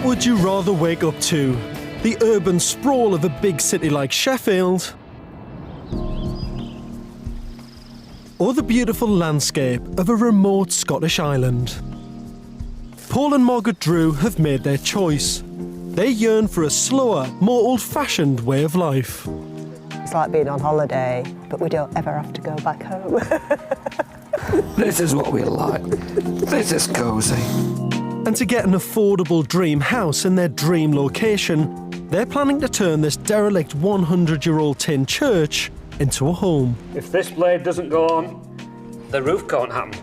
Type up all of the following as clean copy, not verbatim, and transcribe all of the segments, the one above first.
Would you rather wake up to the urban sprawl of a big city like Sheffield, or the beautiful landscape of a remote Scottish island? Paul and Margaret Drew have made their choice. They yearn for a slower, more old-fashioned way of life. It's like being on holiday, but we don't ever have to go back home. This is what we like. This is cosy. And to get an affordable dream house in their dream location, they're planning to turn this derelict 100-year-old tin church into a home. If this blade doesn't go on, the roof can't happen.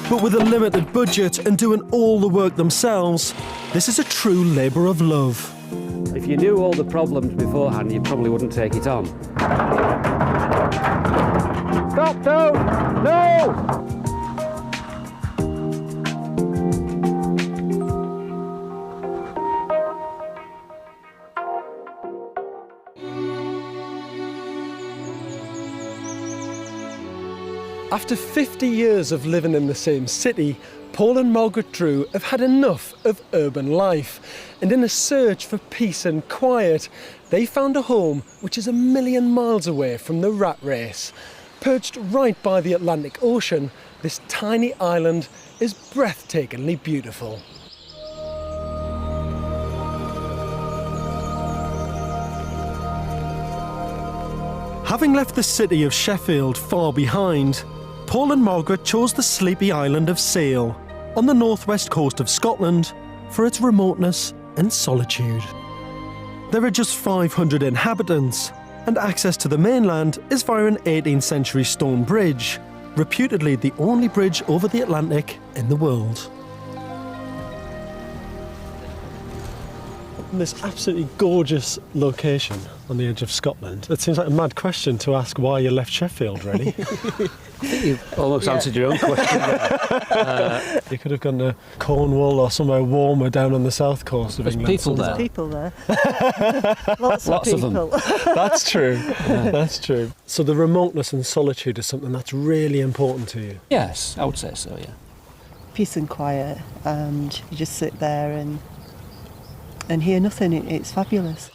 But with a limited budget and doing all the work themselves, this is a true labour of love. If you knew all the problems beforehand, you probably wouldn't take it on. Stop, don't! No! After 50 years of living in the same city, Paul and Margaret Drew have had enough of urban life, and in a search for peace and quiet, they found a home which is 1,000,000 miles away from the rat race. Perched right by the Atlantic Ocean, this tiny island is breathtakingly beautiful. Having left the city of Sheffield far behind, Paul and Margaret chose the sleepy island of Sale on the northwest coast of Scotland for its remoteness and solitude. There are just 500 inhabitants, and access to the mainland is via an 18th century stone bridge, reputedly the only bridge over the Atlantic in the world. In this absolutely gorgeous location on the edge of Scotland, it seems like a mad question to ask why you left Sheffield, really. You've almost answered your own question there. You could have gone to Cornwall or somewhere warmer down on the south coast of There's England. people there. There's people there. Lots of them. people. That's true. That's true. So the remoteness and solitude is something that's really important to you. Yes, I would say so, yeah. Peace and quiet, and you just sit there and hear nothing. It's fabulous.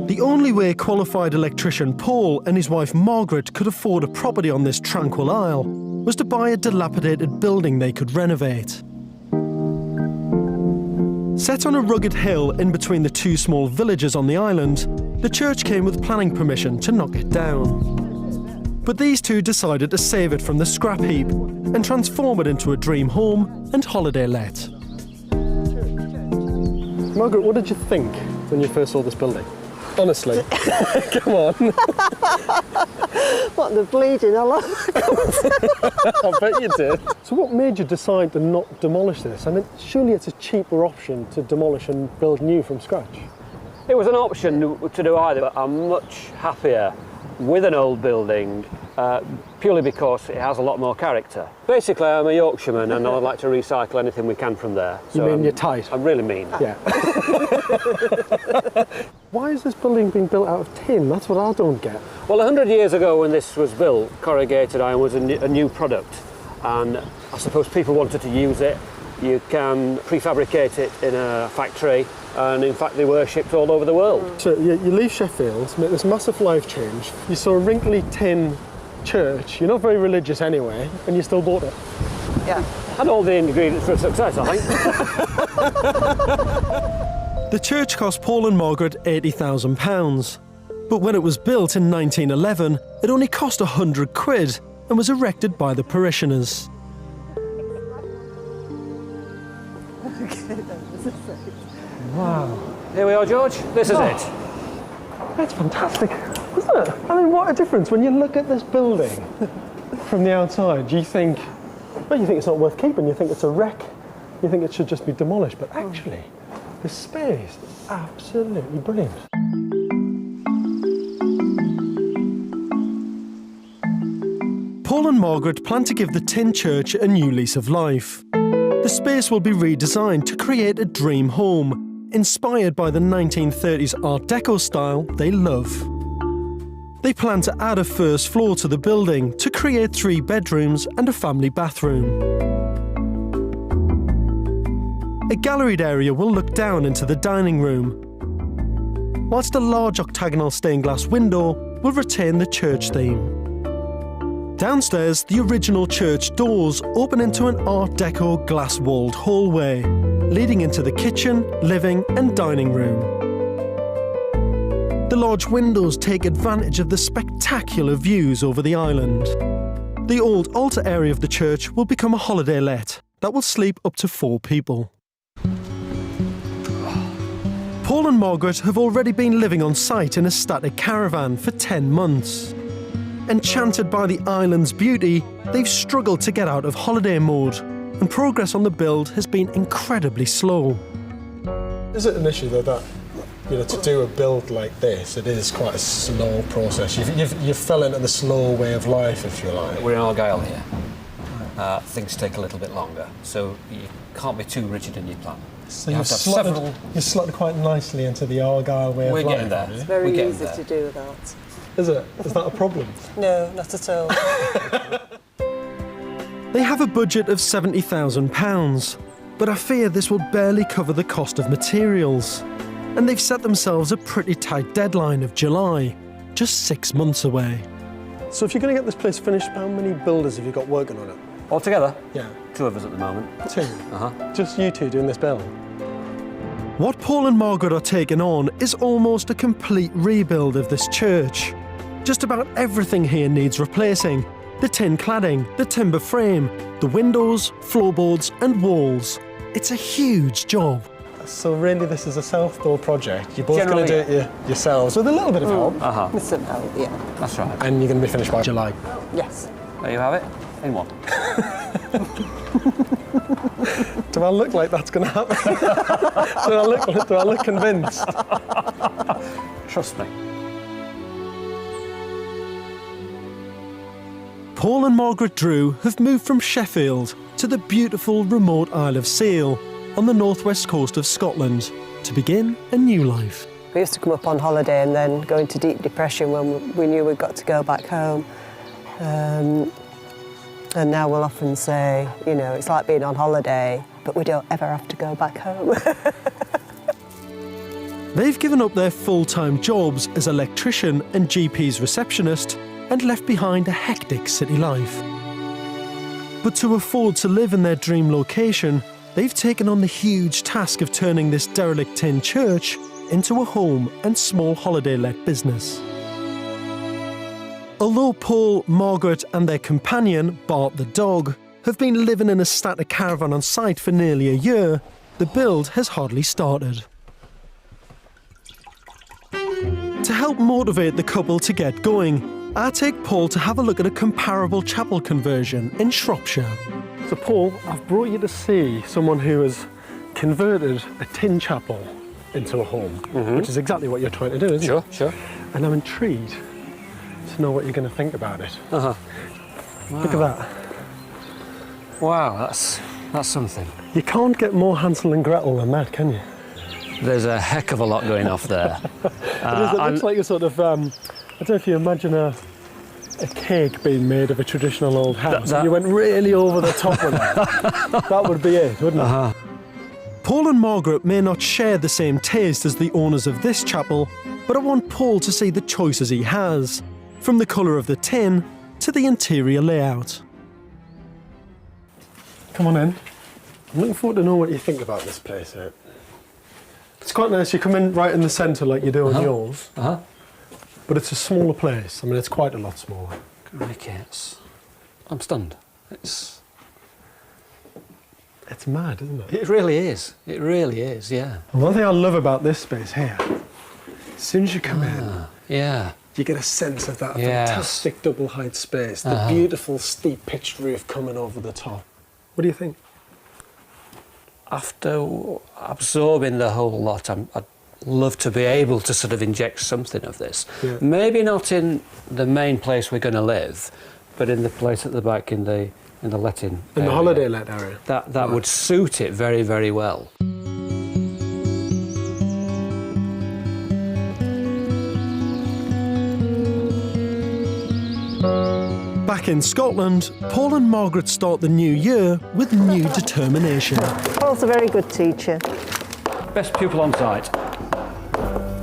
The only way qualified electrician Paul and his wife Margaret could afford a property on this tranquil isle was to buy a dilapidated building they could renovate. Set on a rugged hill in between the two small villages on the island, the church came with planning permission to knock it down. But these two decided to save it from the scrap heap and transform it into a dream home and holiday let. Margaret, what did you think when you first saw this building? Honestly. Come on. What, the bleeding hello? I bet you did. So what made you decide to not demolish this? I mean, surely it's a cheaper option to demolish and build new from scratch. It was an option to do either, but I'm much happier with an old building purely because it has a lot more character. Basically, I'm a Yorkshireman and I'd like to recycle anything we can from there. So you mean you're tight? I really mean. Yeah. Why is this building being built out of tin? That's what I don't get. Well, 100 years ago when this was built, corrugated iron was a new product, and I suppose people wanted to use it. You can prefabricate it in a factory, and in fact they were shipped all over the world. So you leave Sheffield, make this massive life change, you saw a wrinkly tin church, you're not very religious anyway, and you still bought it. Yeah. Had all the ingredients for success, I think. The church cost Paul and Margaret £80,000, but when it was built in 1911, it only cost £100 and was erected by the parishioners. Wow. Here we are, George. This is it. That's fantastic, isn't it? I mean, what a difference when you look at this building from the outside. You think, well, you think it's not worth keeping, you think it's a wreck, you think it should just be demolished, but actually, the space is absolutely brilliant. Paul and Margaret plan to give the tin church a new lease of life. The space will be redesigned to create a dream home, inspired by the 1930s Art Deco style they love. They plan to add a first floor to the building to create 3 bedrooms and a family bathroom. a galleried area will look down into the dining room, whilst a large octagonal stained glass window will retain the church theme. Downstairs, the original church doors open into an Art Deco glass-walled hallway, leading into the kitchen, living and dining room. The large windows take advantage of the spectacular views over the island. The old altar area of the church will become a holiday let that will sleep up to 4 people. Paul and Margaret have already been living on site in a static caravan for 10 months. Enchanted by the island's beauty, they've struggled to get out of holiday mode, and progress on the build has been incredibly slow. Is it an issue though that, to do a build like this, it is quite a slow process? You've fell into the slow way of life, if you like. We're in Argyll here. Things take a little bit longer, so you can't be too rigid in your plan. So you have to have several... You're slotted quite nicely into the Argyll way of life. We're getting there. It's very We're easy there. to do that. Is it? Is that a problem? No, not at all. They have a budget of £70,000, but I fear this will barely cover the cost of materials. And they've set themselves a pretty tight deadline of July, just 6 months away. So if you're going to get this place finished, how many builders have you got working on it? Altogether, Yeah. 2 of us at the moment. 2? Uh-huh. Just you 2 doing this build? What Paul and Margaret are taking on is almost a complete rebuild of this church. Just about everything here needs replacing. The tin cladding, the timber frame, the windows, floorboards and walls. It's a huge job. So really this is a self-build project. You're both going Generally, to do it yourselves with a little bit of help. Uh-huh. With some help, yeah. That's right. And you're going to be finished by July. Yes. There you have it. In one. Do I look like that's going to happen? do I look convinced? Trust me. Paul and Margaret Drew have moved from Sheffield to the beautiful remote Isle of Seil on the northwest coast of Scotland to begin a new life. We used to come up on holiday and then go into deep depression when we knew we'd got to go back home. And now we'll often say, it's like being on holiday, but we don't ever have to go back home. They've given up their full-time jobs as electrician and GP's receptionist and left behind a hectic city life. But to afford to live in their dream location, they've taken on the huge task of turning this derelict tin church into a home and small holiday-let business. Although Paul, Margaret and their companion, Bart the dog, have been living in a static caravan on site for nearly a year, the build has hardly started. To help motivate the couple to get going, I take Paul to have a look at a comparable chapel conversion in Shropshire. So Paul, I've brought you to see someone who has converted a tin chapel into a home, which is exactly what you're trying to do, isn't it? Sure. And I'm intrigued to know what you're going to think about it. Uh-huh. Wow. Look at that. Wow, that's something. You can't get more Hansel and Gretel than that, can you? There's a heck of a lot going off there. It looks like a sort of, I don't know if you imagine a cake being made of a traditional old house. And you went really over the top with it. That would be it, wouldn't it? Paul and Margaret may not share the same taste as the owners of this chapel, but I want Paul to see the choices he has, from the colour of the tin to the interior layout. Come on in. I'm looking forward to know what you think about this place here. It's quite nice. You come in right in the centre like you do on yours, but it's a smaller place. I mean, it's quite a lot smaller. I'm stunned. It's mad, isn't it? It really is. It really is, yeah. And one thing I love about this space here, as soon as you come in, Yeah. you get a sense of that Yes. fantastic double height space, the beautiful steep pitched roof coming over the top. What do you think? After absorbing the whole lot, I'd love to be able to sort of inject something of this. Yeah. Maybe not in the main place we're going to live, but in the place at the back in the letting In area. the holiday let area. That would suit it very, very well. Back Back in Scotland, Paul and Margaret start the new year with new determination. Paul's a very good teacher. Best pupil on site.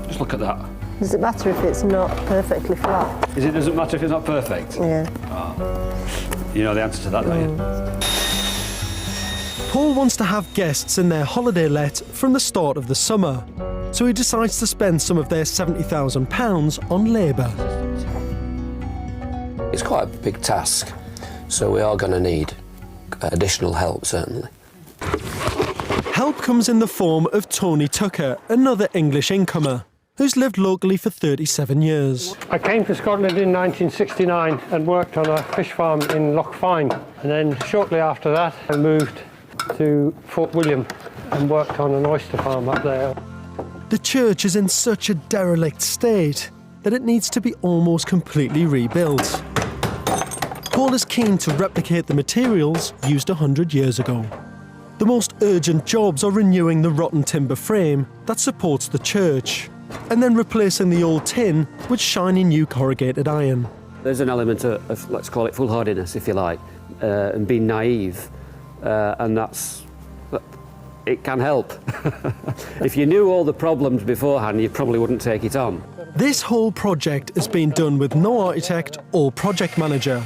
Just look at that. Does it matter if it's not perfectly flat? It doesn't matter if it's not perfect? Yeah. You know the answer to that, don't you? Paul wants to have guests in their holiday let from the start of the summer, so he decides to spend some of their £70,000 on labour. It's quite a big task, so we are going to need additional help, certainly. Help comes in the form of Tony Tucker, another English incomer, who's lived locally for 37 years. I came to Scotland in 1969 and worked on a fish farm in Loch Fyne. And then shortly after that, I moved to Fort William and worked on an oyster farm up there. The church is in such a derelict state that it needs to be almost completely rebuilt. Paul is keen to replicate the materials used 100 years ago. The most urgent jobs are renewing the rotten timber frame that supports the church, and then replacing the old tin with shiny new corrugated iron. There's an element of let's call it foolhardiness, if you like, and being naive, and it can help. If you knew all the problems beforehand, you probably wouldn't take it on. This whole project has been done with no architect or project manager,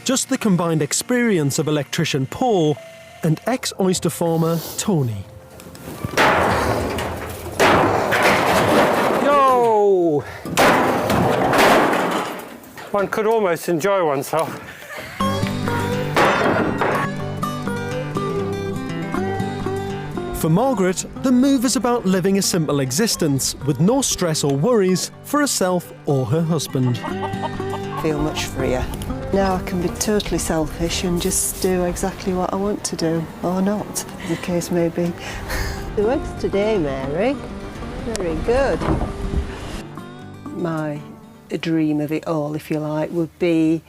just the combined experience of electrician Paul and ex-oyster farmer Tony. Yo! One could almost enjoy oneself. For Margaret, the move is about living a simple existence with no stress or worries for herself or her husband. I feel much freer. Now I can be totally selfish and just do exactly what I want to do, or not, as the case may be. The eggs today, Mary. Very good. My dream of it all, if you like, would be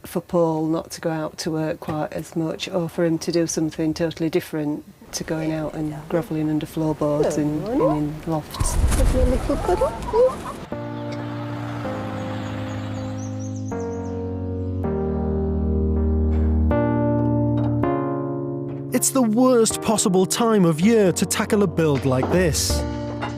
for Paul not to go out to work quite as much, or for him to do something totally different to going out and grovelling under floorboards and in lofts. Give me a little cuddle. It's the worst possible time of year to tackle a build like this.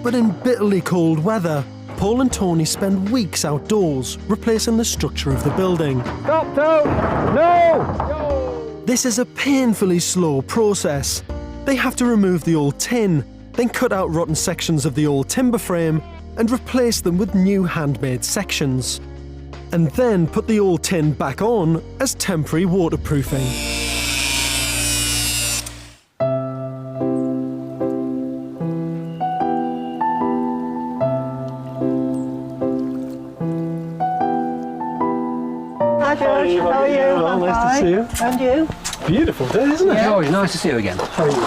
But in bitterly cold weather, Paul and Tony spend weeks outdoors replacing the structure of the building. Stop, don't! No! This is a painfully slow process. They have to remove the old tin, then cut out rotten sections of the old timber frame and replace them with new handmade sections. And then put the old tin back on as temporary waterproofing. Hi George, how are you? Well, nice to see you. And you? Beautiful day, isn't it? George, nice to see you again. How are you?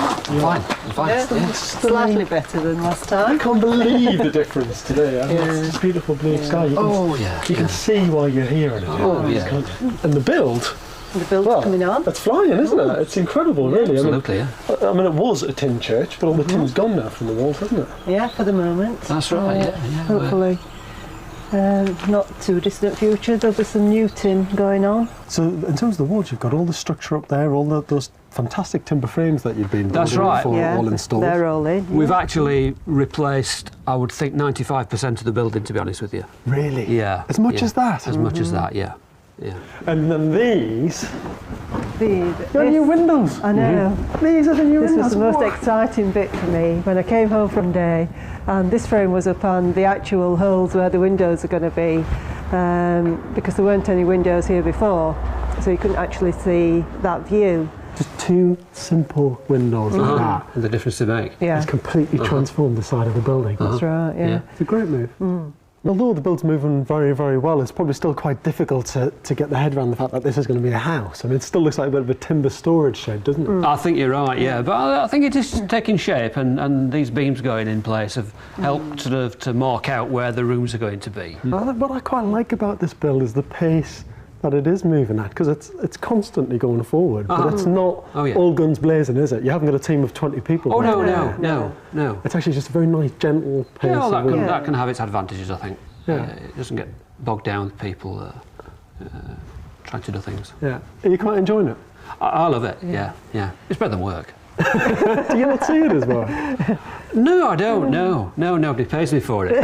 I'm fine. Yeah, slightly better than last time. I can't believe the difference today. It's a beautiful blue sky. You can, you can see why you're here in it. Yeah. And the build. The build's coming on. It's flying, isn't it? It's incredible, really. Absolutely, I mean, it was a tin church, but all the tin's gone now from the walls, hasn't it? Yeah, for the moment. That's right, yeah. Hopefully, not too distant future, there'll be some new tin going on. So, in terms of the walls, you've got all the structure up there, all those fantastic timber frames that you've been That's building right. before, all installed. They're all in. We've actually replaced, I would think, 95% of the building, to be honest with you. Really? Yeah. As much as that? As much as that, yeah. Yeah. And then these, The new windows. I know. These are the new This windows. was the most What? exciting bit for me when I came home from day, and this frame was up on the actual holes where the windows are going to be, because there weren't any windows here before, so you couldn't actually see that view. Just two simple windows like that. And the difference to make. Yeah, It's completely transformed the side of the building. that's right. Yeah. It's a great move. Although the build's moving very, very well, it's probably still quite difficult to get the head around the fact that this is going to be a house. I mean, it still looks like a bit of a timber storage shed, doesn't it? I think you're right, yeah. But I think it is taking shape, and these beams going in place have helped sort of to mark out where the rooms are going to be. What I quite like about this build is the pace that it is moving at, because it's constantly going forward, but it's not all guns blazing, is it? You haven't got a team of 20 people. Oh, right? no. It's actually just a very nice, gentle pace. Yeah, well, of movement. that can have its advantages, I think. Yeah. It doesn't get bogged down with people trying to do things. Yeah. Are you quite enjoying it? I love it, yeah. It's better than work. Do you not see it as well? No, I don't, no, nobody pays me for it.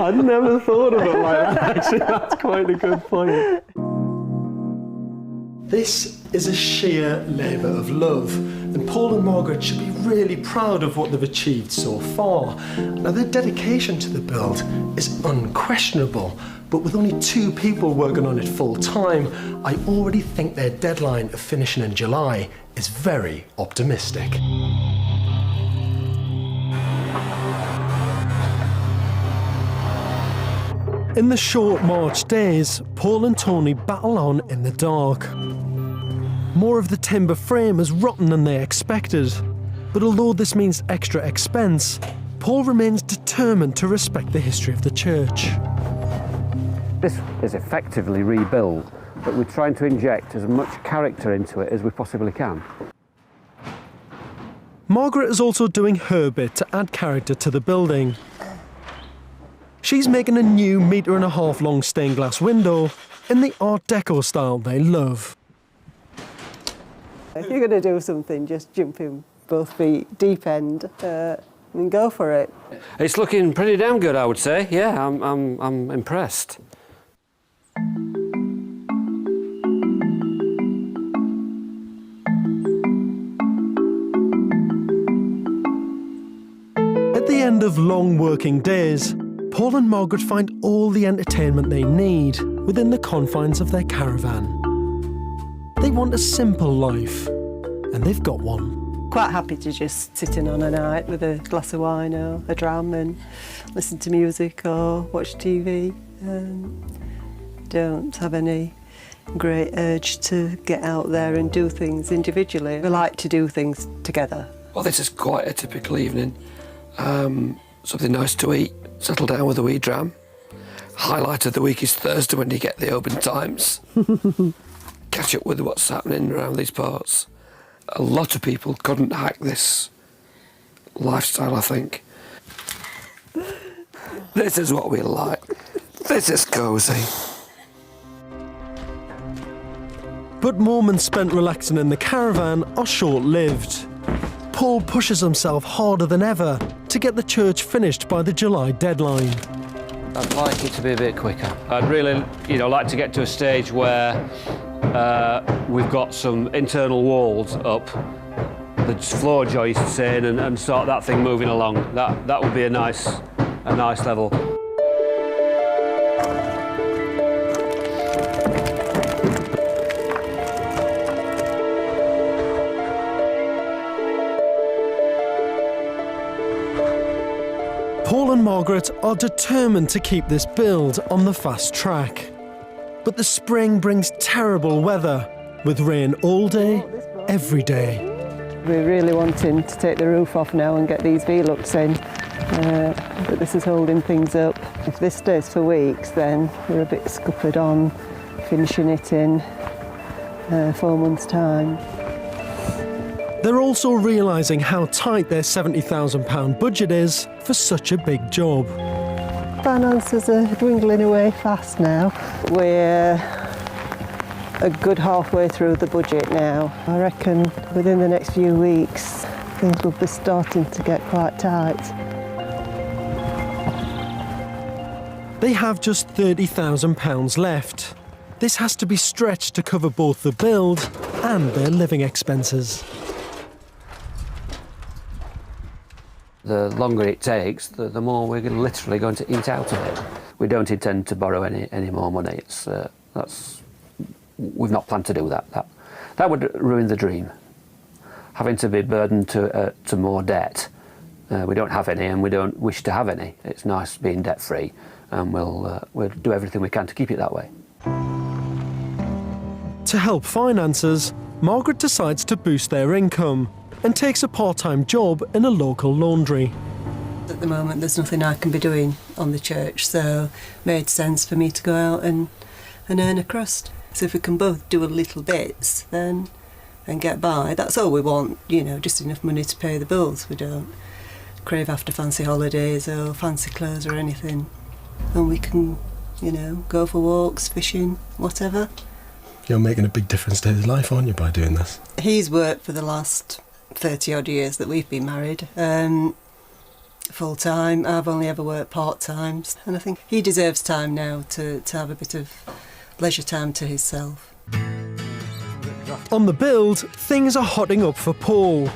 I'd never thought of it like that, actually. That's quite a good point. This is a sheer labour of love, and Paul and Margaret should be really proud of what they've achieved so far. Now, their dedication to the build is unquestionable, but with only 2 people working on it full time, I already think their deadline of finishing in July is very optimistic. In the short March days, Paul and Tony battle on in the dark. More of the timber frame is rotten than they expected, but although this means extra expense, Paul remains determined to respect the history of the church. This is effectively rebuilt, but we're trying to inject as much character into it as we possibly can. Margaret is also doing her bit to add character to the building. She's making a new 1.5 metre long stained glass window in the Art Deco style they love. If you're going to do something, just jump in both feet, deep end, and go for it. It's looking pretty damn good, I would say. Yeah, I'm impressed. At the end of long working days, Paul and Margaret find all the entertainment they need within the confines of their caravan. They want a simple life, and they've got one. Quite happy to just sit in on a night with a glass of wine or a dram and listen to music or watch TV. Don't have any great urge to get out there and do things individually. We like to do things together. Well, this is quite a typical evening. Something nice to eat, settle down with a wee dram. Highlight of the week is Thursday when you get the open times. Catch up with what's happening around these parts. A lot of people couldn't hack this lifestyle, I think. This is what we like. This is cosy. But moments spent relaxing in the caravan are short-lived. Paul pushes himself harder than ever to get the church finished by the July deadline. I'd like it to be a bit quicker. I'd really, like to get to a stage where we've got some internal walls up, the floor joists in, and start that thing moving along. That would be a nice level. Paul and Margaret are determined to keep this build on the fast track. But the spring brings terrible weather, with rain all day, every day. We're really wanting to take the roof off now and get these V-looks in, but this is holding things up. If this stays for weeks, then we're a bit scuppered on finishing it in 4 months' time. They're also realising how tight their £70,000 budget is for such a big job. Finances are dwindling away fast now. We're a good halfway through the budget now. I reckon within the next few weeks things will be starting to get quite tight. They have just £30,000 left. This has to be stretched to cover both the build and their living expenses. The longer it takes, the more we're literally going to eat out of it. We don't intend to borrow any more money. We've not planned to do that. That would ruin the dream. Having to be burdened to more debt. We don't have any, and we don't wish to have any. It's nice being debt-free, and we'll do everything we can to keep it that way. To help finances, Margaret decides to boost their income and takes a part-time job in a local laundry. At the moment there's nothing I can be doing on the church, so it made sense for me to go out and earn a crust. So if we can both do a little bits then and get by, that's all we want, just enough money to pay the bills. We don't crave after fancy holidays or fancy clothes or anything. And we can, you know, go for walks, fishing, whatever. You're making a big difference to his life, aren't you, by doing this? He's worked for the last 30 odd years that we've been married, full time. I've only ever worked part time, and I think he deserves time now to have a bit of leisure time to himself. On the build, things are hotting up for Paul.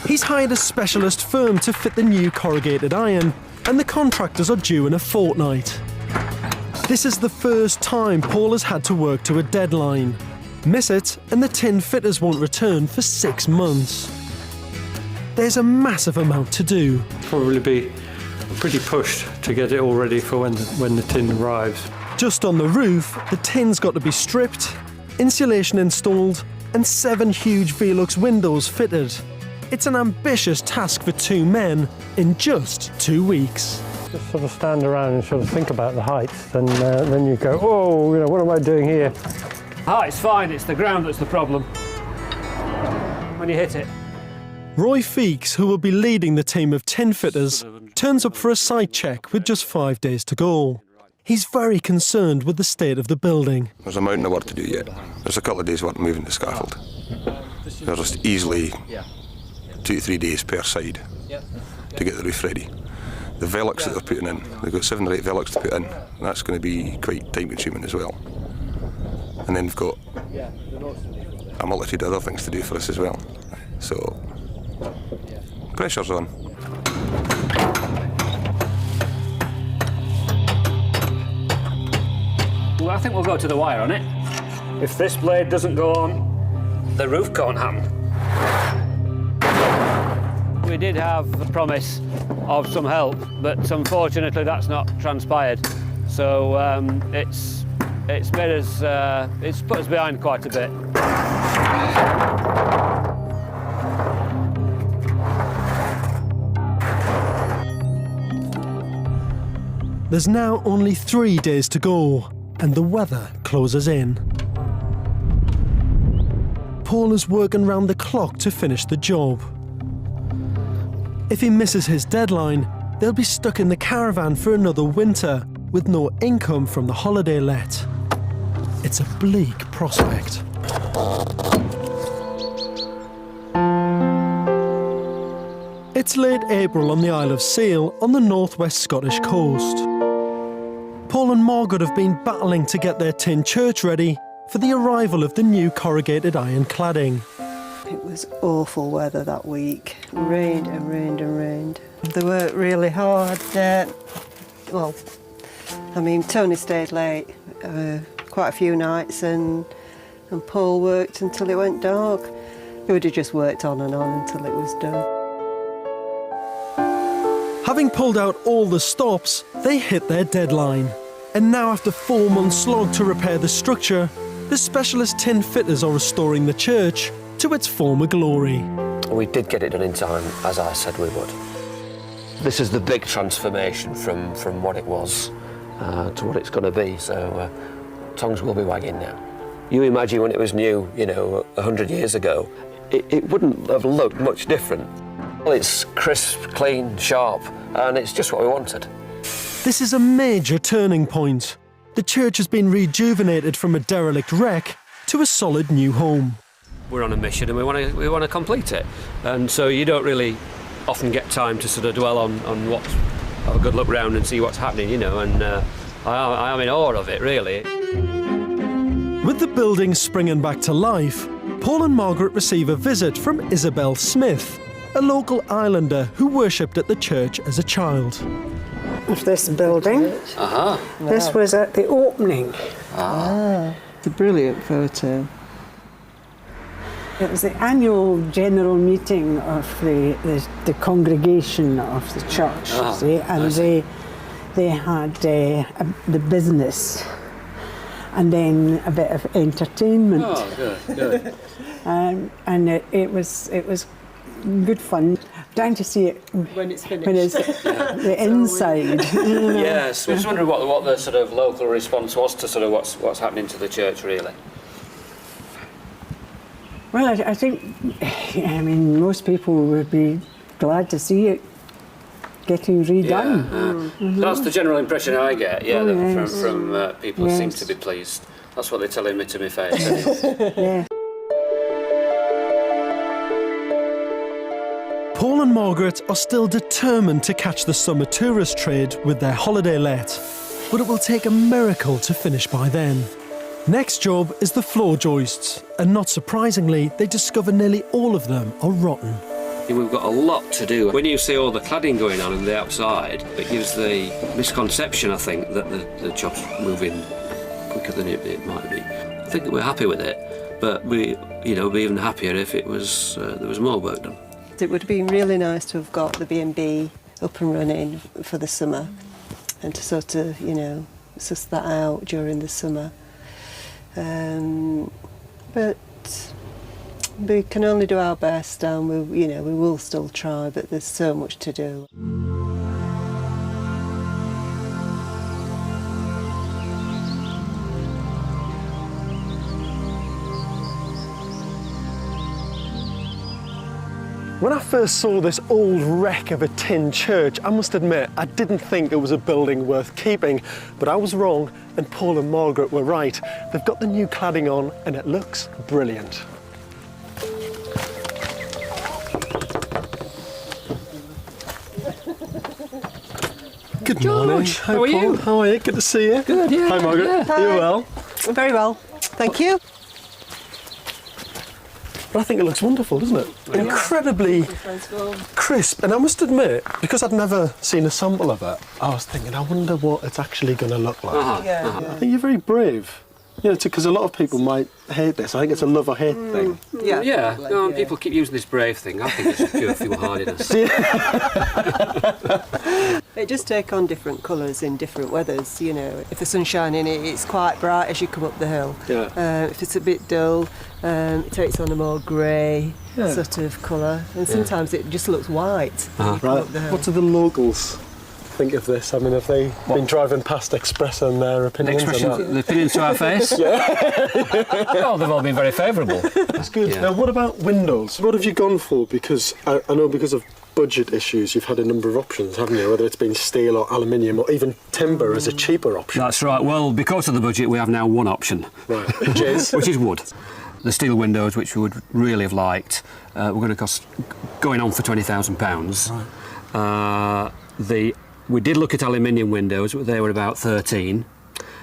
He's hired a specialist firm to fit the new corrugated iron, and the contractors are due in a fortnight. This is the first time Paul has had to work to a deadline. Miss it, and the tin fitters won't return for 6 months. There's a massive amount to do. Probably be pretty pushed to get it all ready for when the tin arrives. Just on the roof, the tin's got to be stripped, insulation installed, and 7 huge Velux windows fitted. It's an ambitious task for 2 men in just 2 weeks. Just sort of stand around and sort of think about the heights, and then you go, oh, you know, what am I doing here? It's fine, it's the ground that's the problem. When you hit it. Roy Feeks, who will be leading the team of tin fitters, turns up for a site check with just 5 days to go. He's very concerned with the state of the building. There's a mountain of work to do yet. There's a couple of days' work moving the scaffold. There's just easily 2 to 3 days per side to get the roof ready. The Velux that they're putting in, they've got 7 or 8 Velux to put in, and that's going to be quite time consuming as well. And then we've got a multitude of other things to do for us as well. So, pressure's on. Well, I think we'll go to the wire on it. If this blade doesn't go on, the roof can't happen. We did have the promise of some help, but unfortunately that's not transpired. So it's made us, it's put us behind quite a bit. There's now only 3 days to go, and the weather closes in. Paul is working round the clock to finish the job. If he misses his deadline, they'll be stuck in the caravan for another winter with no income from the holiday let. It's a bleak prospect. It's late April on the Isle of Seil on the northwest Scottish coast. Paul and Margaret have been battling to get their tin church ready for the arrival of the new corrugated iron cladding. It was awful weather that week. Rained and rained and rained. They worked really hard. Tony stayed late quite a few nights, and Paul worked until it went dark. He would have just worked on and on until it was done. Having pulled out all the stops, they hit their deadline. And now, after 4 months slog to repair the structure, the specialist tin fitters are restoring the church to its former glory. We did get it done in time, as I said we would. This is the big transformation from what it was to what it's going to be, so tongues will be wagging now. You imagine when it was new, 100 years ago, it wouldn't have looked much different. Well, it's crisp, clean, sharp, and it's just what we wanted. This is a major turning point. The church has been rejuvenated from a derelict wreck to a solid new home. We're on a mission and we want to complete it, and so you don't really often get time to sort of dwell on have a good look round and see what's happening, and I am in awe of it, really. With the building springing back to life, Paul and Margaret receive a visit from Isabel Smith, a local islander who worshipped at the church as a child. Of this building. This was at the opening. It's a brilliant photo. It was the annual general meeting of the congregation of the church, see, and they had the business and then a bit of entertainment. Oh, good. And it was good fun. Down to see it When it's finished. when it's the inside. Yes, I was wondering what the sort of local response was to sort of what's happening to the church, really. Well, I think, most people would be glad to see it getting redone. That's the general impression I get, Oh, that yes. from people who seem Yes. to be pleased. That's what they're telling me to my face. Yeah. Paul and Margaret are still determined to catch the summer tourist trade with their holiday let, but it will take a miracle to finish by then. Next job is the floor joists, and not surprisingly, they discover nearly all of them are rotten. We've got a lot to do. When you see all the cladding going on the outside, it gives the misconception, I think, that the job's moving quicker than it might be. I think that we're happy with it, but we'd be even happier if it was there was more work done. It would have been really nice to have got the B&B up and running for the summer and to sort of, suss that out during the summer. But we can only do our best, and we will still try, but there's so much to do. When I first saw this old wreck of a tin church, I must admit I didn't think it was a building worth keeping, but I was wrong and Paul and Margaret were right. They've got the new cladding on and it looks brilliant. Good morning. George, Hi, how are Paul. you? How are you? Good to see you. Good, yeah. Hi, Margaret. Yeah. Are you well? Very well, thank you. But I think it looks wonderful, doesn't it? Incredibly crisp. And I must admit, because I'd never seen a sample of it, I was thinking, I wonder what it's actually going to look like. I think you're very brave. Because a lot of people might hate this. I think it's a love or hate thing. People keep using this brave thing. I think it's a pure foolhardiness. It just take on different colours in different weathers, If the sun's shining, it's quite bright as you come up the hill. If it's a bit dull, it takes on a more grey sort of colour. And sometimes it just looks white when you come up the hill. What do the locals think of this? I mean, have they been driving past expressing their opinions on that? The opinions to our face? Well, they've all been very favourable. That's good. Now, what about windows? What have you gone for? Because I know because of budget issues, you've had a number of options, haven't you? Whether it's been steel or aluminium or even timber as a cheaper option. That's right. Well, because of the budget, we have now one option. Right. Which is? Which is wood. The steel windows, which we would really have liked, were going to cost going on for £20,000. Right. We did look at aluminium windows, but they were about 13,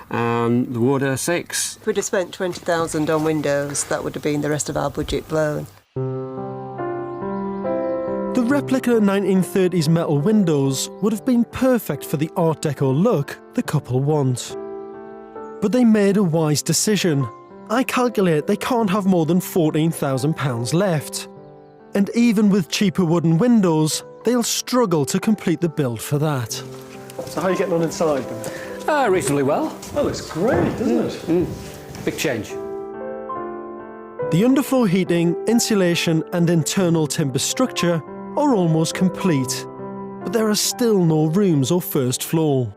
and the wood are 6. If we'd have spent 20,000 on windows, that would have been the rest of our budget blown. The replica 1930s metal windows would have been perfect for the Art Deco look the couple want. But they made a wise decision. I calculate they can't have more than £14,000 left. And even with cheaper wooden windows, they'll struggle to complete the build for that. So how are you getting on inside then? Reasonably well. Oh, looks great, doesn't it? Big change. The underfloor heating, insulation and internal timber structure are almost complete, but there are still no rooms or first floor.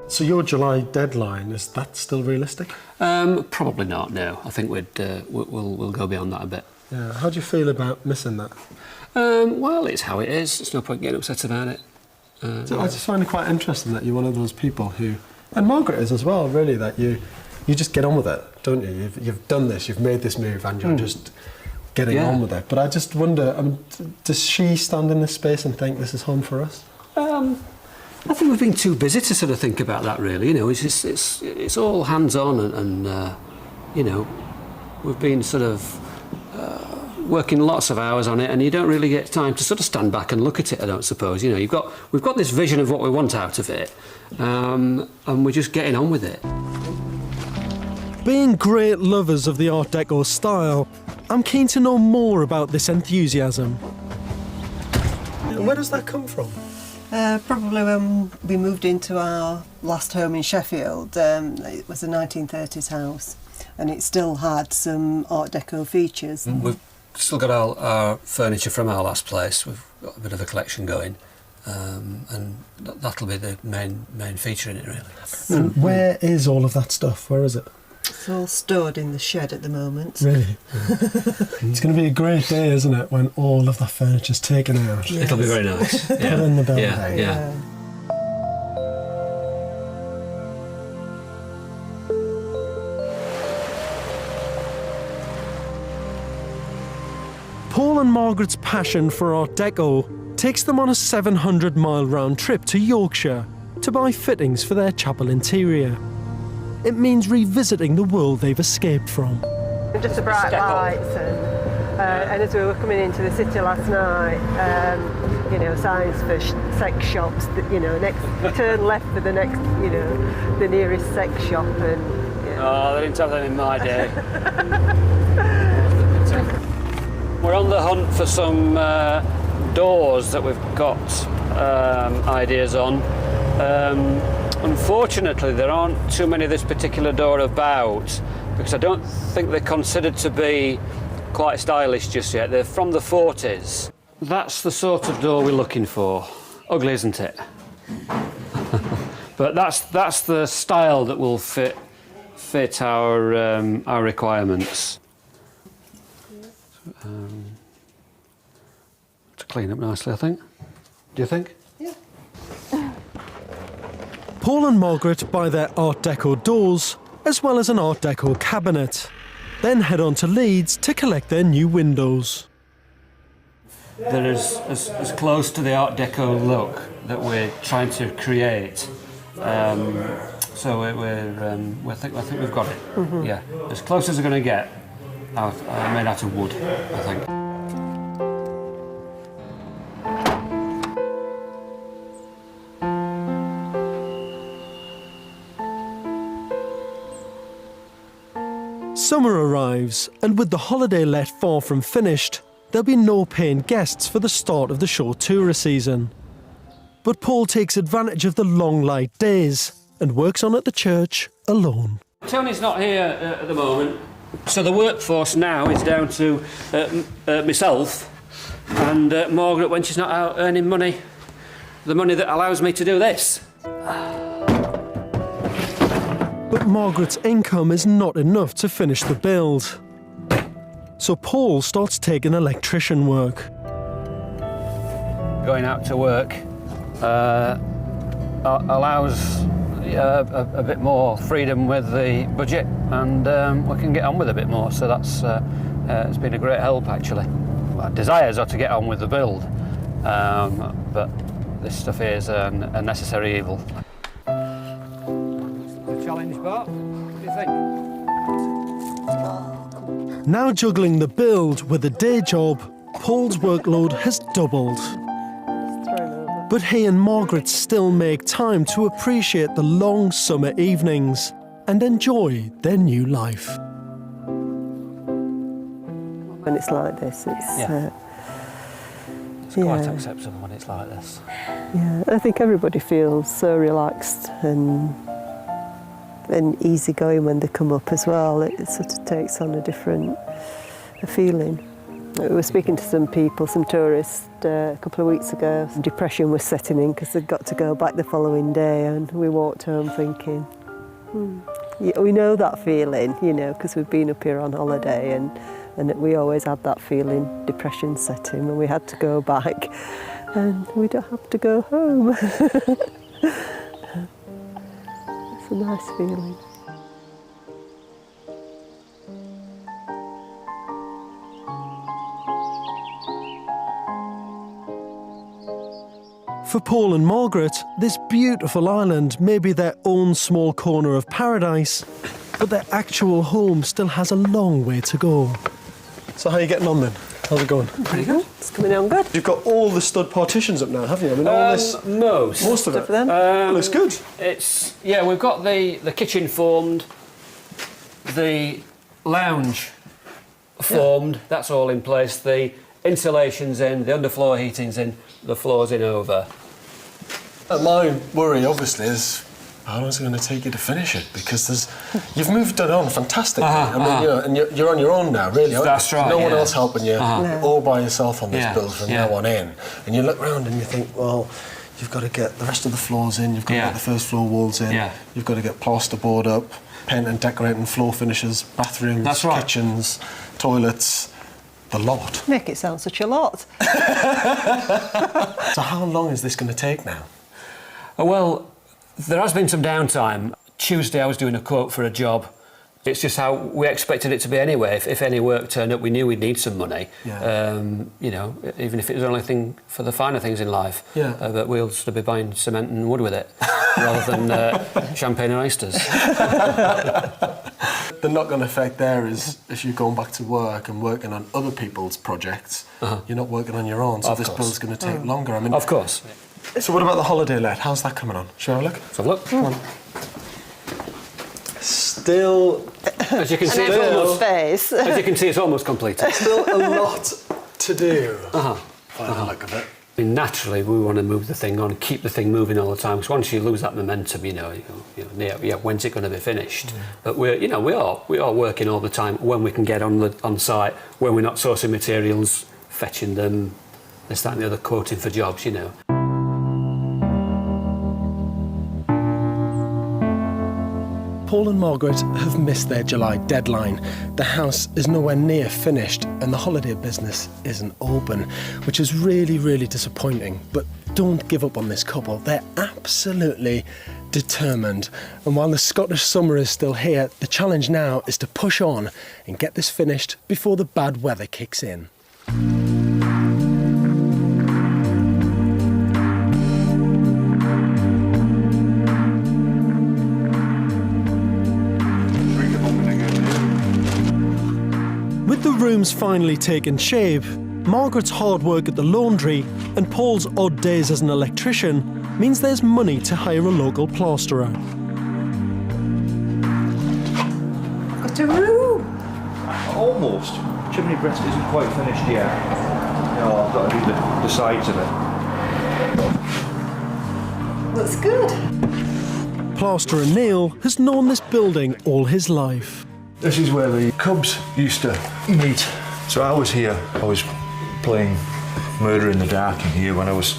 So your July deadline, is that still realistic? Probably not, no. I think we'll go beyond that a bit. Yeah. How do you feel about missing that? Well, it's how it is. There's no point getting upset about it. So I just find it quite interesting that you're one of those people who, and Margaret is as well, really, that you just get on with it, don't you? You've done this, you've made this move, and you're just getting on with it. But I just wonder, does she stand in this space and think this is home for us? I think we've been too busy to sort of think about that, really. It's all hands-on, and we've been sort of working lots of hours on it, and you don't really get time to sort of stand back and look at it, I don't suppose. We've got this vision of what we want out of it, and we're just getting on with it. Being great lovers of the Art Deco style, I'm keen to know more about this enthusiasm. Where does that come from? Probably when we moved into our last home in Sheffield. It was a 1930s house, and it still had some Art Deco features. We've still got our furniture from our last place. We've got a bit of a collection going, and that'll be the main feature in it, really. And where is all of that stuff? Where is it? It's all stored in the shed at the moment. Really? It's going to be a great day, isn't it, when all of the furniture's taken out? Yes. It'll be very nice. Put in the building. Yeah. Paul and Margaret's passion for Art Deco takes them on a 700-mile round trip to Yorkshire to buy fittings for their chapel interior. It means revisiting the world they've escaped from. Just the bright lights and as we were coming into the city last night, you know, signs for sex shops, that, you know, turn left for the next, you know, the nearest sex shop and... Yeah. Oh, they didn't have them in my day. We're on the hunt for some doors that we've got ideas on. Unfortunately, there aren't too many of this particular door about because I don't think they're considered to be quite stylish just yet. They're from the 40s. That's the sort of door we're looking for. Ugly, isn't it? But that's the style that will fit our requirements. To clean up nicely, I think. Do you think? Yeah. Paul and Margaret buy their Art Deco doors, as well as an Art Deco cabinet, then head on to Leeds to collect their new windows. They're as close to the Art Deco look that we're trying to create. So I think we've got it. Mm-hmm. Yeah, as close as they're going to get. Made out of wood, I think. Summer arrives, and with the holiday let far from finished, there'll be no paying guests for the start of the short tourist season. But Paul takes advantage of the long light days and works on at the church alone. Tony's not here at the moment, so the workforce now is down to myself and Margaret when she's not out earning money, the money that allows me to do this. But Margaret's income is not enough to finish the build. So Paul starts taking electrician work. Going out to work allows a bit more freedom with the budget, and we can get on with a bit more. So that's it's been a great help, actually. Our desires are to get on with the build, but this stuff is a necessary evil. The challenge part, what do you think? Now juggling the build with a day job, Paul's workload has doubled. But he and Margaret still make time to appreciate the long summer evenings and enjoy their new life. When it's like this, It's quite acceptable when it's like this. Yeah, I think everybody feels so relaxed and easygoing when they come up as well. It sort of takes on a different feeling. We were speaking to some people, some tourists, a couple of weeks ago. Depression was setting in because they'd got to go back the following day, and we walked home thinking, yeah, we know that feeling, you know, because we've been up here on holiday, and we always had that feeling, depression setting, when we had to go back, and we don't have to go home. It's a nice feeling. For Paul and Margaret, this beautiful island may be their own small corner of paradise, but their actual home still has a long way to go. So how are you getting on then? How's it going? Pretty good. It's coming on good. You've got all the stud partitions up now, haven't you? I mean, all this... Most of it. Looks good. We've got the kitchen formed, the lounge formed, that's all in place, the insulation's in, the underfloor heating's in, the floor's in over. My worry, obviously, is how long is it going to take you to finish it? Because you've moved it on fantastically. I mean, you know, and you're on your own now, really. That's right. No one else helping you. No. All by yourself on this build from now on in. And you look around and you think, well, you've got to get the rest of the floors in. You've got to get the first floor walls in. You've got to get plasterboard up. painting and decorating, floor finishes, bathrooms, That's right. kitchens, toilets, the lot. Make it sound such a lot. So how long is this going to take now? Well, there has been some downtime. Tuesday I was doing a quote for a job. It's just how we expected it to be anyway. If any work turned up, we knew we'd need some money. Yeah. You know, even if it was the only thing for the finer things in life. Yeah. But we'll sort of be buying cement and wood with it, rather than champagne and oysters. The knock-on effect there is if you're going back to work and working on other people's projects, you're not working on your own, so Of this course. build's going to take longer. I mean, Of course. So what about the holiday let? How's that coming on? Shall I look? Let's have a look. Come on. Still, As you can see, it's Everyone's almost, face. as you can see, it's almost completed. still a lot to do. By the look of it. I mean, naturally, we want to move the thing on, keep the thing moving all the time. Because once you lose that momentum, you know, when's it going to be finished? But we are working all the time when we can get on site, when we're not sourcing materials, fetching them, this, that, and the other, quoting for jobs, you know. Paul and Margaret have missed their July deadline. The house is nowhere near finished and the holiday business isn't open, which is really, really disappointing. But don't give up on this couple. They're absolutely determined. And while the Scottish summer is still here, the challenge now is to push on and get this finished before the bad weather kicks in. With the rooms finally taken shape, Margaret's hard work at the laundry and Paul's odd days as an electrician means there's money to hire a local plasterer. Got a room. Almost. Chimney breast isn't quite finished yet. No, I've got to do the sides of it. Looks good. Plasterer Neil has known this building all his life. This is where the cubs used to meet. So I was here, I was playing Murder in the Dark in here when I was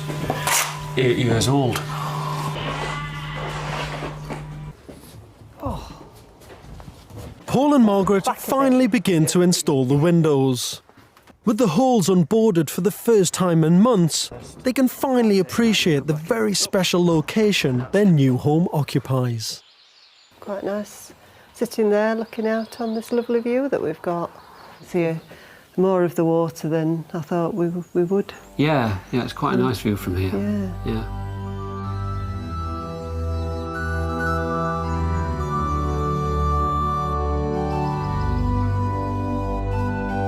8 years old. Paul and Margaret finally begin to install the windows. With the holes unboarded for the first time in months, they can finally appreciate the very special location their new home occupies. Quite nice. Sitting there looking out on this lovely view that we've got. See more of the water than I thought we would. Yeah, it's quite a nice view from here. Yeah.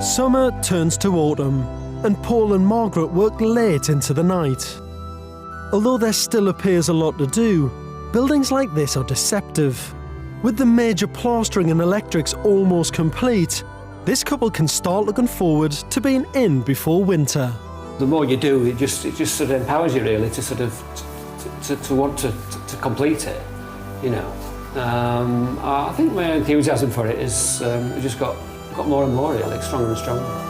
Summer turns to autumn, and Paul and Margaret work late into the night. Although there still appears a lot to do, buildings like this are deceptive. With the major plastering and electrics almost complete, this couple can start looking forward to being in before winter. The more you do, it just sort of empowers you really to sort of to want to complete it, you know. I think my enthusiasm for it is just got more and more really, stronger and stronger.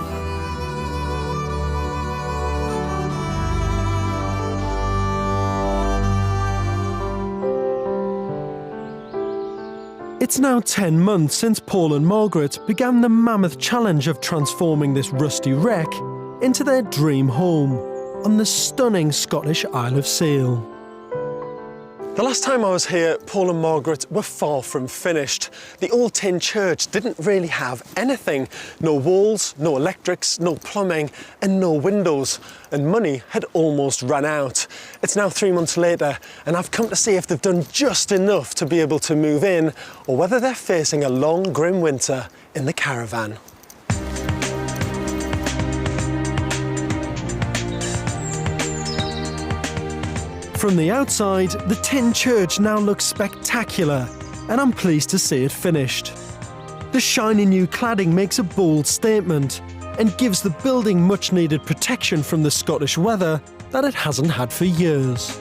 It's now 10 months since Paul and Margaret began the mammoth challenge of transforming this rusty wreck into their dream home on the stunning Scottish Isle of Sail. The last time I was here, Paul and Margaret were far from finished. The old tin church didn't really have anything. No walls, no electrics, no plumbing, and no windows. And money had almost run out. It's now 3 months later, and I've come to see if they've done just enough to be able to move in, or whether they're facing a long, grim winter in the caravan. From the outside, the tin church now looks spectacular, and I'm pleased to see it finished. The shiny new cladding makes a bold statement and gives the building much-needed protection from the Scottish weather that it hasn't had for years.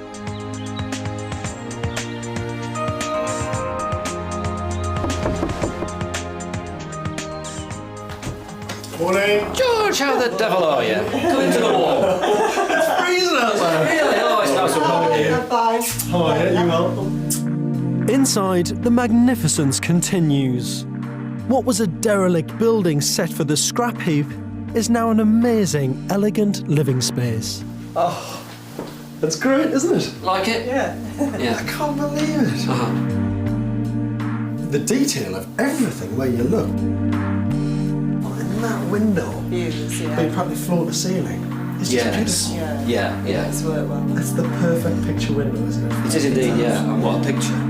Morning. George, how the devil are you? Come into the wall. It's freezing outside. Really? Oh, it's nice and warm here. How are you? You well? Inside, the magnificence continues. What was a derelict building set for the scrap heap is now an amazing, elegant living space. Oh, that's great, isn't it? Like it? Yeah. Yeah. I can't believe it. The detail of everything where you look. Oh, in that window, Views, yeah. they probably floor to ceiling. It's just beautiful. Yeah. Yeah. It's worked well. It's the perfect picture window, isn't it? It is indeed, yeah. And what a picture.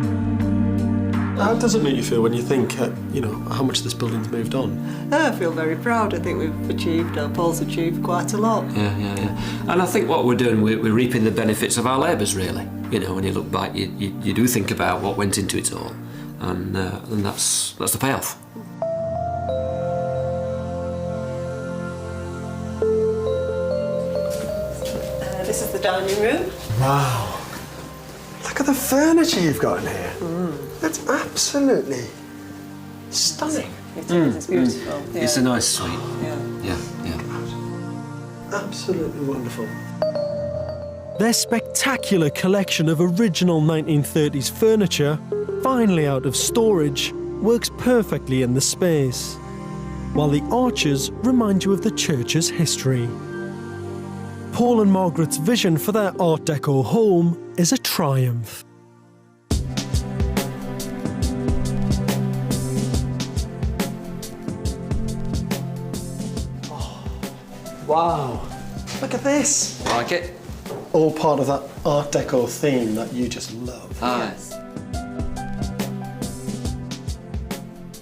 How does it make you feel when you think, how much this building's moved on? I feel very proud. I think we've achieved, Paul's achieved quite a lot. Yeah. And I think what we're doing, we're reaping the benefits of our labours, really. You know, when you look back, you do think about what went into it all, and that's the payoff. This is the dining room. Wow. Look at the furniture you've got in here. It's absolutely stunning. It is, it's beautiful. Yeah. It's a nice suite. Yeah. Yeah. Absolutely wonderful. Their spectacular collection of original 1930s furniture, finally out of storage, works perfectly in the space, while the arches remind you of the church's history. Paul and Margaret's vision for their Art Deco home is a triumph. Wow. Look at this. Like it? All part of that Art Deco theme that you just love. Yes.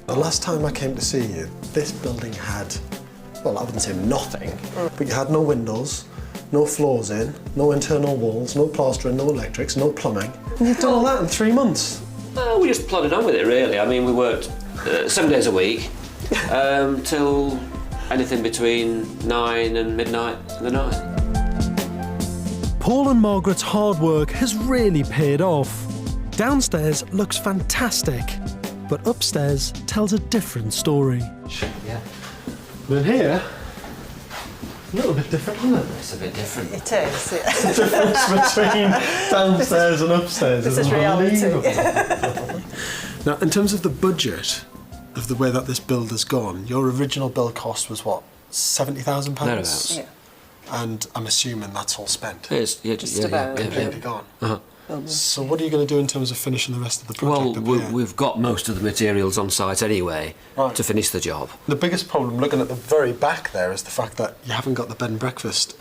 The last time I came to see you, this building had, well, I wouldn't say nothing, but you had no windows, no floors in, no internal walls, no plastering, no electrics, no plumbing. And you've done all that in 3 months. We just plodded on with it, really. I mean, we worked 7 days a week till anything between 9 and midnight in the night. Paul and Margaret's hard work has really paid off. Downstairs looks fantastic, but upstairs tells a different story. Yeah. But in here, a little bit different, isn't it? It's a bit different. It is. The difference between downstairs and upstairs This is is reality. unbelievable. Now, in terms of the budget of the way that this build has gone, your original build cost was what, £70,000? Thereabouts. Yeah. And I'm assuming that's all spent. It's, Just about. Completely gone. Uh-huh. So what are you going to do in terms of finishing the rest of the project? Well, up here? we've got most of the materials on site anyway Right. to finish the job. The biggest problem, looking at the very back there, is the fact that you haven't got the bed and breakfast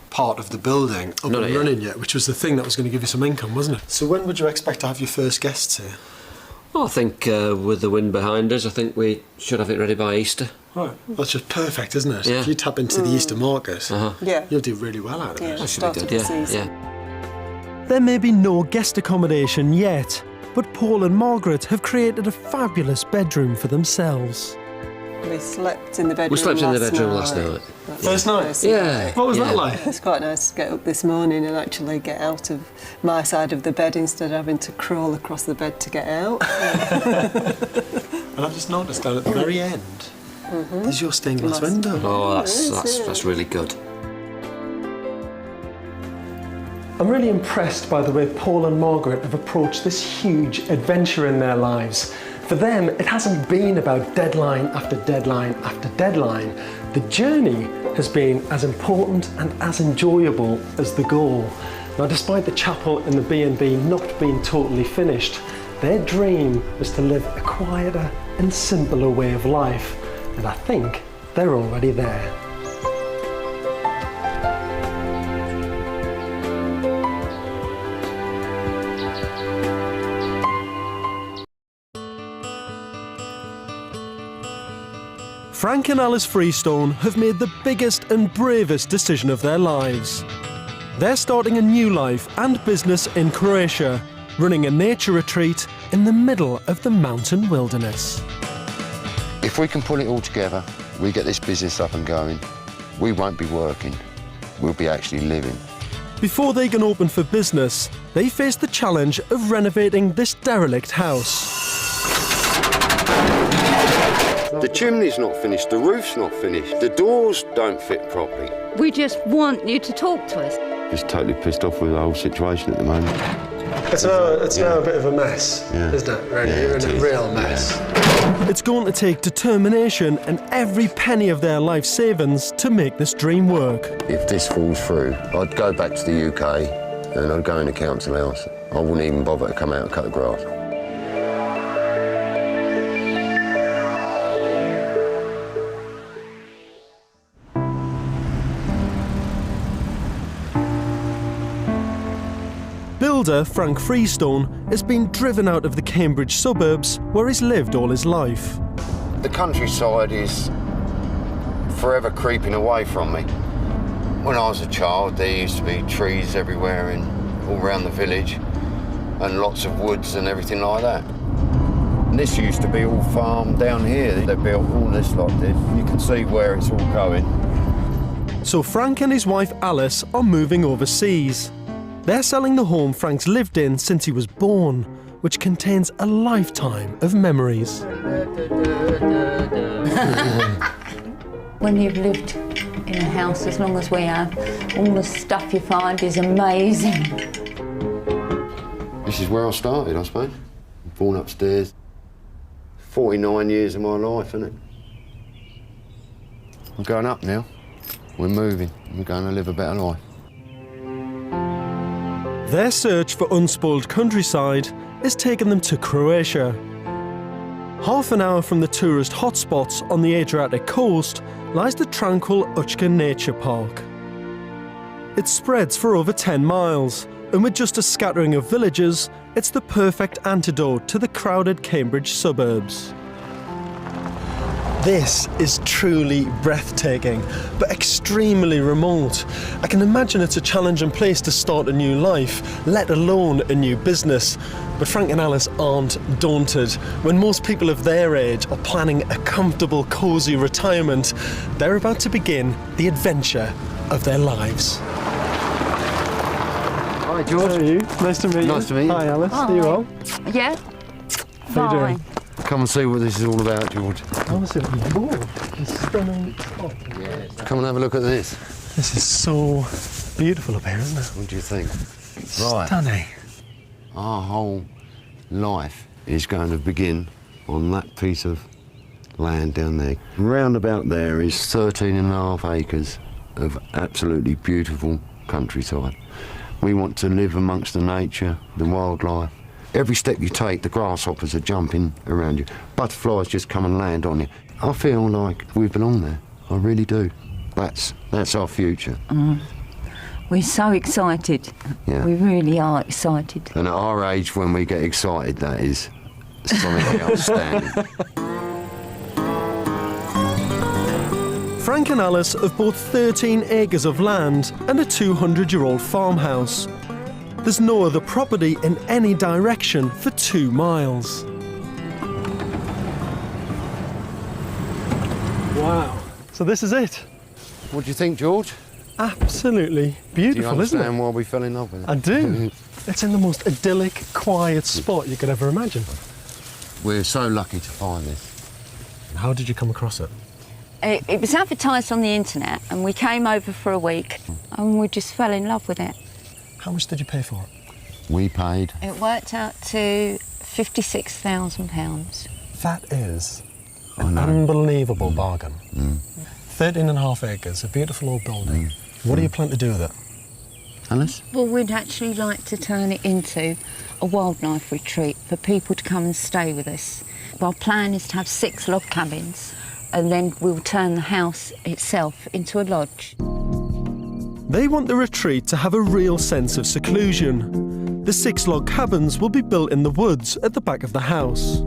part of the building up Not and yet. running yet, which was the thing that was going to give you some income, wasn't it? So when would you expect to have your first guests here? Well, I think with the wind behind us, I think we should have it ready by Easter. Right. That's just perfect, isn't it? Yeah. If you tap into the Easter market, Yeah. you'll do really well out of it. That should be Start good, of the yeah. season. Yeah. There may be no guest accommodation yet, but Paul and Margaret have created a fabulous bedroom for themselves. We slept in the bedroom. We slept in the bedroom last night. First night? Yeah. What was yeah. that like? It's quite nice to get up this morning and actually get out of my side of the bed instead of having to crawl across the bed to get out. And I've just noticed down at the very end, there's your stained glass window. Oh, that's really good. I'm really impressed by the way Paul and Margaret have approached this huge adventure in their lives. For them, it hasn't been about deadline after deadline after deadline. The journey has been as important and as enjoyable as the goal. Now, despite the chapel and the B&B not being totally finished, their dream was to live a quieter and simpler way of life. And I think they're already there. Frank and Alice Freestone have made the biggest and bravest decision of their lives. They're starting a new life and business in Croatia, running a nature retreat in the middle of the mountain wilderness. If we can pull it all together, we get this business up and going, we won't be working, we'll be actually living. Before they can open for business, they face the challenge of renovating this derelict house. The chimney's not finished, the roof's not finished, the doors don't fit properly. We just want you to talk to us. Just totally pissed off with the whole situation at the moment. It's now a bit of a mess, isn't it? Really, you're in a real mess. It's going to take determination and every penny of their life savings to make this dream work. If this falls through, I'd go back to the UK and I'd go in a council house. I wouldn't even bother to come out and cut the grass. Builder Frank Freestone has been driven out of the Cambridge suburbs where he's lived all his life. The countryside is forever creeping away from me. When I was a child, there used to be trees everywhere and all around the village and lots of woods and everything like that. And this used to be all farm down here. They built all this lot did. You can see where it's all going. So Frank and his wife Alice are moving overseas. They're selling the home Frank's lived in since he was born, which contains a lifetime of memories. When you've lived in a house as long as we have, all the stuff you find is amazing. This is where I started, I suppose. Born upstairs. 49 years of my life, isn't it? I'm going up now. We're moving. We're going to live a better life. Their search for unspoiled countryside is taking them to Croatia. Half an hour from the tourist hotspots on the Adriatic coast lies the tranquil Učka Nature Park. It spreads for over 10 miles, and with just a scattering of villages, it's the perfect antidote to the crowded Cambridge suburbs. This is truly breathtaking, but extremely remote. I can imagine it's a challenging place to start a new life, let alone a new business. But Frank and Alice aren't daunted. When most people of their age are planning a comfortable, cosy retirement, they're about to begin the adventure of their lives. Hi, George. How are you? Nice to meet you. Nice to meet you. Hi, Alice. Hi. Are you well? Yeah? How you doing? Come and see what this is all about, George. I want to see what you bought. It's stunning spot. Come and have a look at this. This is so beautiful up here, isn't it? What do you think? Right. Stunning. Our whole life is going to begin on that piece of land down there. Round about there is 13.5 acres of absolutely beautiful countryside. We want to live amongst the nature, the wildlife. Every step you take, the grasshoppers are jumping around you. Butterflies just come and land on you. I feel like we belong there. I really do. That's our future. We're so excited. Yeah. We really are excited. And at our age, when we get excited, that is something outstanding. Frank and Alice have bought 13 acres of land and a 200-year-old farmhouse. There's no other property in any direction for 2 miles. Wow. So this is it. What do you think, George? Absolutely Do you beautiful, isn't understand it? why we fell in love with it? I do. It's in the most idyllic, quiet spot you could ever imagine. We're so lucky to find this. How did you come across it? It was advertised on the internet and we came over for a week and we just fell in love with it. How much did you pay for it? We paid. It worked out to £56,000. That is an unbelievable bargain. 13.5 acres, a beautiful old building. What do you plan to do with it? Alice? Well, we'd actually like to turn it into a wildlife retreat for people to come and stay with us. Our plan is to have 6 log cabins and then we'll turn the house itself into a lodge. They want the retreat to have a real sense of seclusion. The 6 log cabins will be built in the woods at the back of the house.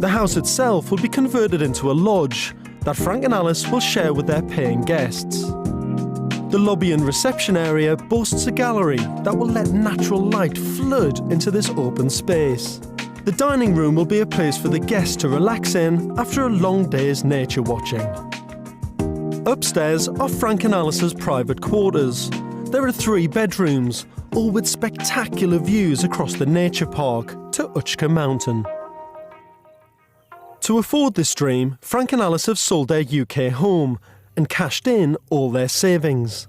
The house itself will be converted into a lodge that Frank and Alice will share with their paying guests. The lobby and reception area boasts a gallery that will let natural light flood into this open space. The dining room will be a place for the guests to relax in after a long day's nature watching. Upstairs are Frank and Alice's private quarters. There are 3 bedrooms, all with spectacular views across the nature park to Učka Mountain. To afford this dream, Frank and Alice have sold their UK home and cashed in all their savings.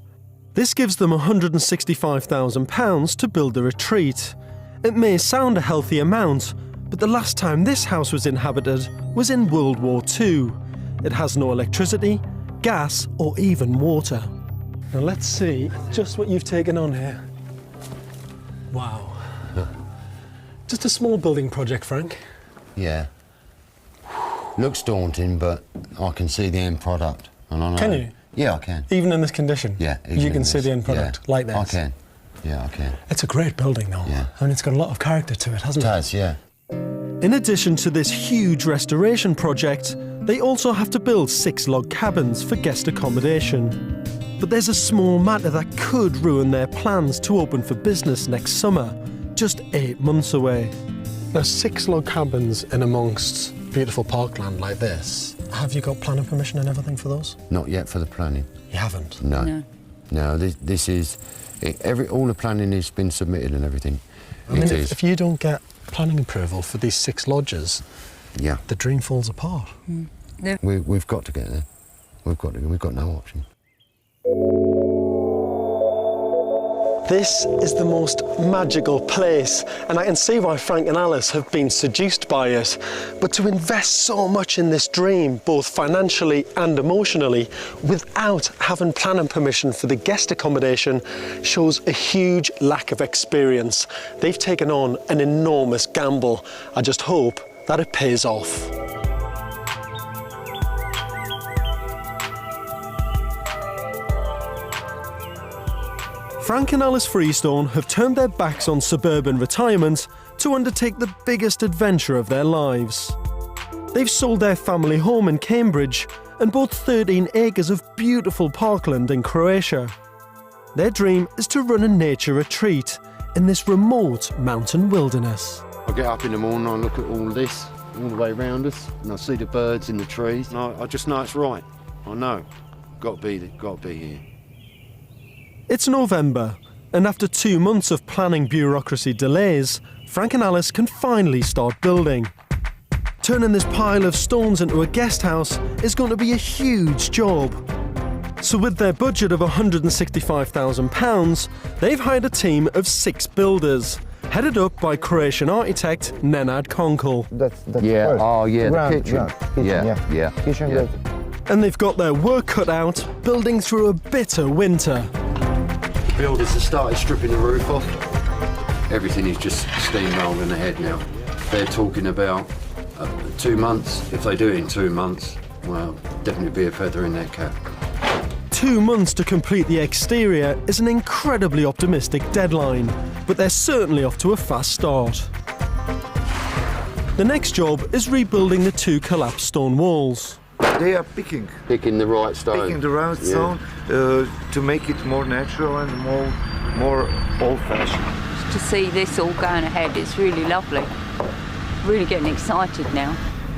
This gives them £165,000 to build the retreat. It may sound a healthy amount, but the last time this house was inhabited was in World War II. It has no electricity, gas, or even water. Now let's see just what you've taken on here. Wow. Just a small building project, Frank. Yeah. Looks daunting, but I can see the end product. And I know. Can you? Yeah, I can. Even in this condition? Yeah. You can see the end product like this? I can. Yeah, I can. It's a great building, though. Yeah. I mean, it's got a lot of character to it, hasn't it? It has, yeah. In addition to this huge restoration project, they also have to build 6 log cabins for guest accommodation. But there's a small matter that could ruin their plans to open for business next summer, just 8 months away. Now, 6 log cabins in amongst beautiful parkland like this. Have you got planning permission and everything for those? Not yet for the planning. You haven't? No. No, this is... all the planning has been submitted and everything. I mean, if you don't get planning approval for these 6 lodges, yeah, the dream falls apart. We've got to get there. We've got no option. This is the most magical place, and I can see why Frank and Alice have been seduced by it. But to invest so much in this dream, both financially and emotionally, without having planning permission for the guest accommodation, shows a huge lack of experience. They've taken on an enormous gamble. I just hope that it pays off. Frank and Alice Freestone have turned their backs on suburban retirement to undertake the biggest adventure of their lives. They've sold their family home in Cambridge and bought 13 acres of beautiful parkland in Croatia. Their dream is to run a nature retreat in this remote mountain wilderness. I get up in the morning, I look at all this, all the way around us, and I see the birds in the trees, and I just know it's right. I know. Got to be here. It's November, and after 2 months of planning bureaucracy delays, Frank and Alice can finally start building. Turning this pile of stones into a guest house is going to be a huge job. So with their budget of £165,000, they've hired a team of 6 builders, headed up by Croatian architect Nenad Konkal. That's yeah, first. oh yeah, Round, the kitchen. Yeah. Kitchen, yeah. And they've got their work cut out, building through a bitter winter. Builders have started stripping the roof off. Everything is just steamrolling ahead now. They're talking about 2 months. If they do it in 2 months, well, definitely be a feather in their cap. 2 months to complete the exterior is an incredibly optimistic deadline, but they're certainly off to a fast start. The next job is rebuilding the 2 collapsed stone walls. They are picking the right stone. Picking the right stone to make it more natural and more old-fashioned. To see this all going ahead, it's really lovely. Really getting excited now.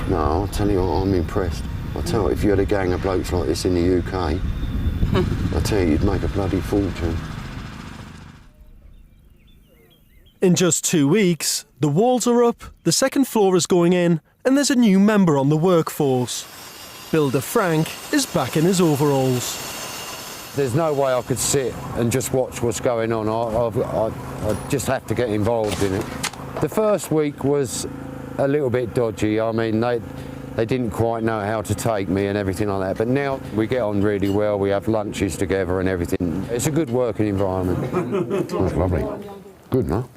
No, I'll tell you what, I'm impressed. I'll tell you, if you had a gang of blokes like this in the UK, I'll tell you, you'd make a bloody fortune. In just 2 weeks, the walls are up, the second floor is going in, and there's a new member on the workforce. Builder Frank is back in his overalls. There's no way I could sit and just watch what's going on. I just have to get involved in it. The first week was a little bit dodgy. I mean, they didn't quite know how to take me and everything like that. But now we get on really well. We have lunches together and everything. It's a good working environment. That's lovely. Good, no?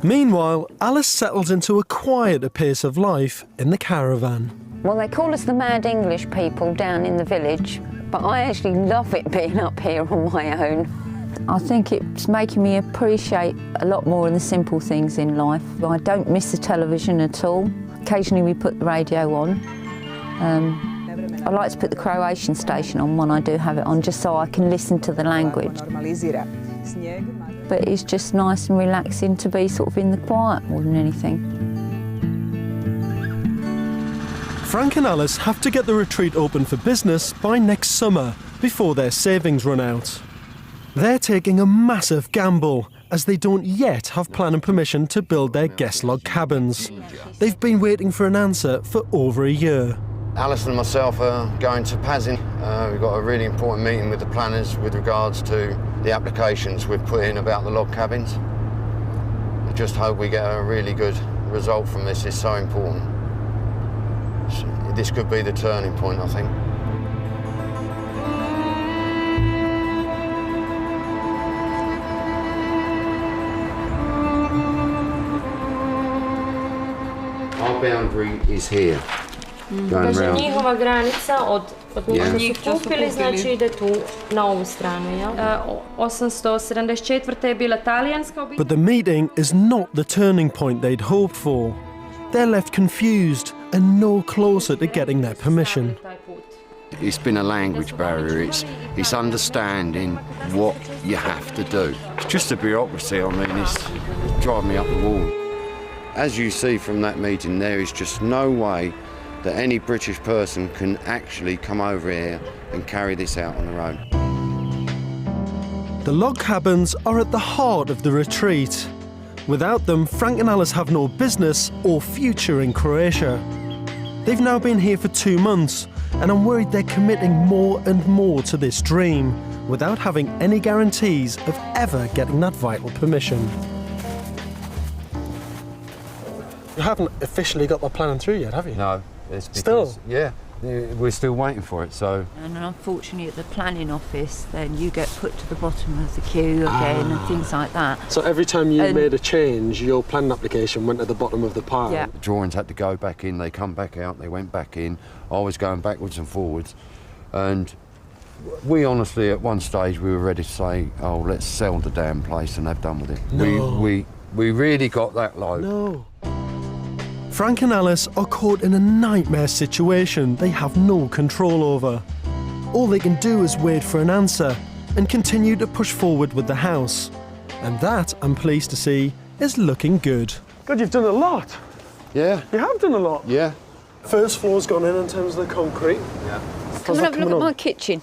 Meanwhile, Alice settles into a quieter pace of life in the caravan. Well, they call us the mad English people down in the village, but I actually love it being up here on my own. I think it's making me appreciate a lot more of the simple things in life. I don't miss the television at all. Occasionally we put the radio on. I like to put the Croatian station on when I do have it on, just so I can listen to the language. But it's just nice and relaxing to be sort of in the quiet more than anything. Frank and Alice have to get the retreat open for business by next summer, before their savings run out. They're taking a massive gamble, as they don't yet have planning permission to build their guest log cabins. They've been waiting for an answer for over a year. Alice and myself are going to Pazin We've got a really important meeting with the planners with regards to the applications we've put in about the log cabins. I just hope we get a really good result from this. It's so important. This could be the turning point, I think. Our boundary is here. Kaže, njihova granica od njih što su kupili, znači ide tu na ovu stranu, jel? 874. je bila talijanska obitelj. But the meeting is not the turning point they'd hoped for. They're left confused and no closer to getting their permission. It's been a language barrier. It's understanding what you have to do. It's just a bureaucracy. I mean, it's driving me up the wall. As you see from that meeting, there is just no way that any British person can actually come over here and carry this out on their own. The log cabins are at the heart of the retreat. Without them, Frank and Alice have no business or future in Croatia. They've now been here for 2 months, and I'm worried they're committing more and more to this dream without having any guarantees of ever getting that vital permission. You haven't officially got the planning through yet, have you? No. It's because, still? Yeah, we're still waiting for it, so... And unfortunately at the planning office, then you get put to the bottom of the queue again and things like that. So every time you made a change, your planning application went at the bottom of the pile? Yeah. The drawings had to go back in, they come back out, they went back in. I was going backwards and forwards. And we honestly, at one stage, we were ready to say, oh, let's sell the damn place and have done with it. No. We really got that low. No. Frank and Alice are caught in a nightmare situation they have no control over. All they can do is wait for an answer and continue to push forward with the house. And that, I'm pleased to see, is looking good. God, you've done a lot. Yeah. You have done a lot. Yeah. First floor's gone in terms of the concrete. Yeah. Come and have a look at my kitchen.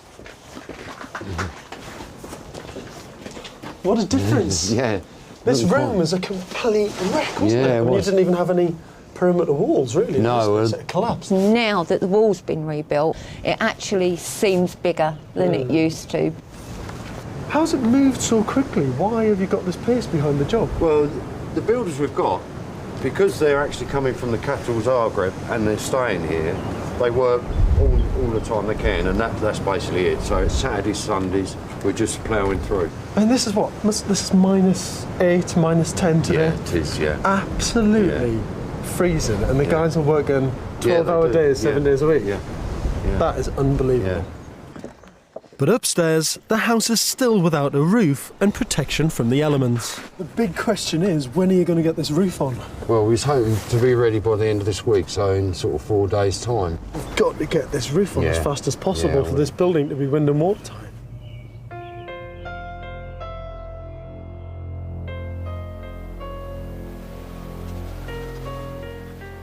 What a difference. Yeah. This room is a complete wreck, wasn't Yeah, it? it When was. you didn't even have any perimeter walls, really. No, It collapsed. Now that the wall's been rebuilt, it actually seems bigger than it used to. How's it moved so quickly? Why have you got this pace behind the job? Well, the builders we've got, because they're actually coming from the capital Zagreb and they're staying here, they work all the time they can, and that's basically it. So it's Saturdays, Sundays, we're just ploughing through. And this is what? This is -8, -10 today? Yeah, it is, yeah. Absolutely freezing, and the guys are working 12-hour days, 7 days a week? Yeah. That is unbelievable. But upstairs, the house is still without a roof and protection from the elements. The big question is, when are you going to get this roof on? Well, we was hoping to be ready by the end of this week, so in sort of 4 days' time. We've got to get this roof on as fast as possible Yeah, for this building to be wind and watertight.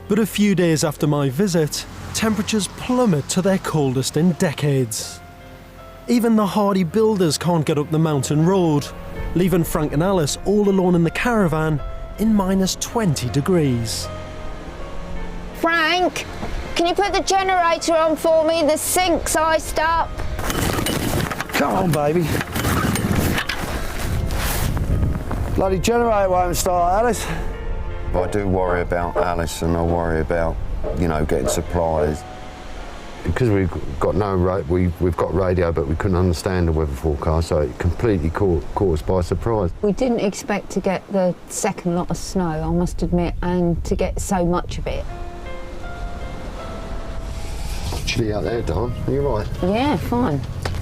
But a few days after my visit, temperatures plummet to their coldest in decades. Even the hardy builders can't get up the mountain road, leaving Frank and Alice all alone in the caravan in -20 degrees. Frank, can you put the generator on for me? The sink's iced up. Come on, baby. Bloody generator won't start, Alice. But I do worry about Alice, and I worry about, getting supplies. Because we've got we've got radio, but we couldn't understand the weather forecast, so it completely caught us by surprise. We didn't expect to get the second lot of snow, I must admit, and to get so much of it. Chilly out there, Don. Are you right? Yeah, fine.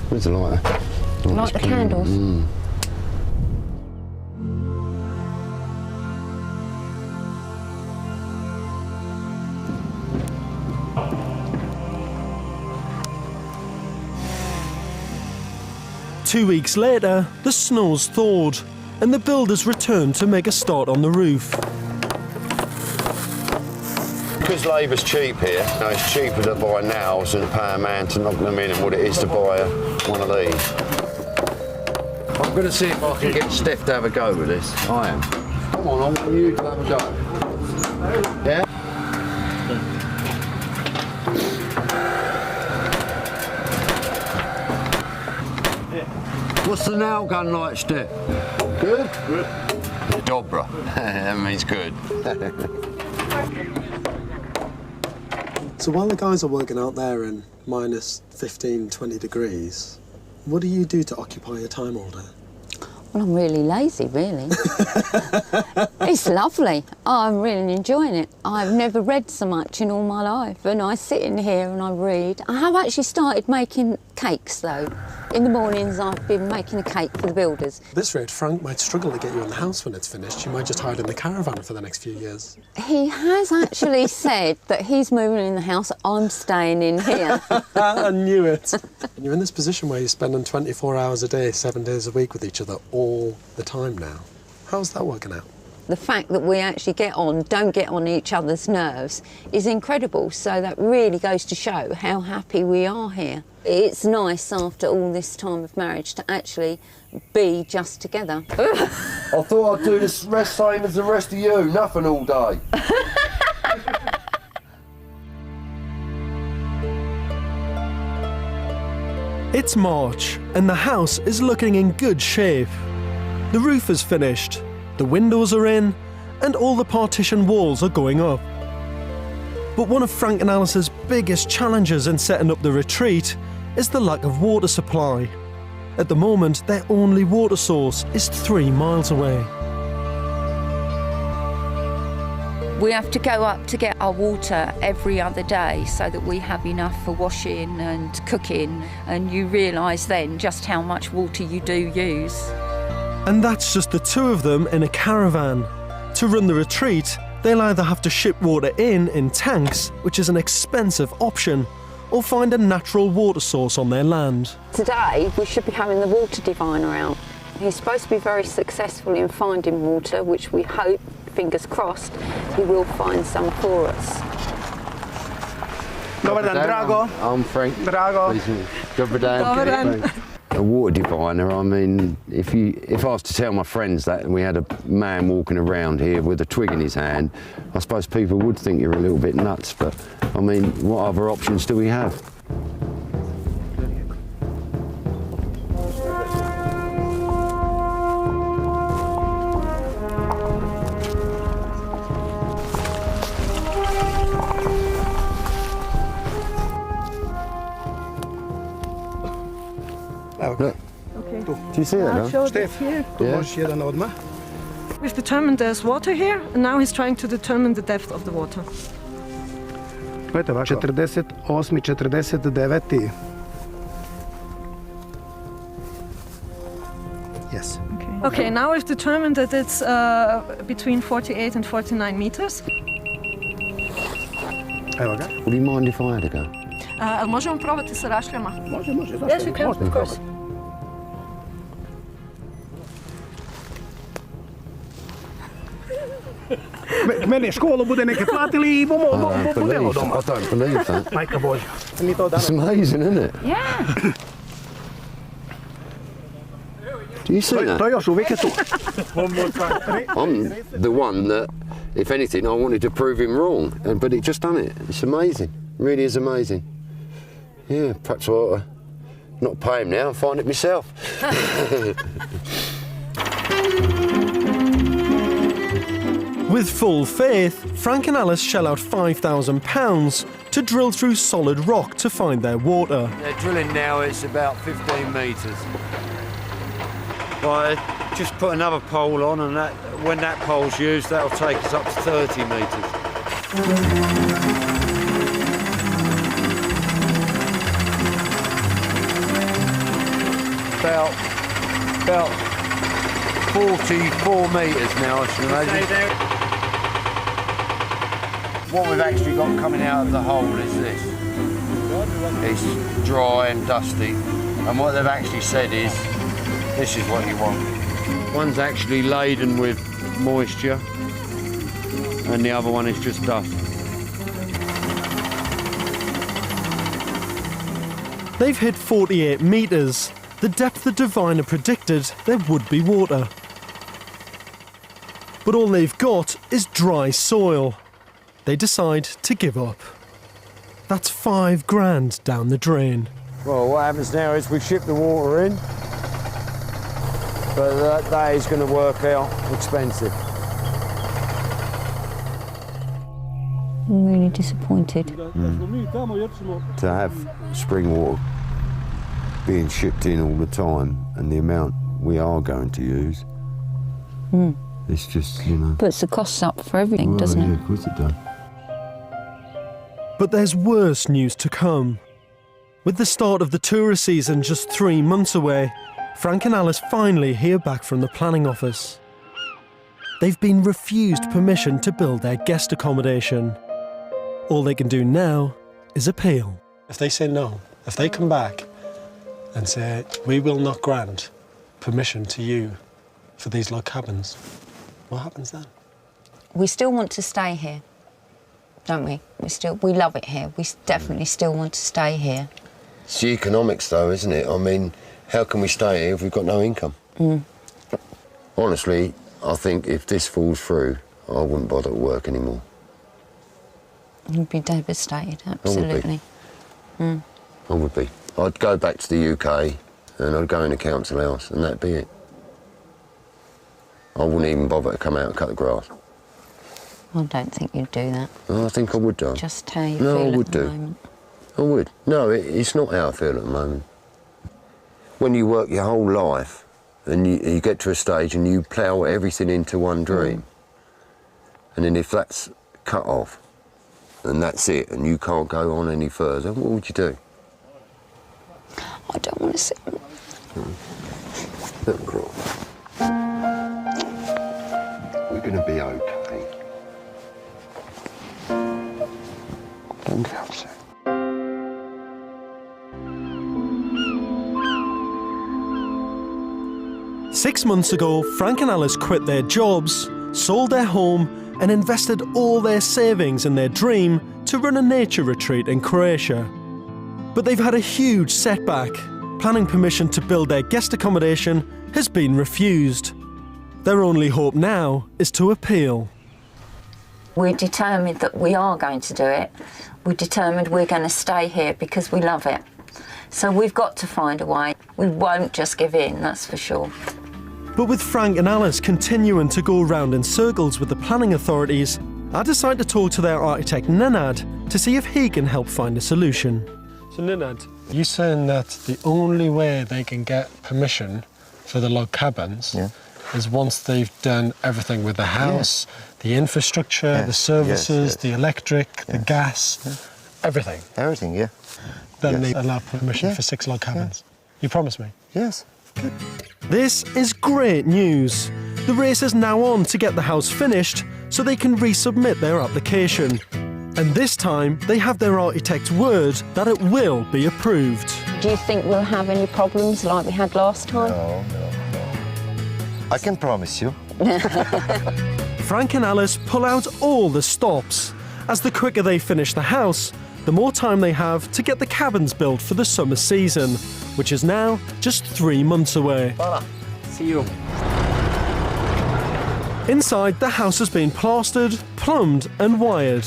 Where's the lighter? Light the candles. Mm. 2 weeks later, the snow's thawed, and the builders returned to make a start on the roof. Because labour's cheap here, it's cheaper to buy nails than to pay a man to knock them in than what it is to buy one of these. I'm going to see if I can get Steph to have a go with this. I am. Come on, I want you to have a go. Yeah? What's the nail gun like, Step? Good? Good. Dobra. That means good. So while the guys are working out there in minus 15, 20 degrees, what do you do to occupy your time all day? Well, I'm really lazy, really. It's lovely. I'm really enjoying it. I've never read so much in all my life, and I sit in here and I read. I have actually started making cakes, though. In the mornings, I've been making a cake for the builders. At this rate, Frank might struggle to get you in the house when it's finished. You might just hide in the caravan for the next few years. He has actually said that he's moving in the house, I'm staying in here. I knew it. And you're in this position where you're spending 24 hours a day, 7 days a week with each other all the time now. How's that working out? The fact that we actually don't get on each other's nerves is incredible, so that really goes to show how happy we are here. It's nice after all this time of marriage to actually be just together. I thought I'd do the same as the rest of you, nothing all day. It's March, and the house is looking in good shape. The roof is finished, the windows are in, and all the partition walls are going up. But one of Frank and Alice's biggest challenges in setting up the retreat is the lack of water supply. At the moment, their only water source is 3 miles away. We have to go up to get our water every other day so that we have enough for washing and cooking, and you realise then just how much water you do use. And that's just the two of them in a caravan. To run the retreat, they'll either have to ship water in tanks, which is an expensive option, or find a natural water source on their land. Today we should be having the water diviner out. He's supposed to be very successful in finding water, which we hope, fingers crossed, he will find some for us. Dobar dan, Drago. I'm Frank. Drago. Dobar dan. Dobar dan. A water diviner, I mean, if I was to tell my friends that we had a man walking around here with a twig in his hand, I suppose people would think you're a little bit nuts, but I mean, what other options do we have? Okay. Do you see that now? Steph, jedan odmah. We've determined there's water here, and now he's trying to determine the depth of the water. Gledajte ovako. 48, 49. Yes. Okay, now we've determined that it's between 48 and 49 meters. Evo ga. Would you mind if I had a go? Možemo probati sa rašljama? Može. Yes, you can, of course. Mene školu bude neke platili i budemo doma. I don't believe that. Majka Božja. Ni to danas. It's amazing, isn't it? Yeah. Do you see that? To još uvijek je tu. I'm the one that, if anything, I wanted to prove him wrong, but it just done it. It's amazing. It really is amazing. Yeah, perhaps I ought to not pay him now and find it myself. With full faith, Frank and Alice shell out £5,000 to drill through solid rock to find their water. They're drilling now, it's about 15 metres. Well, just put another pole on, and when that pole's used, that'll take us up to 30 metres. About 44 metres now, I should imagine. What we've actually got coming out of the hole is this. It's dry and dusty, and what they've actually said is, this is what you want. One's actually laden with moisture, and the other one is just dust. They've hit 48 metres, the depth the diviner predicted there would be water. But all they've got is dry soil. They decide to give up. That's $5 grand down the drain. Well, what happens now is we ship the water in, but that is going to work out expensive. I'm really disappointed. To have spring water being shipped in all the time and the amount we are going to use, it's just, you know... Puts the costs up for everything, doesn't it? Yeah, of course it does. But there's worse news to come. With the start of the tourist season just 3 months away, Frank and Alice finally hear back from the planning office. They've been refused permission to build their guest accommodation. All they can do now is appeal. If they say no, if they come back and say, we will not grant permission to you for these log cabins, what happens then? We still want to stay here, don't we? We love it here. We definitely still want to stay here. It's the economics though, isn't it? I mean, how can we stay here if we've got no income? Honestly, I think if this falls through, I wouldn't bother to work anymore. You'd be devastated, absolutely. I would be. I'd go back to the UK and I'd go in a council house and that'd be it. I wouldn't even bother to come out and cut the grass. I don't think you'd do that. I think I would do. Just how you No, feel I would at the do. moment. I would. No, it's not how I feel at the moment. When you work your whole life and you get to a stage and you plough everything into one dream, and then if that's cut off and that's it and you can't go on any further, what would you do? I don't want to sit. Don't cry. We're going to be okay. Don't get upset. Six months ago, Frank and Alice quit their jobs, sold their home, and invested all their savings in their dream to run a nature retreat in Croatia. But they've had a huge setback. Planning permission to build their guest accommodation has been refused. Their only hope now is to appeal. We're determined that we are going to do it. We're determined we're going to stay here because we love it. So we've got to find a way. We won't just give in, that's for sure. But with Frank and Alice continuing to go round in circles with the planning authorities, I decide to talk to their architect Nenad to see if he can help find a solution. So Nenad, you're saying that the only way they can get permission for the log cabins is once they've done everything with the house, the infrastructure, the services, the electric, the gas, everything. Everything, yeah. Then they allow permission for 6 log cabins. You promise me? Yes. This is great news. The race is now on to get the house finished so they can resubmit their application. And this time, they have their architect's word that it will be approved. Do you think we'll have any problems like we had last time? No. I can promise you. Frank and Alice pull out all the stops, as the quicker they finish the house, the more time they have to get the cabins built for the summer season, which is now just 3 months away. Voilà. See you. Inside, the house has been plastered, plumbed and wired.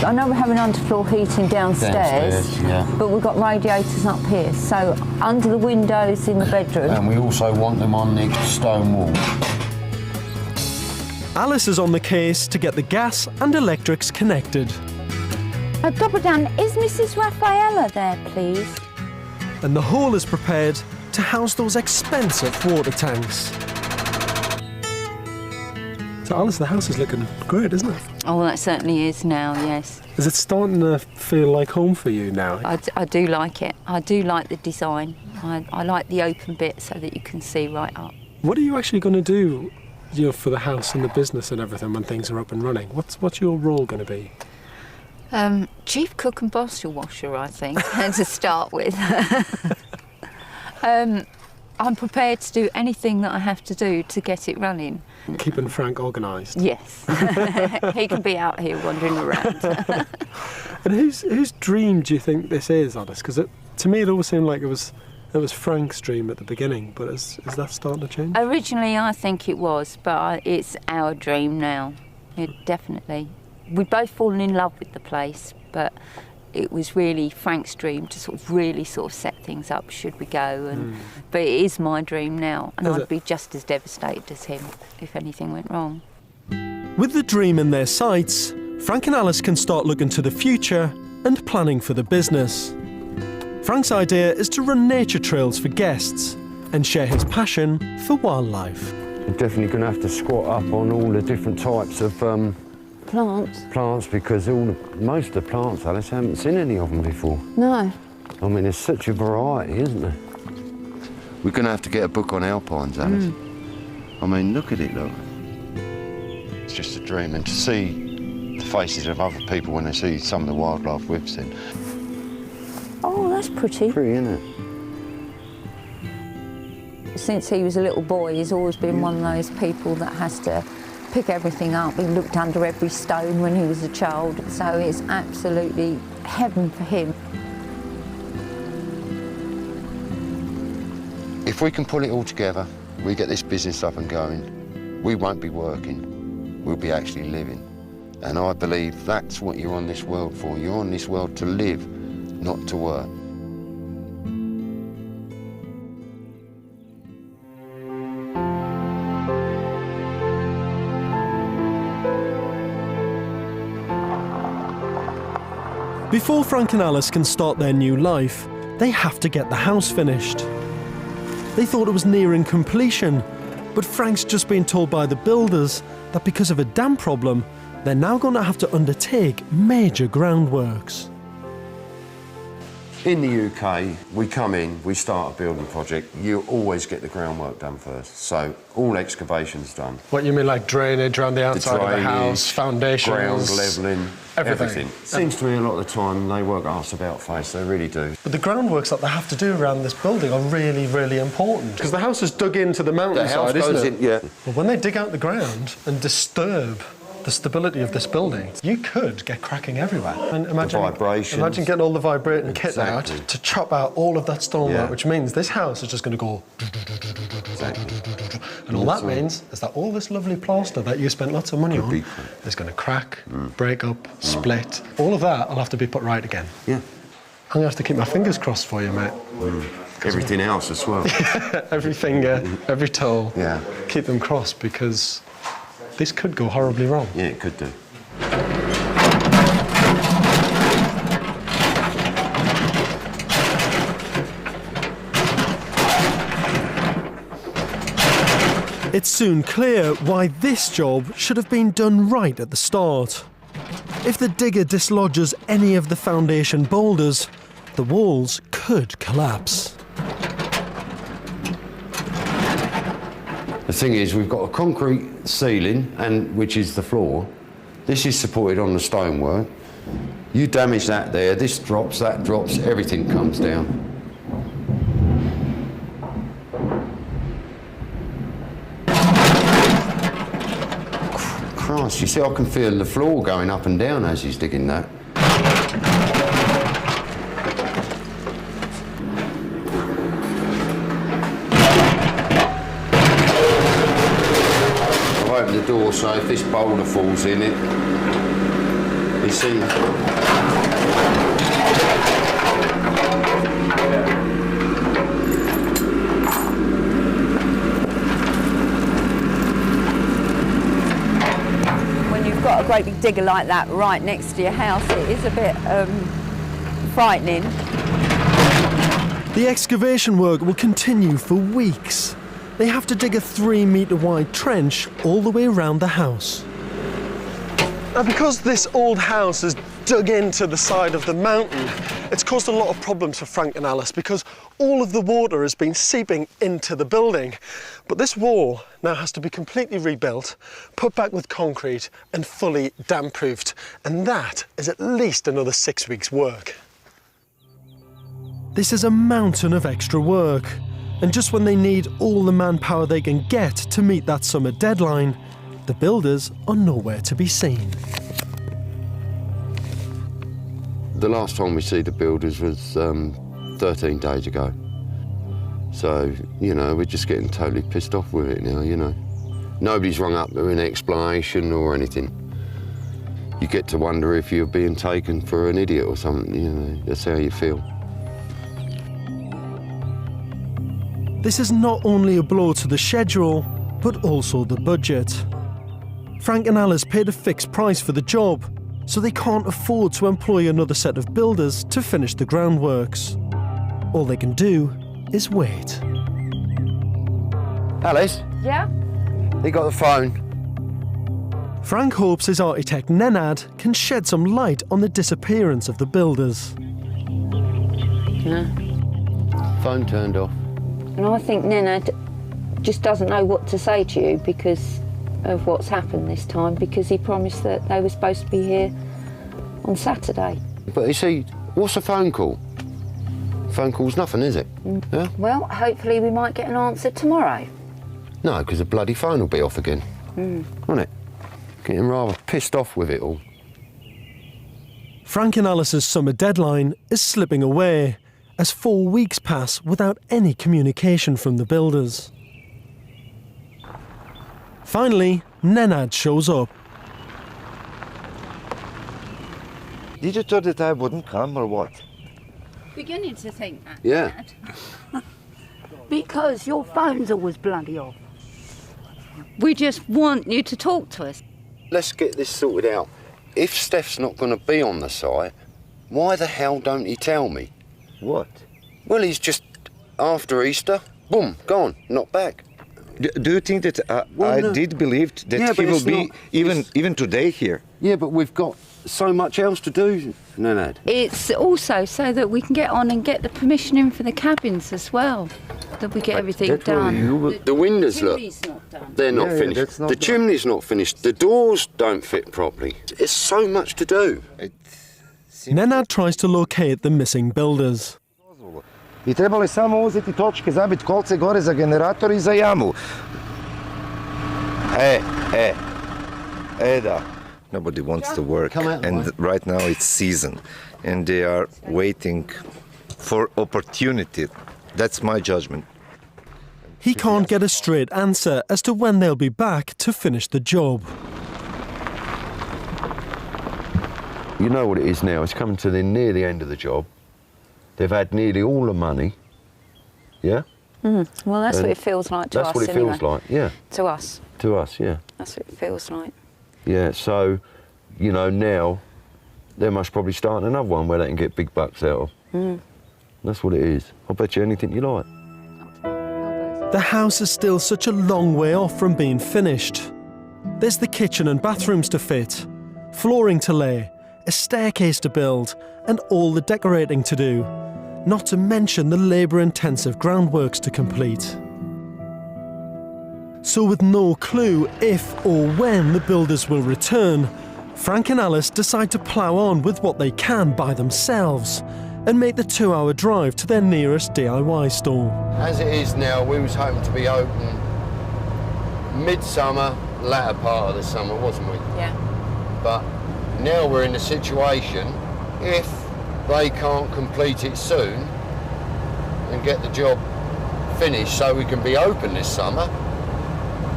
I know we're having underfloor heating downstairs, yeah. but we've got radiators up here, so under the windows in the bedroom. And we also want them on the stone wall. Alice is on the case to get the gas and electrics connected. Double down, is Mrs. Raffaella there, please? And the hall is prepared to house those expensive water tanks. So Alice, the house is looking great, isn't it? Oh, well, that certainly is now, yes. Is it starting to feel like home for you now? I do like it. I do like the design. I like the open bit so that you can see right up. What are you actually going to do, for the house and the business and everything when things are up and running? What's your role going to be? Chief cook and bottle washer, I think, to start with. I'm prepared to do anything that I have to do to get it running. Keeping Frank organised? Yes. He can be out here wandering around. And whose dream do you think this is, Alice? Because to me it always seemed like it was Frank's dream at the beginning, but is that starting to change? Originally I think it was, but it's our dream now. Definitely. We've both fallen in love with the place, but it was really Frank's dream to sort of set things up should we go. But it is my dream now, and I'd be just as devastated as him if anything went wrong. With the dream in their sights, Frank and Alice can start looking to the future and planning for the business. Frank's idea is to run nature trails for guests and share his passion for wildlife. You're definitely going to have to squat up on all the different types of plants because most of the plants, Alice, I haven't seen any of them before. No. I mean, there's such a variety, isn't there? We're going to have to get a book on alpines, Alice. I mean, look at it, look. It's just a dream, and to see the faces of other people when they see some of the wildlife we've seen. Oh, that's pretty. Pretty, isn't it? Since he was a little boy, he's always been one of those people that has to pick everything up. He looked under every stone when he was a child, so it's absolutely heaven for him. If we can pull it all together, we get this business up and going, we won't be working, we'll be actually living. And I believe that's what you're on this world for. You're on this world to live, not to work. Before Frank and Alice can start their new life, they have to get the house finished. They thought it was nearing completion, but Frank's just been told by the builders that because of a damp problem, they're now going to have to undertake major groundworks. In the UK, we come in, we start a building project, you always get the groundwork done first. So all excavations done. What you mean, like drainage around the outside of the house, foundations? Ground levelling, everything. Seems to me a lot of the time they work arse about face, they really do. But the groundworks that they have to do around this building are really, really important. Because the house is dug into the mountainside, isn't it? Yeah. But when they dig out the ground and disturb the stability of this building, you could get cracking everywhere. And imagine, the vibrations. Imagine getting all the vibrating kit out to chop out all of that stonework, Yeah. which means this house is just going to go... And all that means is that all this lovely plaster that you spent lots of money on is going to crack, break up, split. All of that will have to be put right again. Yeah. I'm going to have to keep my fingers crossed for you, mate. Everything else as well. Every finger, every toe. Yeah. Keep them crossed because this could go horribly wrong. Yeah, it could do. It's soon clear why this job should have been done right at the start. If the digger dislodges any of the foundation boulders, the walls could collapse. The thing is, we've got a concrete ceiling, which is the floor. This is supported on the stonework. You damage that there, this drops, that drops, everything comes down. Christ, you see, I can feel the floor going up and down as he's digging that. Open the door so if this boulder falls in it, you see. When you've got a great big digger like that right next to your house, it is a bit frightening. The excavation work will continue for weeks. They have to dig a 3-metre wide trench all the way around the house. Now, because this old house is dug into the side of the mountain, it's caused a lot of problems for Frank and Alice because all of the water has been seeping into the building. But this wall now has to be completely rebuilt, put back with concrete and fully damp-proofed. And that is at least another 6 weeks' work. This is a mountain of extra work. And just when they need all the manpower they can get to meet that summer deadline, the builders are nowhere to be seen. The last time we see the builders was 13 days ago. So, you know, we're just getting totally pissed off with it now, you know. Nobody's rung up with an explanation or anything. you get to wonder if you're being taken for an idiot or something, you know, that's how you feel. This is not only a blow to the schedule, but also the budget. Frank and Alice paid a fixed price for the job, so they can't afford to employ another set of builders to finish the groundworks. All they can do is wait. Alice? Yeah? You got the phone? Frank hopes his architect Nenad can shed some light on the disappearance of the builders. No. Phone turned off. And I think Nenad just doesn't know what to say to you because of what's happened this time, because he promised that they were supposed to be here on Saturday. But you see, what's a phone call? Phone call's nothing, is it? Yeah? Well, hopefully we might get an answer tomorrow. No, because the bloody phone will be off again, won't it? Getting rather pissed off with it all. Frank and Alice's summer deadline is slipping away as 4 weeks pass without any communication from the builders. Finally, Nenad shows up. Did you thought that I wouldn't come or what? Beginning to think that. Yeah. Because your phone's always bloody off. We just want you to talk to us. Let's get this sorted out. If Steph's not going to be on the site, why the hell don't he tell me? What? Well, he's just after Easter, boom, gone, not back. Do you think that I did believe that Yeah, he but will it's be not- even today here? Yeah, but we've got so much else to do, Nenad. It's also so that we can get on and get the permission in for the cabins as well, that we get everything done. The windows, look, chimney's not done. they're not Yeah, finished. that's not The done. chimney's not finished. The doors don't fit properly. It's so much to do. Nenad tries to locate the missing builders. I trebali samo uzeti točke, zabiti kolce gore za generator I za jamu. Da. Nobody wants to work, and right now it's season, and they are waiting for opportunity. That's my judgment. He can't get a straight answer as to when they'll be back to finish the job. You know what it is now. It's coming to near the end of the job. They've had nearly all the money. Yeah? Well, that's And what it feels like to us. That's what it anyway. feels like, yeah. To us. To us, yeah. That's what it feels like. Yeah, so, you know, now they must probably start another one where they can get big bucks out of. That's what it is. I'll bet you anything you like. The house is still such a long way off from being finished. There's the kitchen and bathrooms to fit, flooring to lay, a staircase to build, and all the decorating to do, not to mention the labour-intensive groundworks to complete. So with no clue if or when the builders will return, Frank and Alice decide to plough on with what they can by themselves and make the 2-hour drive to their nearest DIY store. As it is now, we was hoping to be open midsummer, latter part of the summer, wasn't we? Yeah. But now we're in a situation, if they can't complete it soon and get the job finished so we can be open this summer,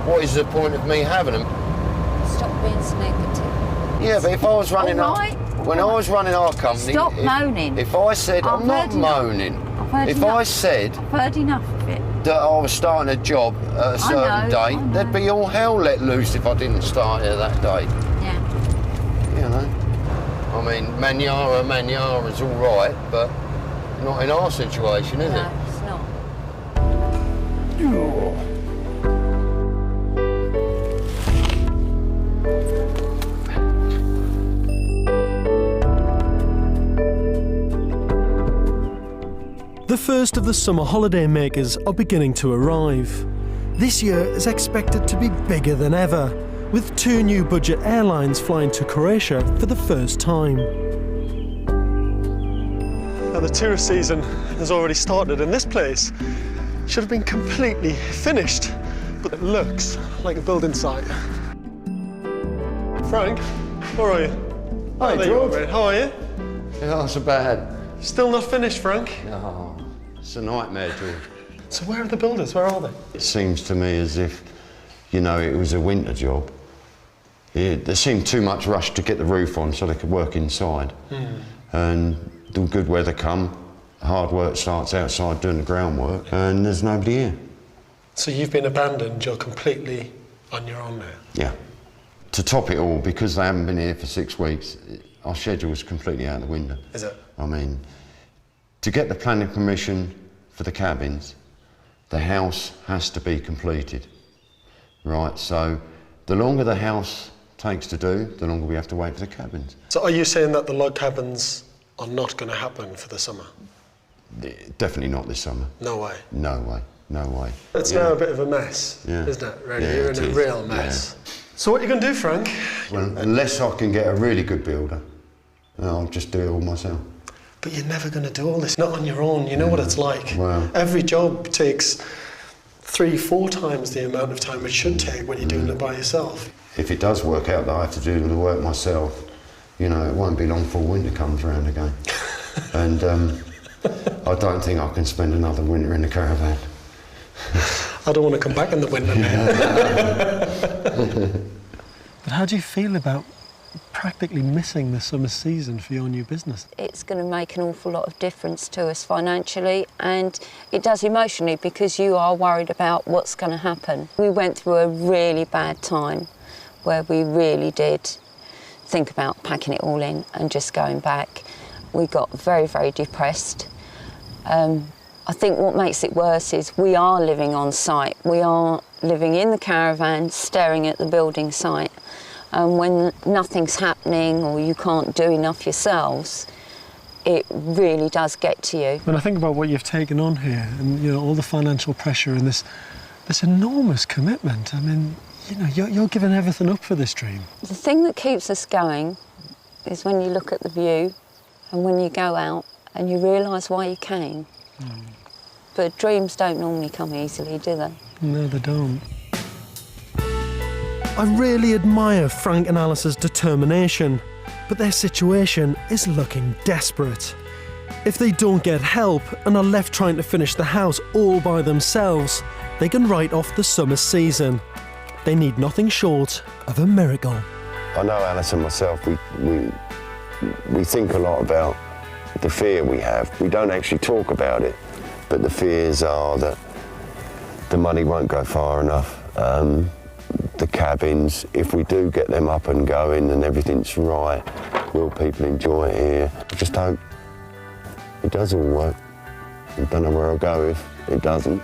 what is the point of me having them? Stop being so negative. Yeah, but if I was running All right. when I was running our company, Stop moaning. If I said I've I'm not heard enough. moaning, I've heard if enough. I said I've heard enough of it. that I was starting a job at a certain I date, know. there'd be all hell let loose if I didn't start it that day. Yeah. You know, I mean, Manyara's all right, but not in our situation, is No, it? it's not. The first of the summer holiday makers are beginning to arrive. This year is expected to be bigger than ever, with 2 new budget airlines flying to Croatia for the first time. Now the tourist season has already started, and this place should have been completely finished, but it looks like a building site. Frank, where are you? Hi, there you are, George. mate. How are you? Yeah, not so bad. Still not finished, Frank? Oh, it's a nightmare, George. So where are the builders? Where are they? It seems to me as if, you know, it was a winter job. there seemed too much rush to get the roof on so they could work inside. And the good weather come, hard work starts outside doing the groundwork, and there's nobody here. So you've been abandoned, you're completely on your own now? Yeah. To top it all, because they haven't been here for 6 weeks, our schedule is completely out the window. Is it? I mean, to get the planning permission for the cabins, the house has to be completed, right? So the longer the house takes to do, the longer we have to wait for the cabins. So are you saying that the log cabins are not going to happen for the summer? Definitely not this summer. No way? No way, no way. It's now a bit of a mess, isn't it? Really, you're in a real mess. So what are you going to do, Frank? Well, unless I can get a really good builder, I'll just do it all myself. But you're never going to do all this, not on your own. You know what it's like. Well, every job takes 3-4 times the amount of time it should take when you're doing it by yourself. If it does work out that I have to do the work myself, you know, it won't be long before winter comes around again. And I don't think I can spend another winter in the caravan. I don't want to come back in the winter now. But how do you feel about practically missing the summer season for your new business? It's going to make an awful lot of difference to us financially, and it does emotionally, because you are worried about what's going to happen. We went through a really bad time where we really did think about packing it all in and just going back. We got very, very depressed. I think what makes it worse is we are living on site. We are living in the caravan, staring at the building site. And when nothing's happening or you can't do enough yourselves, it really does get to you. When I think about what you've taken on here, and you know, all the financial pressure and this enormous commitment, I mean, you know, you're giving everything up for this dream. The thing that keeps us going is when you look at the view and when you go out and you realise why you came. But dreams don't normally come easily, do they? No, they don't. I really admire Frank and Alice's determination, but their situation is looking desperate. If they don't get help and are left trying to finish the house all by themselves, they can write off the summer season. They need nothing short of a miracle. I know Alice and myself, we think a lot about the fear we have. We don't actually talk about it, but the fears are that the money won't go far enough. The cabins, if we do get them up and going and everything's right, will people enjoy it here? I just hope it does all work. I don't know where I'll go if it doesn't.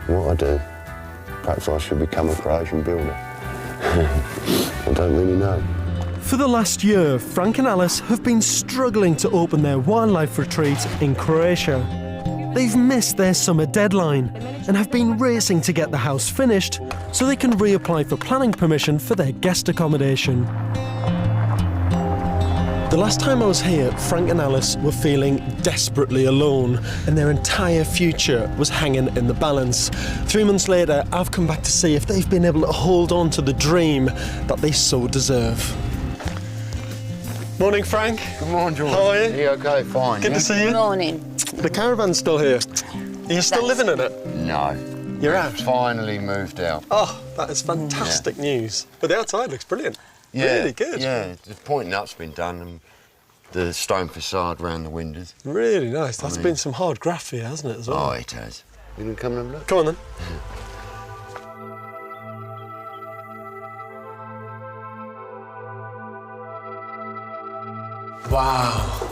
What I do? Perhaps I should become a Croatian builder. I don't really know. For the last year, Frank and Alice have been struggling to open their wildlife retreat in Croatia. They've missed their summer deadline and have been racing to get the house finished so they can reapply for planning permission for their guest accommodation. The last time I was here, Frank and Alice were feeling desperately alone and their entire future was hanging in the balance. 3 months later, I've come back to see if they've been able to hold on to the dream that they so deserve. Morning, Frank. Good morning, George. How are you? Yeah, okay, fine. Good to see you. Morning. The caravan's still here. Are you still living in it? No. You're out? Finally moved out. Oh, that is fantastic news. But the outside looks brilliant. Yeah, really good. Yeah, the pointing up's been done and the stone facade around the windows. Really nice. That's been some hard graft for you, hasn't it, as well? Oh, it has. You can come and have a look? Come on, then. Wow.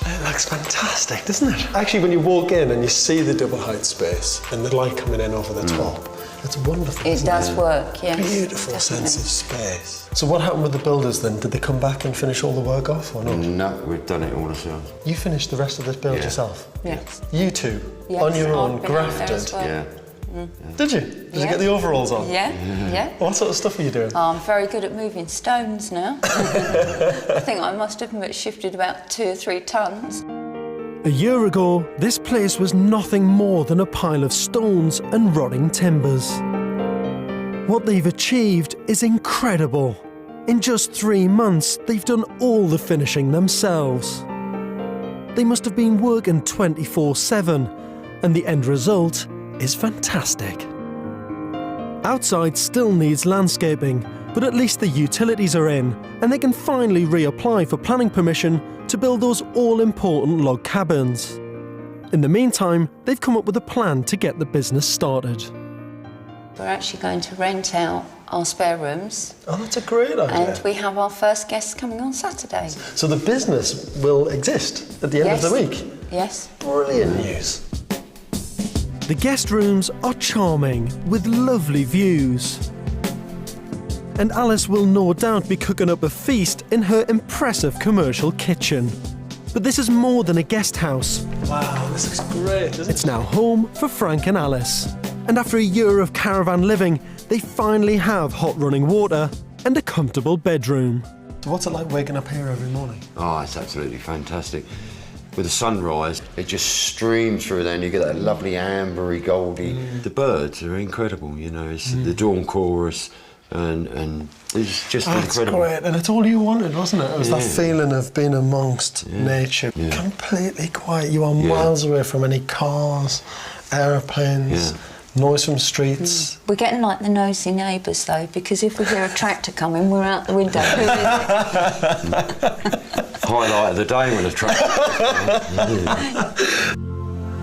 It looks fantastic, doesn't it? Actually, when you walk in and you see the double height space and the light coming in over the top, it's wonderful. It does work, yes. Beautiful sense of space. So what happened with the builders then? Did they come back and finish all the work off or not? No, we've done it all ourselves. You finished the rest of this build yourself? Yes. You two? Yes, on your own, I've been out there grafted? as well. Yeah. Did you? Did you get the overalls on? Yeah, yeah. What sort of stuff are you doing? I'm very good at moving stones now. I think I must have shifted about 2 or 3 tons. A year ago, this place was nothing more than a pile of stones and rotting timbers. What they've achieved is incredible. In just 3 months, they've done all the finishing themselves. They must have been working 24/7, and the end result is fantastic. Outside still needs landscaping, but at least the utilities are in, and they can finally reapply for planning permission to build those all-important log cabins. In the meantime, they've come up with a plan to get the business started. We're actually going to rent out our spare rooms. Oh, that's a great idea. And we have our first guests coming on Saturday. So the business will exist at the end of the week? Yes. Brilliant news. The guest rooms are charming, with lovely views. And Alice will no doubt be cooking up a feast in her impressive commercial kitchen. But this is more than a guest house. Wow, this looks great, doesn't it? It's now home for Frank and Alice. And after a year of caravan living, they finally have hot running water and a comfortable bedroom. So what's it like waking up here every morning? Oh, it's absolutely fantastic. With the sunrise, it just streams through there and you get that lovely ambery, goldy. The birds are incredible, you know, it's the dawn chorus and it's just incredible. That's great, and it's all you wanted, wasn't it? It was that feeling of being amongst nature. Completely quiet, you are miles away from any cars, aeroplanes, noise from streets. We're getting like the nosy neighbours though, because if we hear a tractor coming, we're out the window. Who is it? Highlight of the day when a tractor.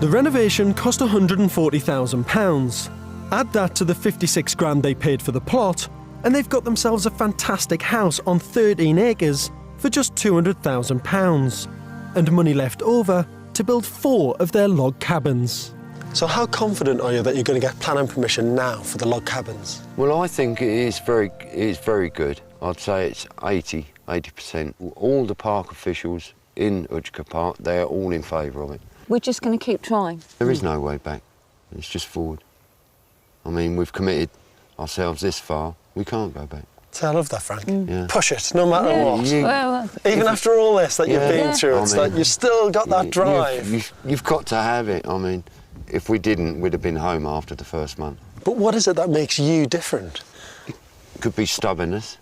The renovation cost £140,000. Add that to the 56 grand they paid for the plot, and they've got themselves a fantastic house on 13 acres for just £200,000, and money left over to build 4 of their log cabins. So how confident are you that you're going to get planning permission now for the log cabins? Well, I think it is very good. I'd say it's 80%. All the park officials in Udgka Park, they're all in favour of it. We're just going to keep trying. There is no way back. It's just forward. I mean, we've committed ourselves this far. We can't go back. So I love that, Frank. Push it, no matter what. Even after all this that you've been through, it's like you've still got that drive. You've got to have it. I mean, if we didn't, we'd have been home after the first month. But what is it that makes you different? It could be stubbornness,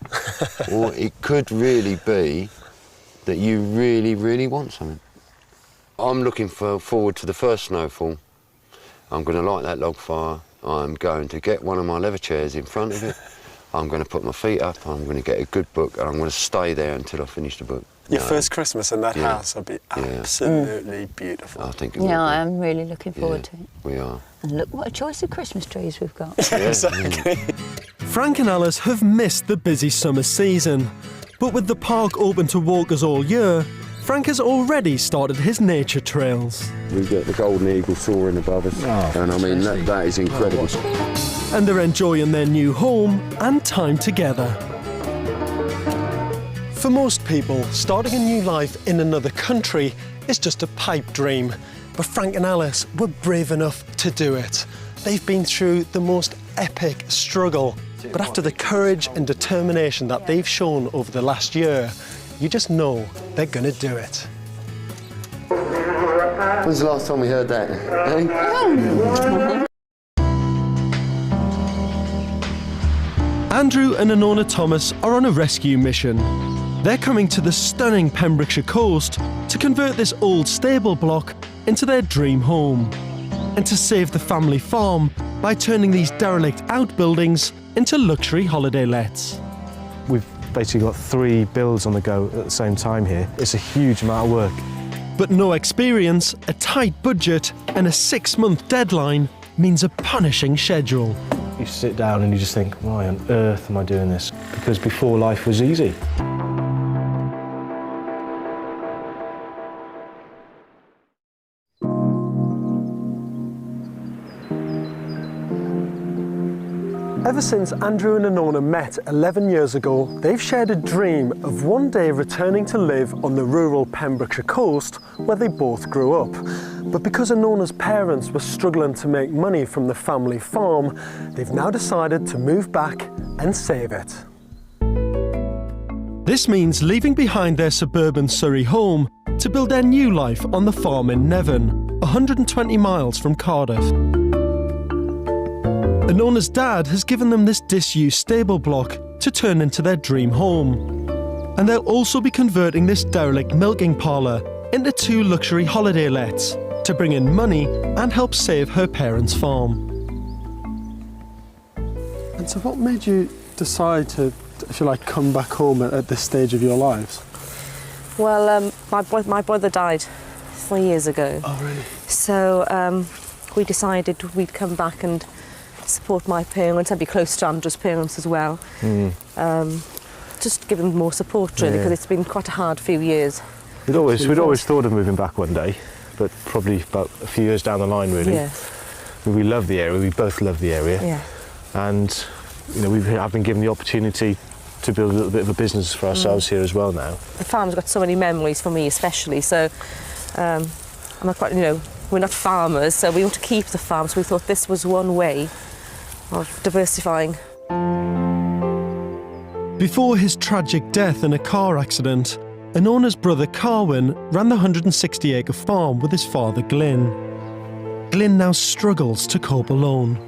or it could really be that you really, really want something. I'm looking forward to the first snowfall. I'm going to light that log fire. I'm going to get one of my leather chairs in front of it. I'm going to put my feet up. I'm going to get a good book, and I'm going to stay there until I finish the book. Your first Christmas in that house will be absolutely beautiful. I think it will be. I am really looking forward to it. We are. And look what a choice of Christmas trees we've got. Exactly. Frank and Alice have missed the busy summer season, but with the park open to walkers all year, Frank has already started his nature trails. We've got the golden eagle soaring above us, and I mean, that is incredible. And they're enjoying their new home and time together. For most people, starting a new life in another country is just a pipe dream. But Frank and Alice were brave enough to do it. They've been through the most epic struggle. But after the courage and determination that they've shown over the last year, you just know they're going to do it. When's the last time we heard that? Andrew and Anona Thomas are on a rescue mission. They're coming to the stunning Pembrokeshire coast to convert this old stable block into their dream home, and to save the family farm by turning these derelict outbuildings into luxury holiday lets. We've basically got 3 builds on the go at the same time here. It's a huge amount of work. But no experience, a tight budget and a 6-month deadline means a punishing schedule. You sit down and you just think, why on earth am I doing this? Because before life was easy. Ever since Andrew and Anona met 11 years ago, they've shared a dream of one day returning to live on the rural Pembrokeshire coast where they both grew up. But because Anona's parents were struggling to make money from the family farm, they've now decided to move back and save it. This means leaving behind their suburban Surrey home to build their new life on the farm in Nevern, 120 miles from Cardiff. Anona's dad has given them this disused stable block to turn into their dream home. And they'll also be converting this derelict milking parlour into 2 luxury holiday lets to bring in money and help save her parents' farm. So what made you decide to, if you like, come back home at this stage of your lives? Well, my brother died 3 years ago. Oh, really? So we decided we'd come back and support my parents and be close to Andrew's parents as well. Just give them more support, really, because it's been quite a hard few years. We'd always thought of moving back one day, but probably about a few years down the line, really. Yes. We love the area. We both love the area. Yeah. And you know, I've been given the opportunity to build a little bit of a business for ourselves here as well now. The farm's got so many memories for me, especially. So I'm not quite, you know, we're not farmers, so we want to keep the farm. So we thought this was one way of diversifying. Before his tragic death in a car accident, Anona's brother Carwyn ran the 160-acre farm with his father Glyn. Glyn now struggles to cope alone.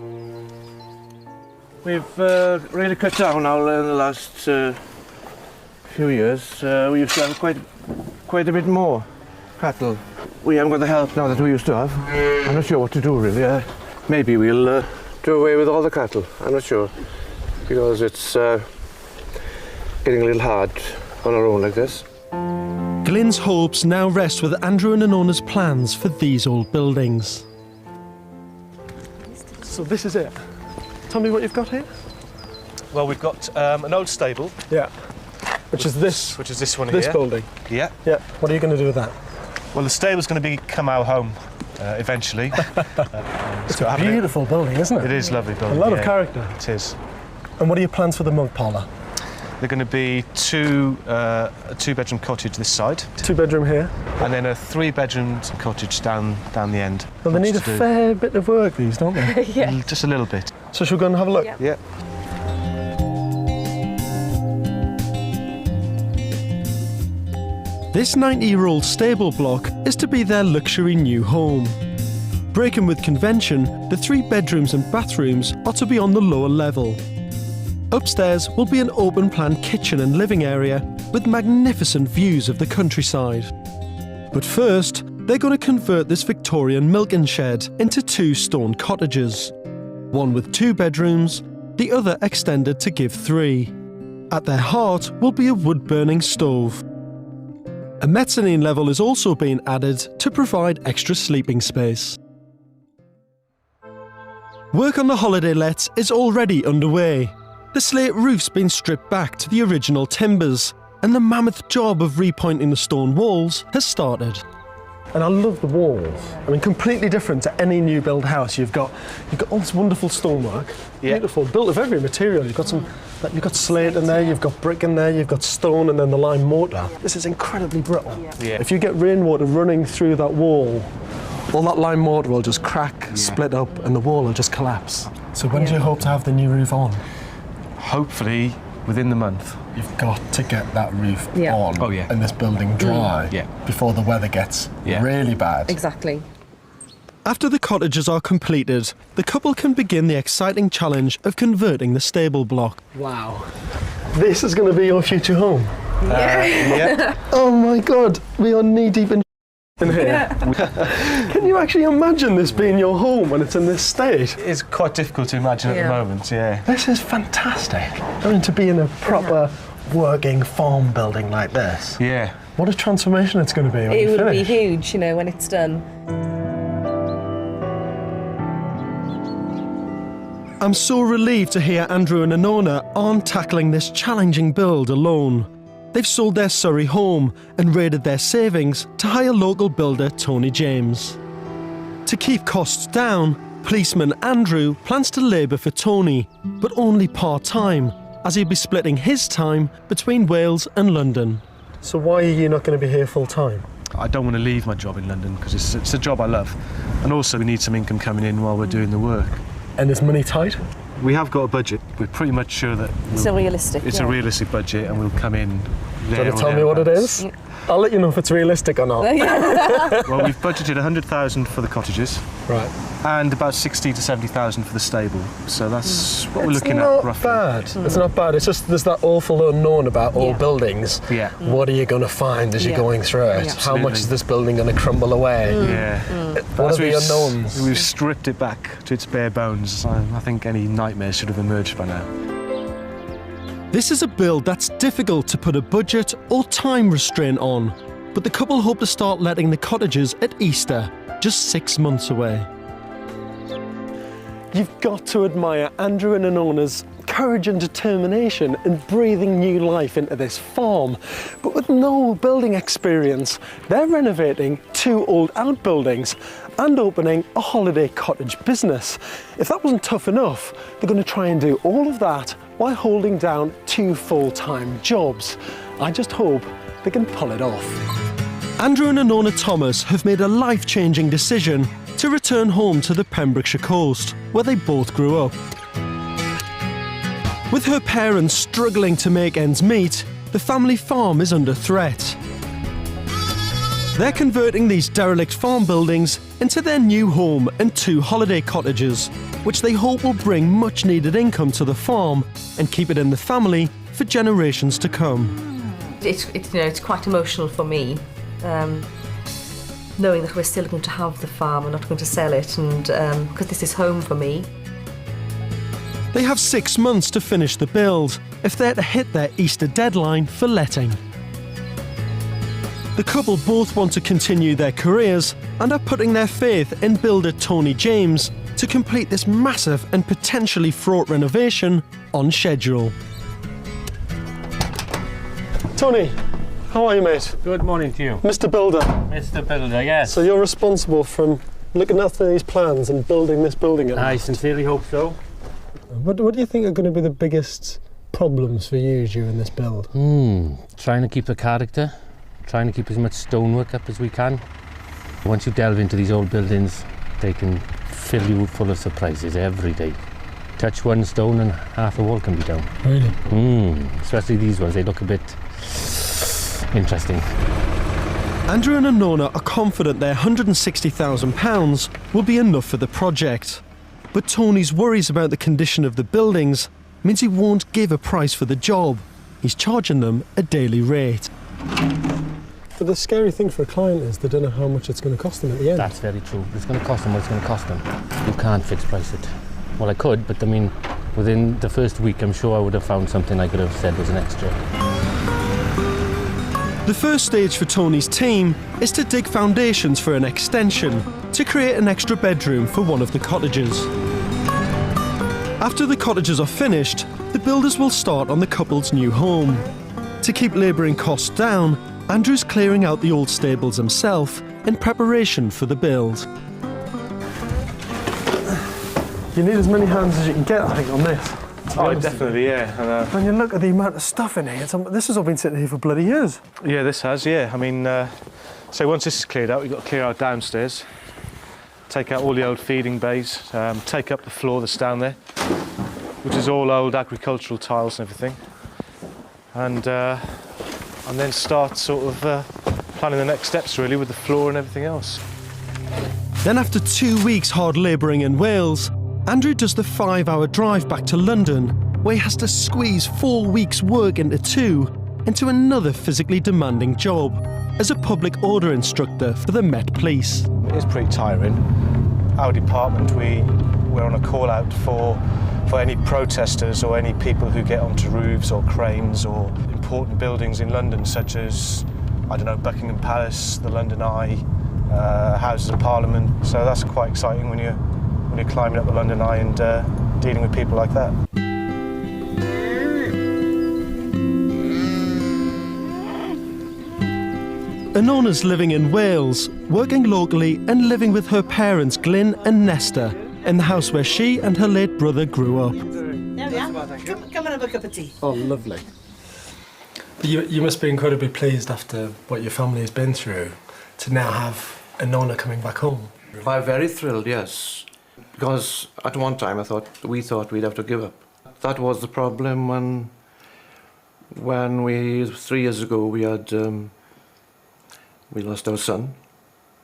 We've really cut down now in the last few years. We used to have quite a bit more cattle. We haven't got the help now that we used to have. I'm not sure what to do, really. Maybe we'll do away with all the cattle. I'm not sure, because it's getting a little hard on our own like this. Glyn's hopes now rest with Andrew and Anona's plans for these old buildings. So this is it. Tell me what you've got here. Well, we've got an old stable. Yeah. Which is this one here. This here. building. Yeah. Yeah. What are you going to do with that? Well, the stable's going to become our home eventually. It's a beautiful building, isn't it? It is a lovely building. A lot of character. It is. And what are your plans for the mug parlour? They're going to be a two-bedroom cottage this side. 2-bedroom here. And then a 3-bedroom cottage down the end. Well, they need a fair bit of work, these, don't they? Yeah. Just a little bit. So shall we go and have a look? Yeah. This 90-year-old stable block is to be their luxury new home. Breaking with convention, the 3 bedrooms and bathrooms are to be on the lower level. Upstairs will be an open-plan kitchen and living area with magnificent views of the countryside. But first, they're going to convert this Victorian milking shed into 2 stone cottages. One with 2 bedrooms, the other extended to give 3. At their heart will be a wood-burning stove. A mezzanine level is also being added to provide extra sleeping space. Work on the holiday lets is already underway. The slate roof's been stripped back to the original timbers, and the mammoth job of repointing the stone walls has started. And I love the walls. I mean, completely different to any new build house. You've got all this wonderful stonework, beautiful, built of every material. You've got slate in there, you've got brick in there, you've got stone, and then the lime mortar. This is incredibly brittle. Yeah. If you get rainwater running through that wall, all that lime mortar will just crack, split up, and the wall will just collapse. So when do you hope to have the new roof on? Hopefully within the month. You've got to get that roof on and this building dry before the weather gets really bad. Exactly. After the cottages are completed, the couple can begin the exciting challenge of converting the stable block. Wow. This is going to be your future home? Yeah. Oh my God, we are knee-deep in here. Can you actually imagine this being your home when it's in this state? It's quite difficult to imagine at the moment, This is fantastic. I mean, to be in a proper working farm building like this. Yeah. What a transformation it's going to be when It you would finish. be huge, you know, when it's done. I'm so relieved to hear Andrew and Anona aren't tackling this challenging build alone. They've sold their Surrey home and raided their savings to hire local builder Tony James. To keep costs down, policeman Andrew plans to labour for Tony, but only part-time, as he'll be splitting his time between Wales and London. So why are you not going to be here full-time? I don't want to leave my job in London because it's a job I love. And also we need some income coming in while we're doing the work. And is money tight? We have got a budget. We're pretty much sure that It's a realistic. It's a realistic budget and we'll come in there. Do you want to tell me what it is? I'll let you know if it's realistic or not. Well, we've budgeted 100,000 for the cottages. Right. And about 60 to 70,000 for the stable. So that's what we're looking at, roughly. It's not bad. It's just there's that awful unknown about all buildings. Yeah. What are you going to find as you're going through it? Yeah. How much is this building going to crumble away? Yeah. What are the unknowns? We've stripped it back to its bare bones. I think any nightmares should have emerged by now. This is a build that's difficult to put a budget or time restraint on, but the couple hope to start letting the cottages at Easter, just 6 months away. You've got to admire Andrew and Anona's courage and determination in breathing new life into this farm. But with no building experience, they're renovating 2 old outbuildings and opening a holiday cottage business. If that wasn't tough enough, they're going to try and do all of that while holding down 2 full-time jobs. I just hope they can pull it off. Andrew and Anona Thomas have made a life-changing decision to return home to the Pembrokeshire coast, where they both grew up. With her parents struggling to make ends meet, the family farm is under threat. They're converting these derelict farm buildings into their new home and 2 holiday cottages, which they hope will bring much needed income to the farm and keep it in the family for generations to come. It's quite emotional for me, knowing that we're still going to have the farm and not going to sell it, and because this is home for me. They have 6 months to finish the build if they're to hit their Easter deadline for letting. The couple both want to continue their careers and are putting their faith in builder Tony James to complete this massive and potentially fraught renovation on schedule. Tony, how are you, mate? Good morning to you. Mr. Builder. Mr. Builder, yes. So you're responsible for looking after these plans and building this building at I last. sincerely hope so. What do you think are going to be the biggest problems for you during this build? Trying to keep the character, trying to keep as much stonework up as we can. Once you delve into these old buildings, they can fill you full of surprises every day. Touch one stone and half the wall can be down. Really? Especially these ones, they look a bit interesting. Andrew and Anona are confident their £160,000 will be enough for the project. But Tony's worries about the condition of the buildings means he won't give a price for the job. He's charging them a daily rate. But the scary thing for a client is they don't know how much it's going to cost them at the end. That's very true. It's going to cost them what it's going to cost them. You can't fix price it. Well, I could, but I mean, within the first week, I'm sure I would have found something I could have said was an extra. The first stage for Tony's team is to dig foundations for an extension to create an extra bedroom for one of the cottages. After the cottages are finished, the builders will start on the couple's new home. To keep labouring costs down, Andrew's clearing out the old stables himself in preparation for the build. You need as many hands as you can get, I think, on this. Oh, definitely, yeah. When you look at the amount of stuff in here, this has all been sitting here for bloody years. Yeah, this has, yeah. I mean, so once this is cleared out, we've got to clear out downstairs, take out all the old feeding bays, take up the floor that's down there, which is all old agricultural tiles and everything, and then start sort of planning the next steps, really, with the floor and everything else. Then after 2 weeks hard labouring in Wales, Andrew does the 5-hour drive back to London, where he has to squeeze 4 weeks' work into 2 into another physically demanding job as a public order instructor for the Met Police. It is pretty tiring. Our department, we're on a call out for any protesters or any people who get onto roofs or cranes or important buildings in London, such as, I don't know, Buckingham Palace, the London Eye, Houses of Parliament. So that's quite exciting when you're climbing up the London Eye and dealing with people like that. Anona's living in Wales, working locally and living with her parents Glyn and Nesta in the house where she and her late brother grew up. There we are. Come and have a cup of tea. Oh, lovely. But you must be incredibly pleased after what your family has been through to now have Anona coming back home. I'm very thrilled, yes. Because at one time we thought we'd have to give up. That was the problem when we, 3 years ago, we had We lost our son,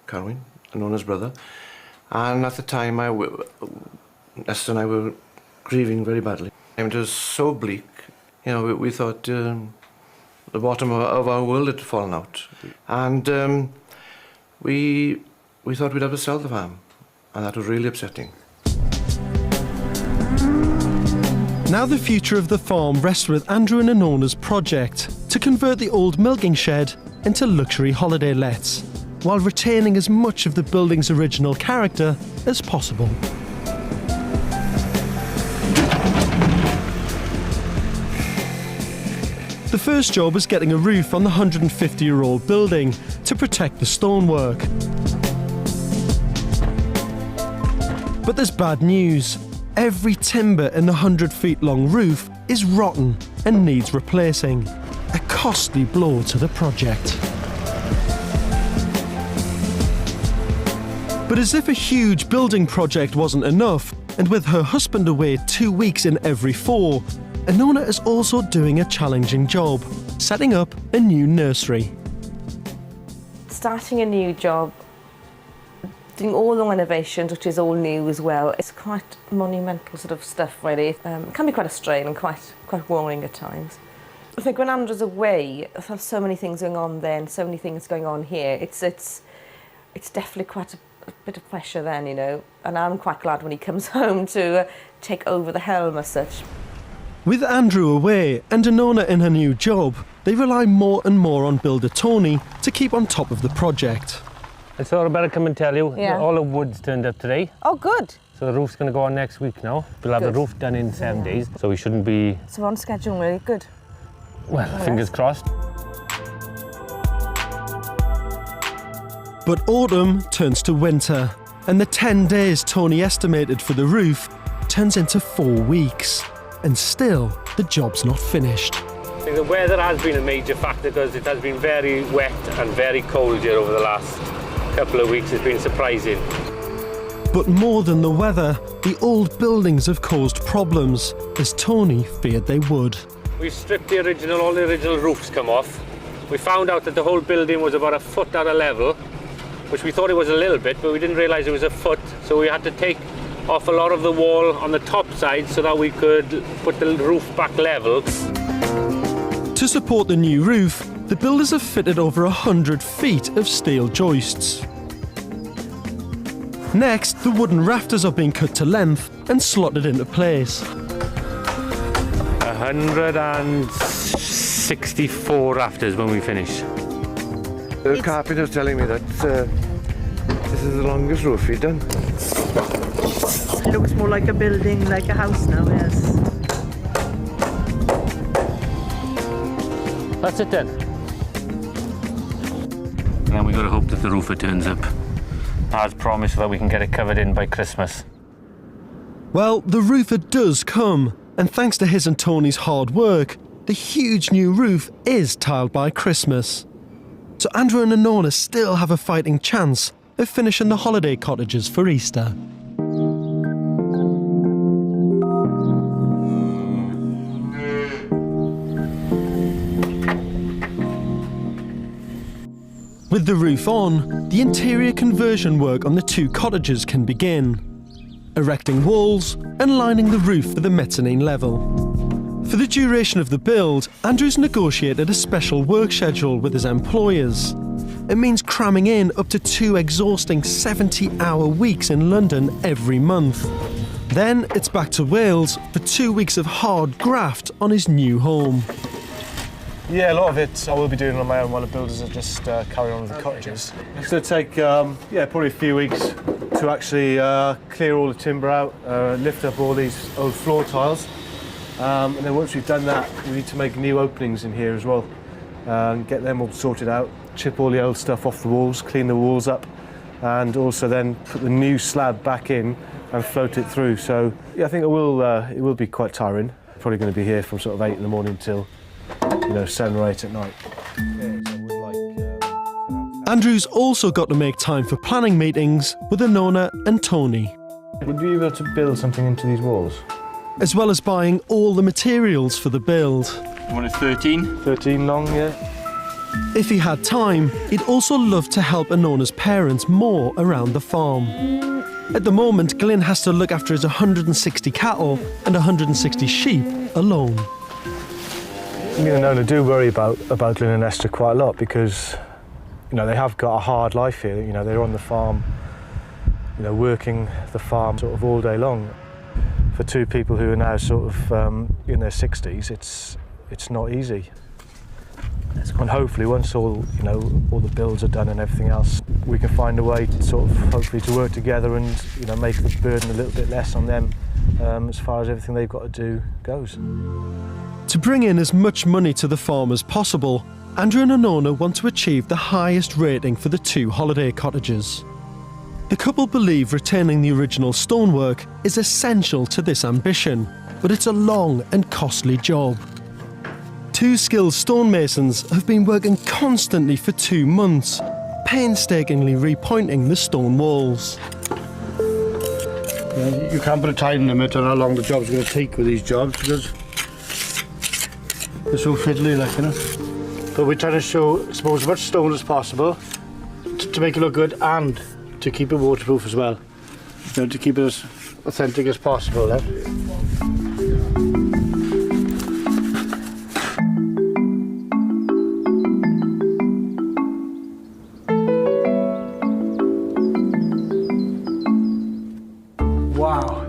Carwyn, Nona's brother. And at the time, Esther and I were grieving very badly. It was so bleak. You know, we thought the bottom of our world had fallen out. And we thought we'd have to sell the farm. And that was really upsetting. Now the future of the farm rests with Andrew and Anona's project to convert the old milking shed into luxury holiday lets, while retaining as much of the building's original character as possible. The first job was getting a roof on the 150-year-old building to protect the stonework. But there's bad news. Every timber in the 100-feet-long roof is rotten and needs replacing. A costly blow to the project. But as if a huge building project wasn't enough, and with her husband away 2 weeks in every 4, Anona is also doing a challenging job, setting up a new nursery. Starting a new job, doing all the renovations, which is all new as well. It's quite monumental sort of stuff, really. It can be quite a strain and quite worrying at times. I think when Andrew's away, there's so many things going on there and so many things going on here. It's definitely quite a bit of pressure then, you know. And I'm quite glad when he comes home to take over the helm as such. With Andrew away and Anona in her new job, they rely more and more on builder Tony to keep on top of the project. I thought I'd better come and tell you, all the wood's turned up today. Oh, good. So the roof's going to go on next week now. We'll have the roof done in 7 days, so we shouldn't be... So we're on schedule, really good. Well, fingers crossed. But autumn turns to winter, and the 10 days Tony estimated for the roof turns into 4 weeks. And still, the job's not finished. I think the weather has been a major factor because it has been very wet and very cold here over the last couple of weeks. It's been surprising. But more than the weather, the old buildings have caused problems, as Tony feared they would. We've stripped all the original roofs come off. We found out that the whole building was about a foot out of level, which we thought it was a little bit, but we didn't realise it was a foot, so we had to take off a lot of the wall on the top side so that we could put the roof back level. To support the new roof, the builders have fitted over 100 feet of steel joists. Next, the wooden rafters are being cut to length and slotted into place. 164 rafters when we finish. The carpenter's telling me that this is the longest roof he's done. It looks more like a building, like a house now, yes. That's it then. And we've got to hope that the roofer turns up, as promised, so that we can get it covered in by Christmas. Well, the roofer does come, and thanks to his and Tony's hard work, the huge new roof is tiled by Christmas. So Andrew and Anona still have a fighting chance of finishing the holiday cottages for Easter. With the roof on, the interior conversion work on the 2 cottages can begin, erecting walls and lining the roof for the mezzanine level. For the duration of the build, Andrew's negotiated a special work schedule with his employers. It means cramming in up to 2 exhausting 70-hour weeks in London every month. Then it's back to Wales for 2 weeks of hard graft on his new home. Yeah, a lot of it I will be doing on my own while the builders are just carrying on with the cottages. It's going to take, probably a few weeks to actually clear all the timber out, lift up all these old floor tiles. And then once we've done that, we need to make new openings in here as well. Get them all sorted out, chip all the old stuff off the walls, clean the walls up, and also then put the new slab back in and float it through. So yeah, I think it will be quite tiring. Probably going to be here from sort of 8 in the morning till 7 or 8 at night. Andrew's also got to make time for planning meetings with Anona and Tony. Would you be able to build something into these walls? As well as buying all the materials for the build. You want it 13? 13 long, yeah. If he had time, he'd also love to help Anona's parents more around the farm. At the moment, Glyn has to look after his 160 cattle and 160 sheep alone. Me and Anona do worry about Glyn and Esther quite a lot because, you know, they have got a hard life here. You know, they're on the farm, you know, working the farm sort of all day long. For two people who are now sort of in their 60s, it's not easy. And hopefully, once all the builds are done and everything else, we can find a way to sort of hopefully to work together and, you know, make the burden a little bit less on them as far as everything they've got to do goes. To bring in as much money to the farm as possible, Andrew and Anona want to achieve the highest rating for the 2 holiday cottages. The couple believe retaining the original stonework is essential to this ambition, but it's a long and costly job. 2 skilled stonemasons have been working constantly for 2 months, painstakingly repointing the stone walls. You can't put a time limit on how long the job's going to take with these jobs because they're so fiddly, like, you know. But we're trying to show, I suppose, as much stone as possible to make it look good and to keep it waterproof as well. You know, to keep it as authentic as possible. Wow.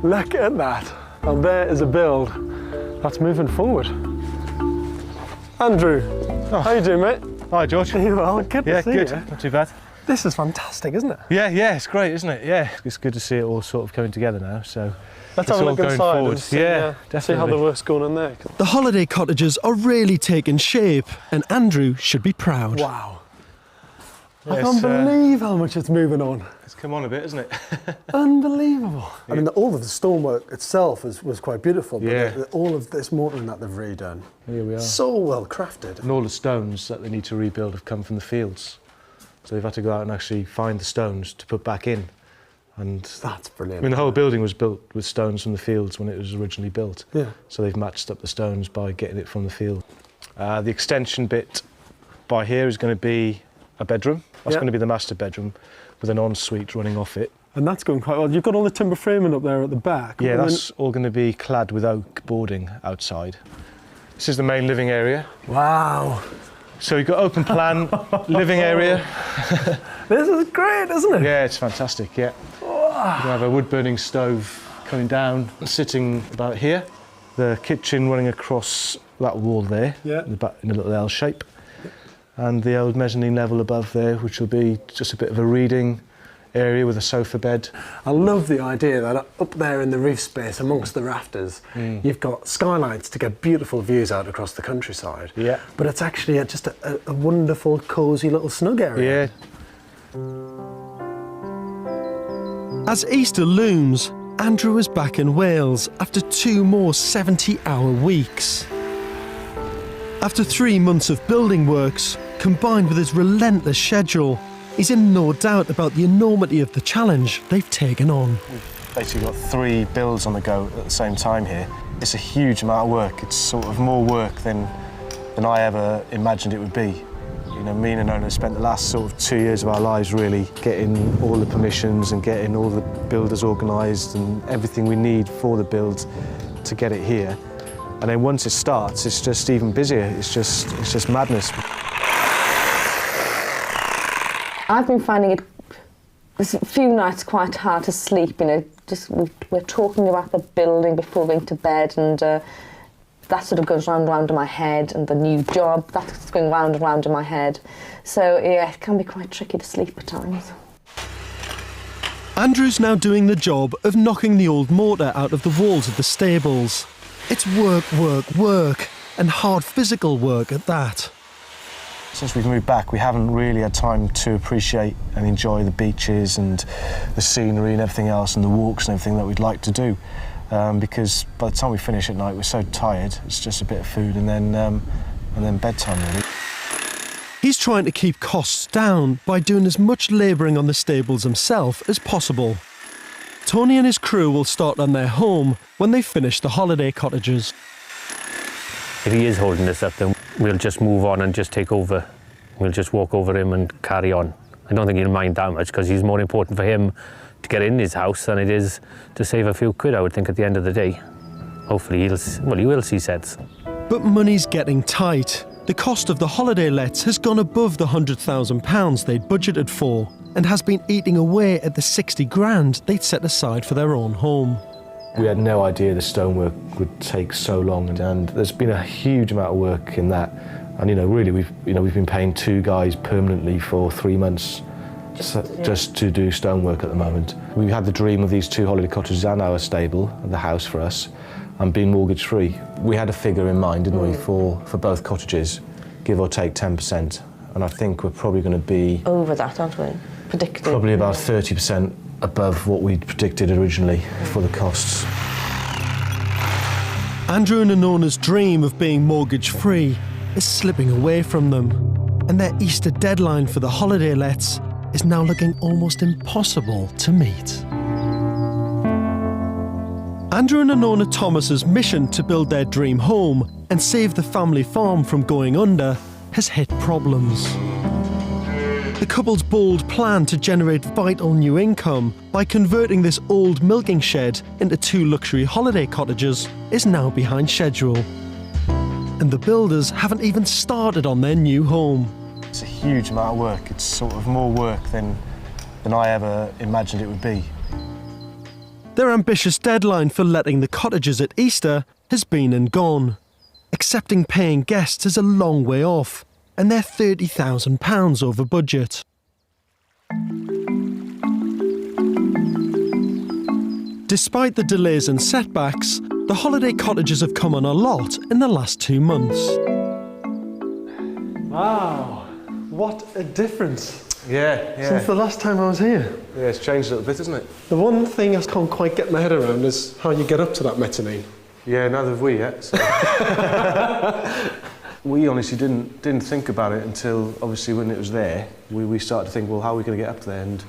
Look at that. And there is a build that's moving forward. Andrew, how you doing, mate? Hi, George. Are you well? Good to see good. you. Not too bad. This is fantastic, isn't it? Yeah, it's great, isn't it? Yeah, it's good to see it all sort of coming together now. So let's it's have a all look going inside forward. and see, Definitely. see how the work's going on there. The holiday cottages are really taking shape, and Andrew should be proud. Wow. Yes, I can't believe how much it's moving on. It's come on a bit, isn't it? Unbelievable. I mean, all of the stonework itself was quite beautiful, but Yeah. all of this mortaring that they've redone, Here we are. so well crafted. And all the stones that they need to rebuild have come from the fields. So they've had to go out and actually find the stones to put back in. And that's brilliant. I mean, the whole building was built with stones from the fields when it was originally built. Yeah. So they've matched up the stones by getting it from the field. The extension bit by here is going to be a bedroom. That's going to be the master bedroom with an ensuite running off it. And that's going quite well. You've got all the timber framing up there at the back. Yeah, that's all going to be clad with oak boarding outside. This is the main living area. Wow. So you've got open plan living area. This is great, isn't it? Yeah, it's fantastic, yeah. Wow. You have a wood-burning stove coming down, sitting about here. The kitchen running across that wall there, in a little L shape. And the old mezzanine level above there, which will be just a bit of a reading area with a sofa bed. I love the idea that up there in the roof space amongst the rafters, you've got skylights to get beautiful views out across the countryside. Yeah. But it's actually just a wonderful, cosy little snug area. Yeah. As Easter looms, Andrew is back in Wales after 2 more 70-hour weeks. After 3 months of building works, combined with his relentless schedule, he's in no doubt about the enormity of the challenge they've taken on. We've basically got 3 builds on the go at the same time here. It's a huge amount of work. It's sort of more work than I ever imagined it would be. You know, me and Anona spent the last sort of 2 years of our lives really getting all the permissions and getting all the builders organised and everything we need for the build to get it here. And then once it starts, it's just even busier. It's just madness. I've been finding it there's a few nights quite hard to sleep. You know, just we're talking about the building before going to bed, and that sort of goes round and round in my head. And the new job, that's going round and round in my head. So yeah, it can be quite tricky to sleep at times. Andrew's now doing the job of knocking the old mortar out of the walls of the stables. It's work, work, work, and hard physical work at that. Since we've moved back, we haven't really had time to appreciate and enjoy the beaches and the scenery and everything else and the walks and everything that we'd like to do. Because by the time we finish at night, we're so tired. It's just a bit of food and then bedtime, really. He's trying to keep costs down by doing as much labouring on the stables himself as possible. Tony and his crew will start on their home when they finish the holiday cottages. If he is holding this up, then we'll just move on and just take over. We'll just walk over him and carry on. I don't think he'll mind that much because it's more important for him to get in his house than it is to save a few quid, I would think, at the end of the day. Hopefully he will see sense. But money's getting tight. The cost of the holiday lets has gone above the £100,000 they'd budgeted for and has been eating away at the 60 grand they'd set aside for their own home. We had no idea the stonework would take so long, and there's been a huge amount of work in that. And really, we've been paying 2 guys permanently for 3 months just to do stonework at the moment. We had the dream of these 2 holiday cottages and our stable, the house for us, and being mortgage free. We had a figure in mind, didn't we, for both cottages, give or take 10%, and I think we're probably going to be over that, aren't we? Predicted. Probably about 30% above what we'd predicted originally for the costs. Andrew and Anona's dream of being mortgage-free is slipping away from them, and their Easter deadline for the holiday lets is now looking almost impossible to meet. Andrew and Anona Thomas's mission to build their dream home and save the family farm from going under has hit problems. The couple's bold plan to generate vital new income by converting this old milking shed into 2 luxury holiday cottages is now behind schedule. And the builders haven't even started on their new home. It's a huge amount of work. It's sort of more work than I ever imagined it would be. Their ambitious deadline for letting the cottages at Easter has been and gone. Accepting paying guests is a long way off, and they're £30,000 over budget. Despite the delays and setbacks, the holiday cottages have come on a lot in the last 2 months. Wow, what a difference. Yeah. Since the last time I was here. Yeah, it's changed a little bit, isn't it? The one thing I can't quite get my head around is how you get up to that mezzanine. Yeah, neither have we yet. So. We honestly didn't think about it until, obviously, when it was there. We started to think, well, how are we going to get up there? And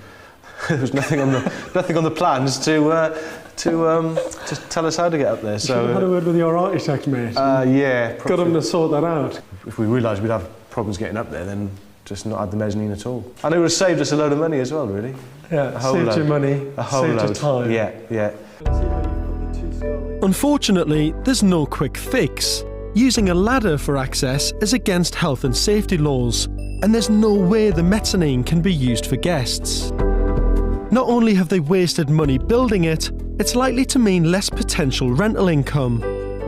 there was nothing on the plans to tell us how to get up there. So you should have had a word with your architect, mate. Yeah, got him to sort that out. If we realised we'd have problems getting up there, then just not had the mezzanine at all. And it would have saved us a load of money as well, really. Yeah, saved you money, saved you time. Yeah. Unfortunately, there's no quick fix. Using a ladder for access is against health and safety laws, and there's no way the mezzanine can be used for guests. Not only have they wasted money building it, it's likely to mean less potential rental income.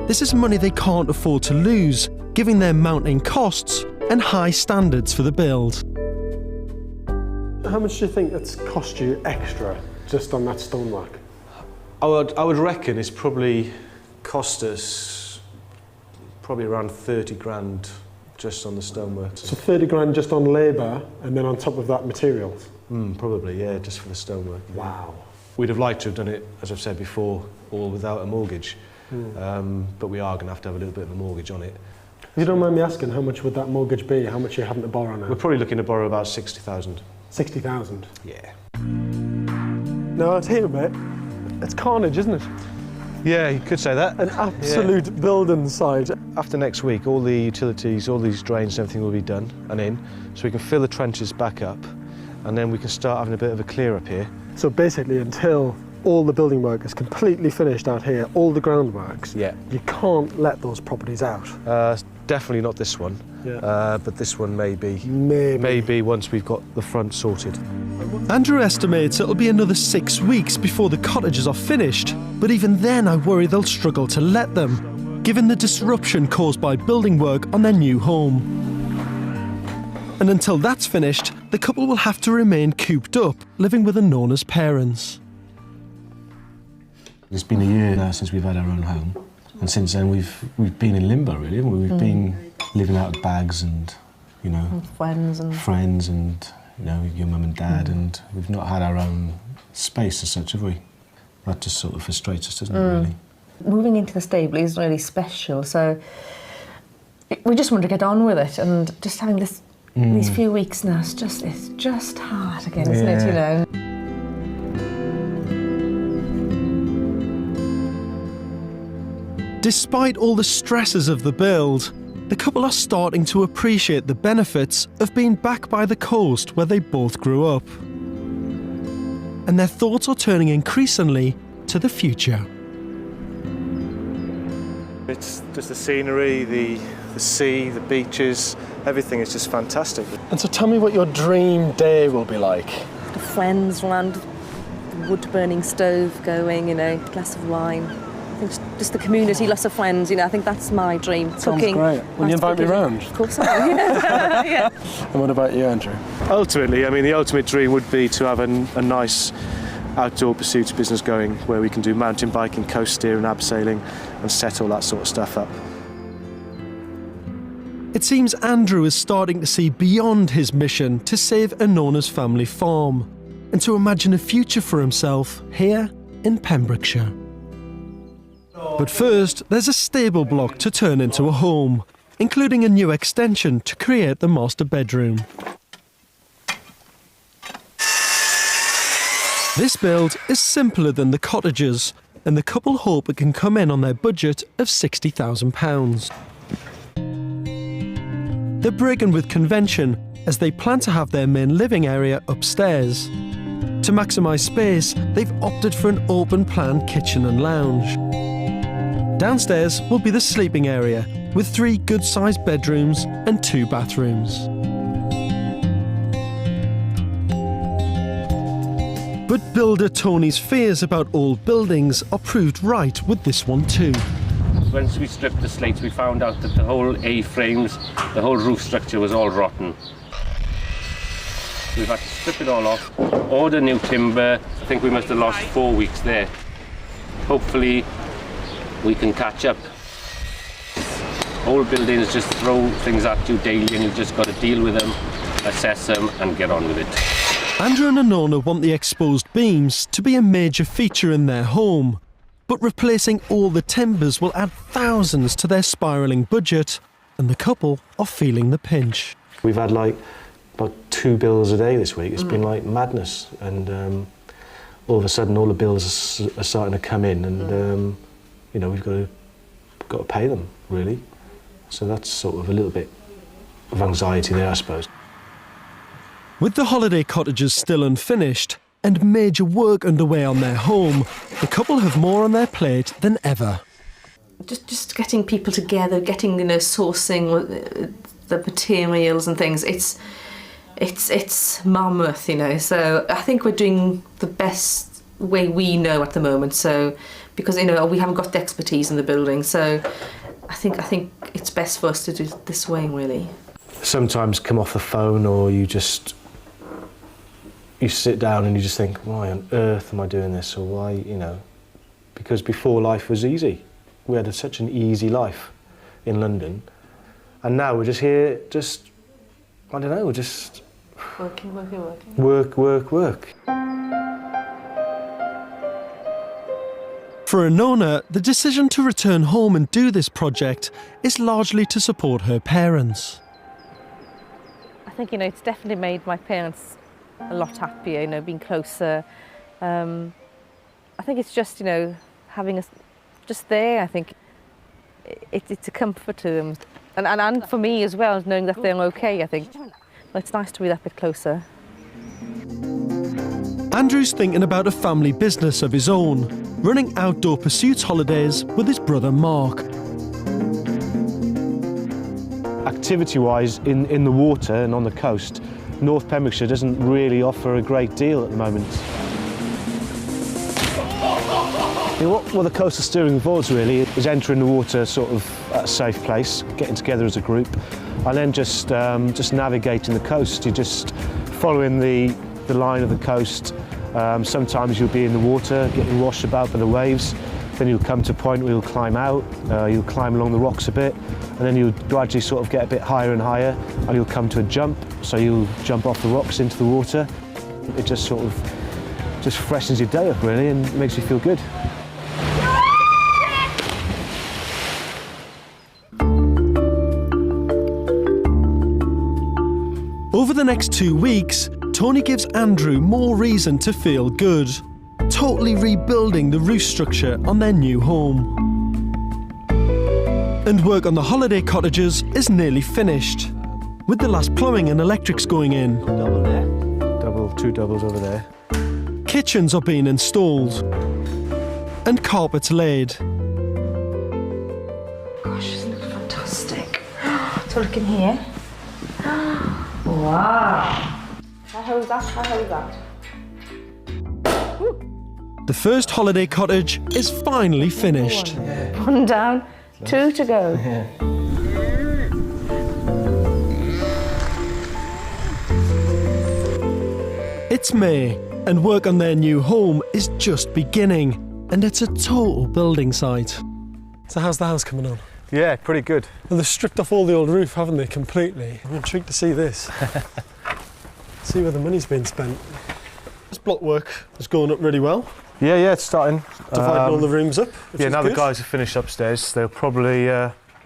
This is money they can't afford to lose, given their mounting costs and high standards for the build. How much do you think it's cost you extra just on that stonework? I would reckon it's probably cost us probably around 30 grand just on the stonework. So 30 grand just on labour, and then on top of that materials? Probably, yeah, just for the stonework. Wow. We'd have liked to have done it, as I've said before, all without a mortgage. But we are going to have a little bit of a mortgage on it. If you don't mind me asking, how much would that mortgage be? How much are you having to borrow now? We're probably looking to borrow about 60,000. 60,000? Yeah. No, I'll tell you a bit. It's carnage, isn't it? Yeah, you could say that. An absolute building site. After next week, all the utilities, all these drains and everything will be done and in, so we can fill the trenches back up, and then we can start having a bit of a clear up here. So basically, until all the building work is completely finished out here, all the groundworks, you can't let those properties out. Definitely not this one, but this one maybe. Maybe once we've got the front sorted. Andrew estimates it'll be another 6 weeks before the cottages are finished, but even then I worry they'll struggle to let them, given the disruption caused by building work on their new home. And until that's finished, the couple will have to remain cooped up, living with Anona's parents. It's been a year now since we've had our own home, and since then we've been in limbo, really, haven't we? We've been living out of bags and, friends and your mum and dad, and we've not had our own space as such, have we? That just sort of frustrates us, doesn't it, really? Moving into the stable is really special, so we just want to get on with it, and just having these few weeks now, it's just hard again, isn't it, Despite all the stresses of the build, the the couple are starting to appreciate the benefits of being back by the coast where they both grew up. And their thoughts are turning increasingly to the future. It's just the scenery, the sea, the beaches, everything is just fantastic. And so tell me what your dream day will be like. The friends around, the wood-burning stove going, you know, glass of wine. I think just the community, lots of friends, you know, I think that's my dream. Sounds Cooking. great. Will you invite me round? Of course I will. Yeah. And what about you, Andrew? Ultimately, I mean, the ultimate dream would be to have a nice outdoor pursuits business going where we can do mountain biking, coast steering, abseiling and set all that sort of stuff up. It seems Andrew is starting to see beyond his mission to save Anona's family farm and to imagine a future for himself here in Pembrokeshire. But first, there's a stable block to turn into a home, including a new extension to create the master bedroom. This build is simpler than the cottages, and the couple hope it can come in on their budget of £60,000. They're breaking with convention as they plan to have their main living area upstairs. To maximise space, they've opted for an open-plan kitchen and lounge. Downstairs will be the sleeping area, with 3 good-sized bedrooms and 2 bathrooms. But builder Tony's fears about old buildings are proved right with this one too. Once we stripped the slates, we found out that the whole A-frames, the whole roof structure was all rotten. We've had to strip it all off, order new timber. I think we must have lost 4 weeks there. Hopefully we can catch up. Old buildings just throw things at you daily and you've just got to deal with them, assess them and get on with it. Andrew and Anona want the exposed beams to be a major feature in their home, but replacing all the timbers will add thousands to their spiralling budget, and the couple are feeling the pinch. We've had like about 2 bills a day this week. It's been like madness, and all of a sudden all the bills are starting to come in, and you know, we've got to pay them really. So that's sort of a little bit of anxiety there, I suppose. With the holiday cottages still unfinished and major work underway on their home, the couple have more on their plate than ever. Just getting people together, getting, you know, sourcing the materials and things. It's mammoth, you know. So I think we're doing the best way we know at the moment. So because, you know, we haven't got the expertise in the building, so I think it's best for us to do it this way, really. Sometimes come off the phone, or you sit down and you just think, why on earth am I doing this, or why, you know, because before life was easy. We had such an easy life in London, and now we're just here, I don't know, just working. Work. For Anona, the decision to return home and do this project is largely to support her parents. I think, you know, it's definitely made my parents a lot happier, you know, being closer. I think it's just, you know, having us just there. I think it's a comfort to them, and for me as well, knowing that they're okay. I think it's nice to be that bit closer. Andrew's thinking about a family business of his own, running outdoor pursuits holidays with his brother Mark. Activity-wise, in the water and on the coast, North Pembrokeshire doesn't really offer a great deal at the moment. What the coastal steering involves really is entering the water sort of at a safe place, getting together as a group, and then just navigating the coast. You're just following the line of the coast. Sometimes you'll be in the water, getting washed about by the waves. Then you'll come to a point where you'll climb out, you'll climb along the rocks a bit, and then you'll gradually sort of get a bit higher and higher, and you'll come to a jump, so you'll jump off the rocks into the water. It just sort of just freshens your day up really and makes you feel good. Over the next 2 weeks, Tony gives Andrew more reason to feel good, totally rebuilding the roof structure on their new home. And work on the holiday cottages is nearly finished, with the last plumbing and electrics going in. Double there. Two doubles over there. Kitchens are being installed and carpets laid. Gosh, isn't it fantastic? So look in here. Wow. How is that? How is that? The first holiday cottage is finally finished. One down, 2 to go. It's May, and work on their new home is just beginning, and it's a total building site. So how's the house coming on? Yeah, pretty good. Well, they've stripped off all the old roof, haven't they, completely? I'm intrigued to see this. See where the money's been spent. This block work is going up really well. Yeah, it's starting. Dividing all the rooms up, which yeah, is now good. the guys have finished upstairs. They'll probably,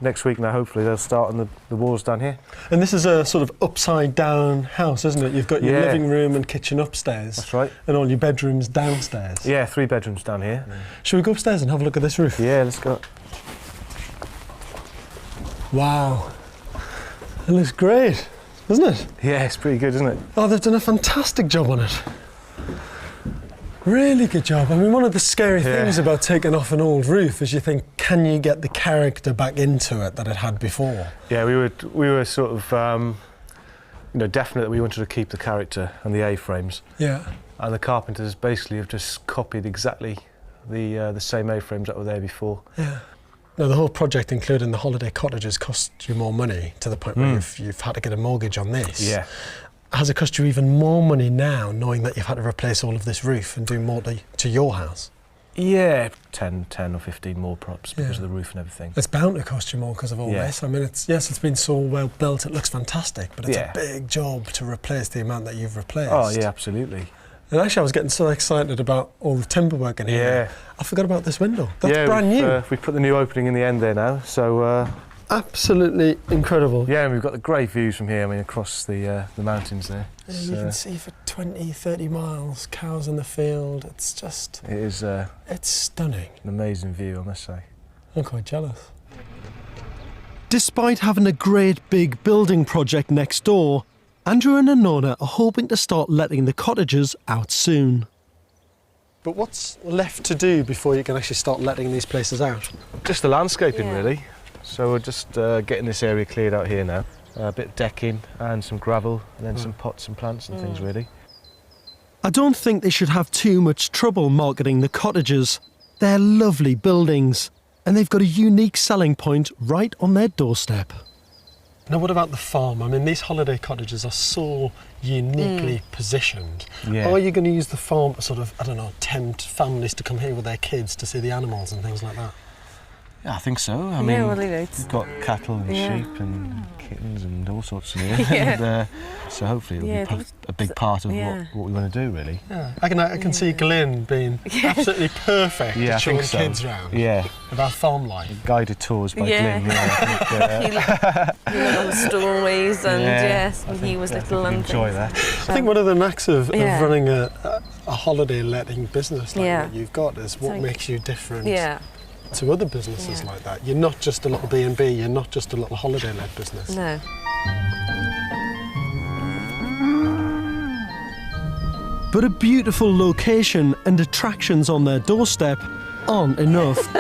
next week now, hopefully, they'll start on the walls down here. And this is a sort of upside-down house, isn't it? You've got your Yeah. living room and kitchen upstairs. That's right. And all your bedrooms downstairs. Yeah, 3 bedrooms down here. Should we go upstairs and have a look at this roof? Yeah, let's go. Wow. It looks great, doesn't it? Yeah, it's pretty good, isn't it? Oh, they've done a fantastic job on it. Really good job. I mean, one of the scary things about taking off an old roof is you think, can you get the character back into it that it had before? Yeah, we were sort of, definite that we wanted to keep the character and the A-frames. Yeah. And the carpenters basically have just copied exactly the same A-frames that were there before. Yeah. Now, the whole project, including the holiday cottages, cost you more money to the point where you've had to get a mortgage on this. Yeah. Has it cost you even more money now, knowing that you've had to replace all of this roof and do more to your house? Yeah, 10 or 15 more props because of the roof and everything. It's bound to cost you more because of all this. I mean, it's been so well built, it looks fantastic, but it's a big job to replace the amount that you've replaced. Oh, yeah, absolutely. And actually, I was getting so excited about all the timber work in here. I forgot about this window. That's brand new. We put the new opening in the end there now, so... absolutely incredible. Yeah, and we've got the great views from here, I mean, across the mountains there. Yeah, you can see for 20, 30 miles, cows in the field. It's just... It is... it's stunning. An amazing view, I must say. I'm quite jealous. Despite having a great big building project next door, Andrew and Anona are hoping to start letting the cottages out soon. But what's left to do before you can actually start letting these places out? Just the landscaping, really. So we're just getting this area cleared out here now. A bit of decking and some gravel, and then some pots and plants and things, really. I don't think they should have too much trouble marketing the cottages. They're lovely buildings, and they've got a unique selling point right on their doorstep. Now, what about the farm? I mean, these holiday cottages are so uniquely positioned. Yeah. Are you going to use the farm to sort of, I don't know, tempt families to come here with their kids to see the animals and things like that? Yeah, I think so. I mean, we've got cattle and sheep and kittens and all sorts in here. And, so hopefully it'll be a big part of what we want to do, really. Yeah. I can see Glyn being absolutely perfect at showing kids around. Yeah. About farm life. Guided tours by Glyn. He lived on the stories and when he was little and enjoy that. I think one of the knacks of running a holiday letting business like that you've got is what makes you different to other businesses like that. You're not just a little B&B, you're not just a little holiday-led business. No. But a beautiful location and attractions on their doorstep aren't enough.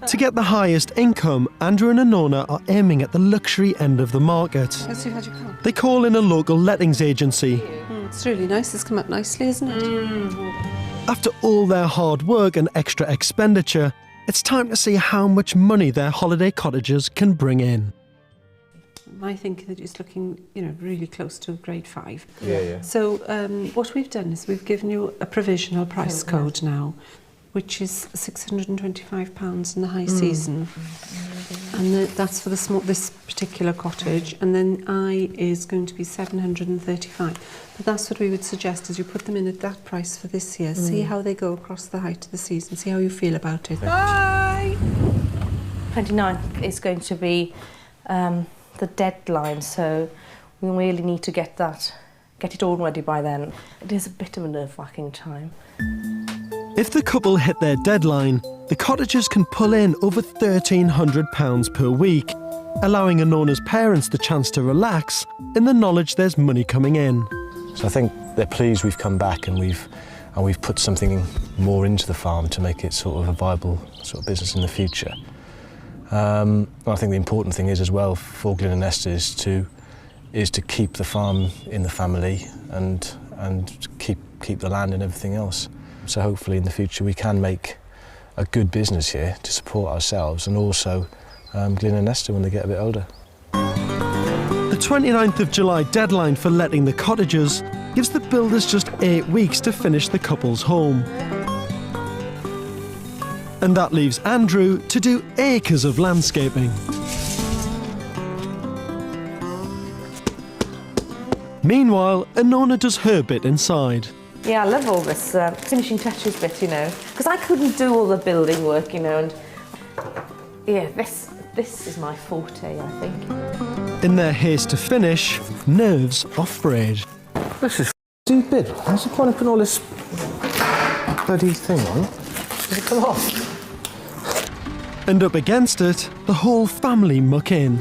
To get the highest income, Andrew and Anona are aiming at the luxury end of the market. Let's see how you come. They call in a local lettings agency. It's really nice. It's come out nicely, isn't it? After all their hard work and extra expenditure, it's time to see how much money their holiday cottages can bring in. I think that it's looking, really close to grade 5. Yeah. So what we've done is we've given you a provisional price code now, which is £625 in the high season, and that's for this particular cottage. And then I is going to be £735. But that's what we would suggest is you put them in at that price for this year. See how they go across the height of the season. See how you feel about it. Bye. 29th is going to be the deadline, so we really need to get it all ready by then. It is a bit of a nerve-wracking time. If the couple hit their deadline, the cottagers can pull in over £1,300 per week, allowing Anona's parents the chance to relax in the knowledge there's money coming in. So I think they're pleased we've come back and we've put something more into the farm to make it sort of a viable sort of business in the future. I think the important thing is as well for Glyn and Esther is to keep the farm in the family and keep the land and everything else. So hopefully in the future we can make a good business here to support ourselves and also Glyn and Esther when they get a bit older. The 29th of July deadline for letting the cottagers gives the builders just 8 weeks to finish the couple's home. And that leaves Andrew to do acres of landscaping. Meanwhile, Anona does her bit inside. Yeah, I love all this finishing touches bit, you know, because I couldn't do all the building work, you know, and yeah, this is my forte, I think. In their haste to finish, nerves are frayed. This is stupid. What's the point of putting all this bloody thing on? Does it come off? And up against it, the whole family muck in.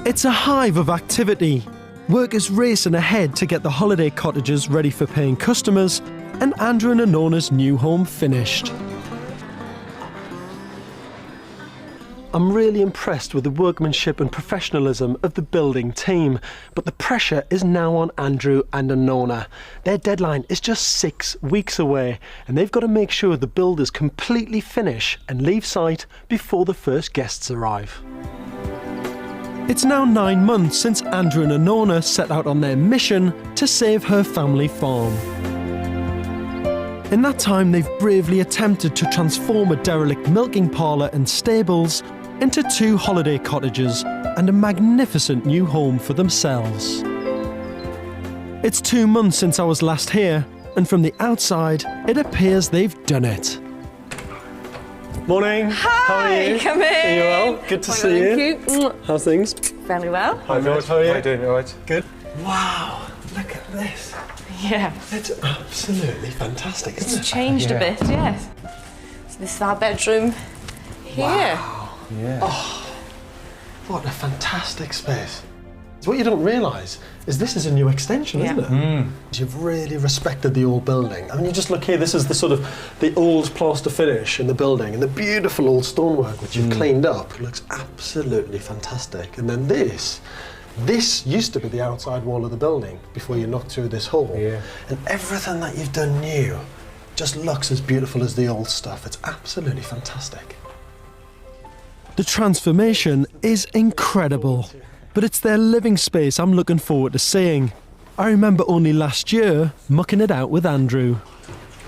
It's a hive of activity. Workers racing ahead to get the holiday cottages ready for paying customers and Andrew and Anona's new home finished. I'm really impressed with the workmanship and professionalism of the building team, but the pressure is now on Andrew and Anona. Their deadline is just 6 weeks away, and they've got to make sure the builders completely finish and leave site before the first guests arrive. It's now 9 months since Andrew and Anona set out on their mission to save her family farm. In that time, they've bravely attempted to transform a derelict milking parlour and stables into 2 holiday cottages and a magnificent new home for themselves. It's 2 months since I was last here, and from the outside, it appears they've done it. Morning. Hi, how are you? come in. Are you well? Good to see you. Thank you. How's things? Very well. Hi, George. How are you? How are you doing? All right? Good. Wow, look at this. Yeah. It's absolutely fantastic, isn't it? It's changed a bit, yes. So this is our bedroom here. Wow. Yeah. Oh, what a fantastic space. So what you don't realise is this is a new extension, isn't it? Mm. You've really respected the old building. I mean, you just look here, this is the sort of the old plaster finish in the building and the beautiful old stonework which you've cleaned up. It looks absolutely fantastic. And then this used to be the outside wall of the building before you knocked through this hole. Yeah. And everything that you've done new just looks as beautiful as the old stuff. It's absolutely fantastic. The transformation is incredible, but it's their living space I'm looking forward to seeing. I remember only last year mucking it out with Andrew.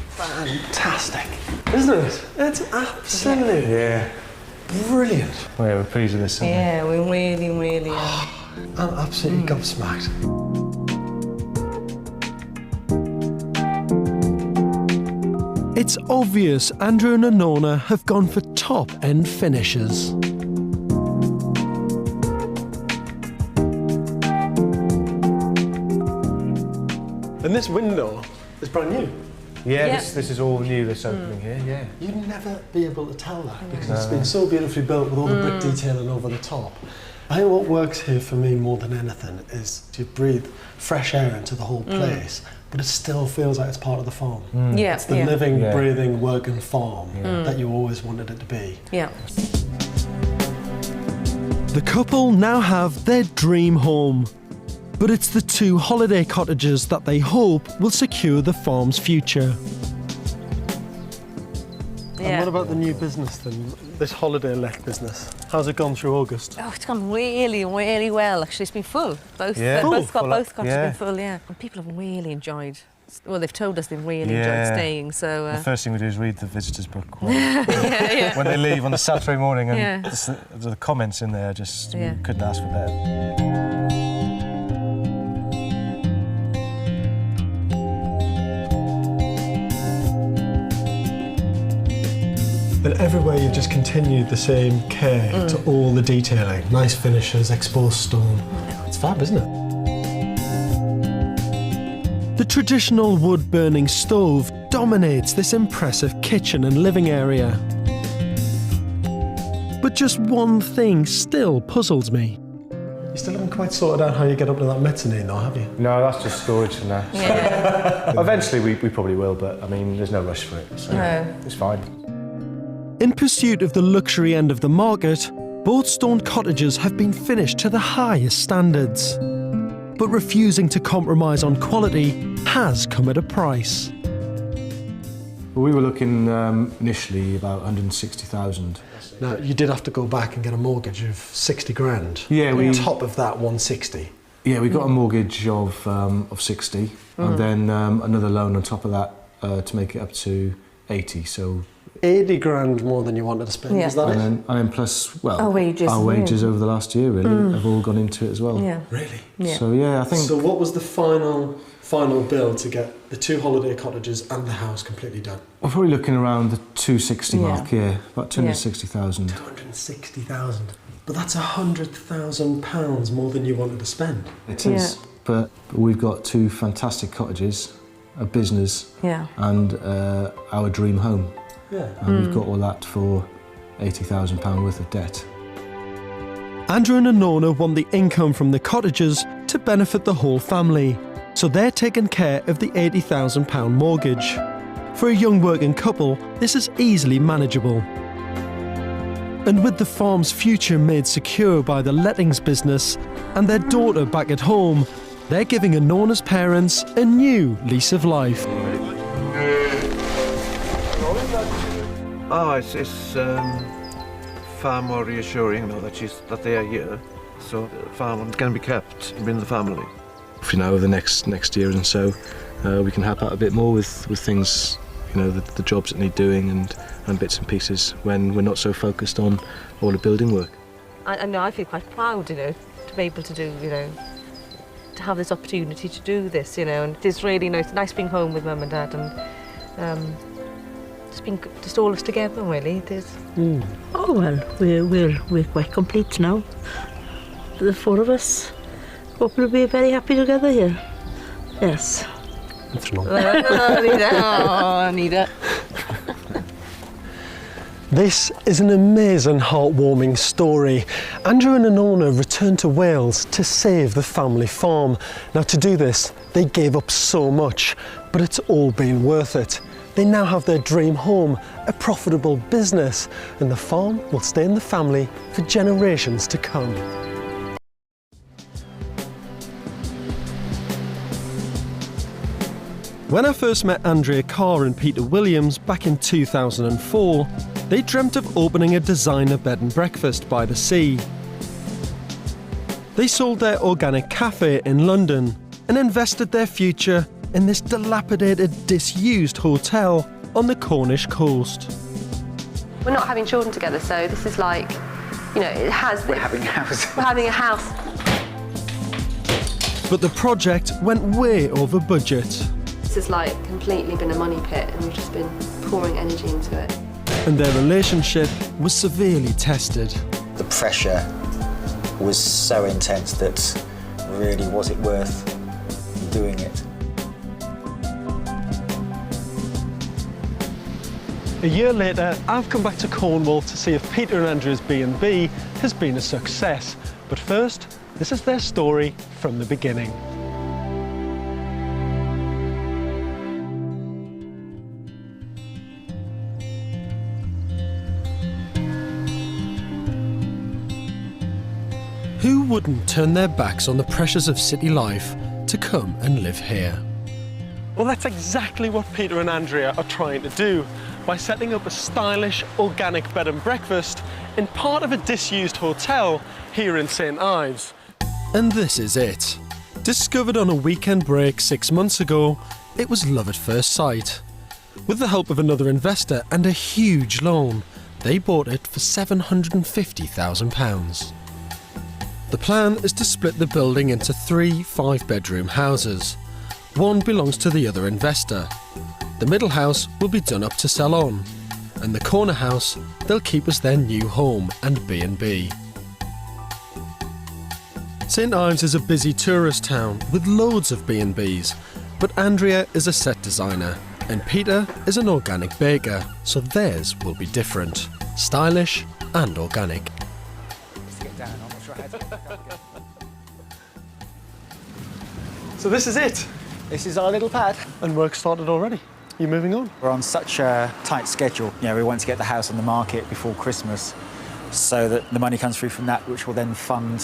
Fantastic, isn't it? It's absolutely brilliant. Well, yeah, we're pleased with this, aren't we? Yeah, we really are. I'm absolutely gobsmacked. It's obvious Andrew and Anona have gone for top-end finishes. And this window is brand new. Yeah, this is all new, this opening here, yeah. You'd never be able to tell that because it's been so beautifully built with all the brick detailing over the top. I think what works here for me more than anything is to breathe fresh air into the whole place, but it still feels like it's part of the farm. Yeah, it's the living, breathing, working farm that you always wanted it to be. Yeah. The couple now have their dream home, but it's the 2 holiday cottages that they hope will secure the farm's future. And what about the new business then, this holiday let business? How's it gone through August? Oh, it's gone really well. Actually, it's been full. Both cottages have been full, yeah. And people have really enjoyed. Well, they've told us they've really enjoyed staying. So the first thing we do is read the visitors' book when they leave on the Saturday morning, and the comments in there just couldn't ask for better. And everywhere you've just continued the same care to all the detailing. Nice finishes, exposed stone. It's fab, isn't it? The traditional wood-burning stove dominates this impressive kitchen and living area. But just one thing still puzzles me. You still haven't quite sorted out how you get up to that mezzanine though, have you? No, that's just storage for now. Yeah. Eventually we probably will, but I mean, there's no rush for it, so No. it's fine. In pursuit of the luxury end of the market, both stone cottages have been finished to the highest standards. But refusing to compromise on quality has come at a price. Well, we were looking initially about 160,000. Now, you did have to go back and get a mortgage of 60 grand. Yeah, On top of that, 160. Yeah, we got a mortgage of 60, and then another loan on top of that to make it up to 80. So 80 grand more than you wanted to spend, is that it? And then plus, well, Our wages, over the last year really have all gone into it as well. Yeah. Really? Yeah. So yeah, I think. So what was the final bill to get the 2 holiday cottages and the house completely done? We're probably looking around the 260 mark, yeah, about 260,000. 260,000. But that's £100,000 more than you wanted to spend. It is, but we've got 2 fantastic cottages, a business, and our dream home. Yeah. And we've got all that for £80,000 worth of debt. Andrew and Anona want the income from the cottages to benefit the whole family, so they're taking care of the £80,000 mortgage. For a young working couple, this is easily manageable. And with the farm's future made secure by the lettings business and their daughter back at home, they're giving Anona's parents a new lease of life. Oh, it's far more reassuring now that they are here, so the farm can be kept within the family. You know, over the next year and so, we can help out a bit more with things, you know, the jobs that need doing and bits and pieces when we're not so focused on all the building work. I know I feel quite proud, you know, to be able to do, you know, to have this opportunity to do this, you know, and it's really nice being home with Mum and Dad and it's been just all us together, really. It is. Oh well, we're quite complete now. The 4 of us. Hope we'll be very happy together here. Yes. Anita. This is an amazing, heartwarming story. Andrew and Anona returned to Wales to save the family farm. Now, to do this, they gave up so much, but it's all been worth it. They now have their dream home, a profitable business, and the farm will stay in the family for generations to come. When I first met Andrea Carr and Peter Williams back in 2004, they dreamt of opening a designer bed and breakfast by the sea. They sold their organic cafe in London and invested their future in this dilapidated, disused hotel on the Cornish coast. We're not having children together, so this is like, you know, it has... We're having a house. We're having a house. But the project went way over budget. This has like completely been a money pit and we've just been pouring energy into it. And their relationship was severely tested. The pressure was so intense that really was it worth doing it? A year later, I've come back to Cornwall to see if Peter and Andrew's B&B has been a success. But first, this is their story from the beginning. Who wouldn't turn their backs on the pressures of city life to come and live here? Well, that's exactly what Peter and Andrea are trying to do by setting up a stylish, organic bed and breakfast in part of a disused hotel here in St Ives. And this is it. Discovered on a weekend break 6 months ago, it was love at first sight. With the help of another investor and a huge loan, they bought it for £750,000. The plan is to split the building into 3 5-bedroom houses. One belongs to the other investor. The middle house will be done up to sell on, and the corner house they'll keep as their new home and B&B. St Ives is a busy tourist town with loads of B&Bs, but Andrea is a set designer and Peter is an organic baker, so theirs will be different. Stylish, and organic. So this is it? This is our little pad. And work started already? You moving on? We're on such a tight schedule. You know, we want to get the house on the market before Christmas so that the money comes through from that, which will then fund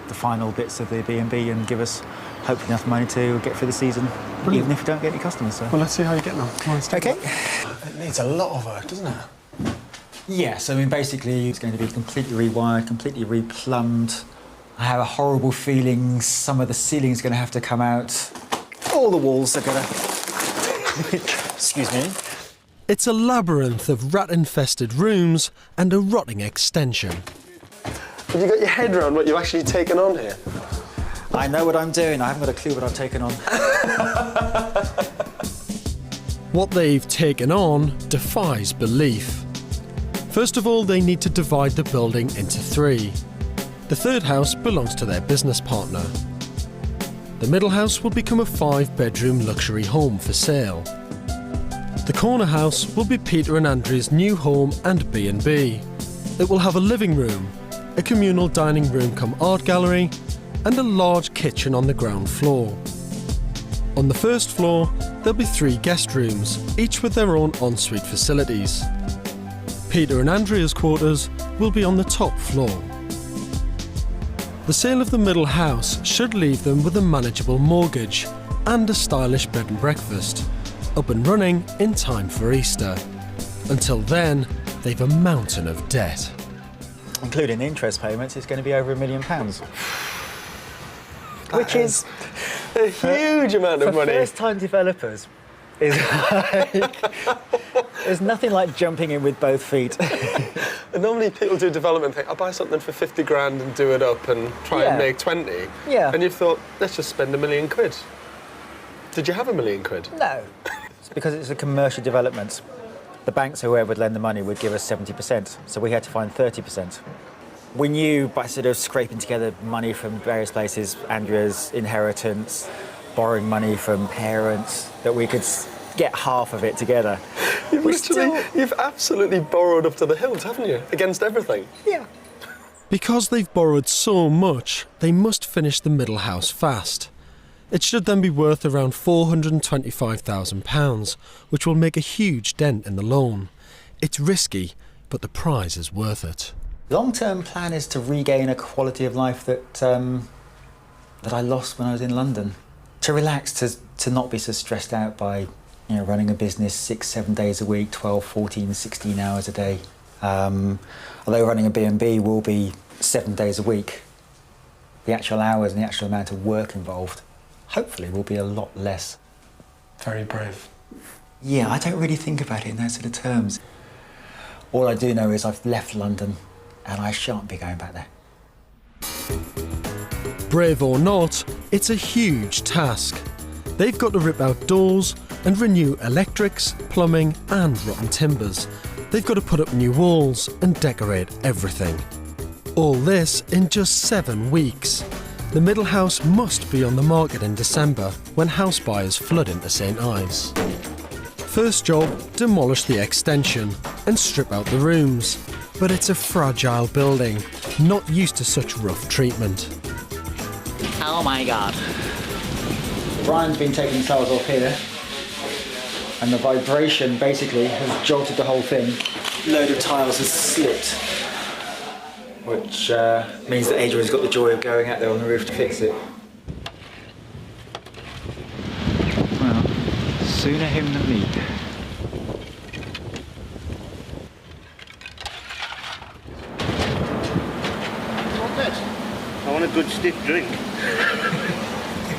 the final bits of the B&B and give us hopefully enough money to get through the season, even if we don't get any customers. So. Well, let's see how you're getting on. Okay. It needs a lot of work, doesn't it? Yes, I mean, basically it's going to be completely rewired, completely replumbed. I have a horrible feeling some of the ceiling's going to have to come out. All the walls are going to... Excuse me. It's a labyrinth of rat-infested rooms and a rotting extension. Have you got your head around what you've actually taken on here? I know what I'm doing. I haven't got a clue what I've taken on. What they've taken on defies belief. First of all, they need to divide the building into 3. The third house belongs to their business partner. The middle house will become a 5-bedroom luxury home for sale. The corner house will be Peter and Andrew's new home and B&B. It will have a living room, a communal dining room cum art gallery, and a large kitchen on the ground floor. On the first floor, there'll be 3 guest rooms, each with their own ensuite facilities. Peter and Andrea's quarters will be on the top floor. The sale of the middle house should leave them with a manageable mortgage and a stylish bed and breakfast, up and running in time for Easter. Until then, they've a mountain of debt. Including the interest payments, it's going to be over £1 million. Which is a huge amount of money. For first-time developers, is like... There's nothing like jumping in with both feet. And normally people do development, think, I'll buy something for 50 grand and do it up and try and make 20. Yeah. And you've thought, let's just spend £1 million. Did you have £1 million? No. It's because it's a commercial development. The banks, whoever would lend the money, would give us 70%, so we had to find 30%. We knew by sort of scraping together money from various places, Andrea's inheritance, borrowing money from parents, that we could get half of it together. You've absolutely borrowed up to the hilt, haven't you? Against everything. Yeah. Because they've borrowed so much, they must finish the middle house fast. It should then be worth around £425,000, which will make a huge dent in the loan. It's risky, but the prize is worth it. Long-term plan is to regain a quality of life that I lost when I was in London. To relax, to not be so stressed out by running a business 6-7 days a week, 12, 14, 16 hours a day. Although running a B&B will be 7 days a week, the actual hours and the actual amount of work involved hopefully will be a lot less. Very brave. Yeah, I don't really think about it in those sort of terms. All I do know is I've left London and I shan't be going back there. Brave or not, it's a huge task. They've got to rip out doors and renew electrics, plumbing and rotten timbers. They've got to put up new walls and decorate everything. All this in just 7 weeks. The middle house must be on the market in December when house buyers flood into St Ives. First job, demolish the extension and strip out the rooms. But it's a fragile building, not used to such rough treatment. Oh my God. Brian's been taking tiles off here, and the vibration basically has jolted the whole thing. Load of tiles has slipped, which means that Adrian's got the joy of going out there on the roof to fix it. Well, sooner him than me. I want a good stiff drink.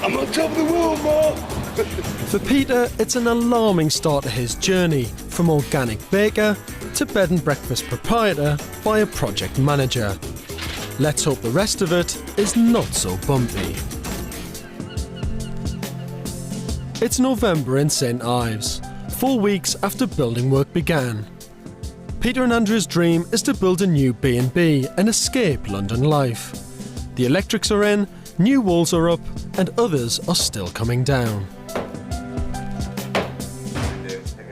I'm on top of the world, Mark! For Peter, it's an alarming start to his journey, from organic baker to bed and breakfast proprietor via project manager. Let's hope the rest of it is not so bumpy. It's November in St Ives, 4 weeks after building work began. Peter and Andrew's dream is to build a new B&B and escape London life. The electrics are in, new walls are up, and others are still coming down.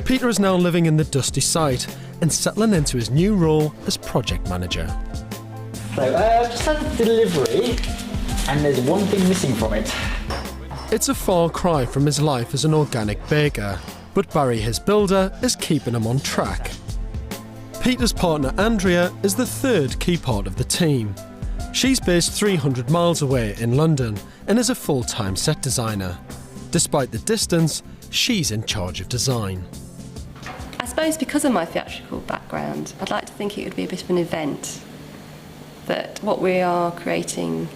Peter is now living in the dusty site and settling into his new role as project manager. So, just had a delivery, and there's one thing missing from it. It's a far cry from his life as an organic baker, but Barry, his builder, is keeping him on track. Peter's partner Andrea is the third key part of the team. She's based 300 miles away in London and is a full-time set designer. Despite the distance, she's in charge of design. I suppose because of my theatrical background, I'd like to think it would be a bit of an event. That what we are creating,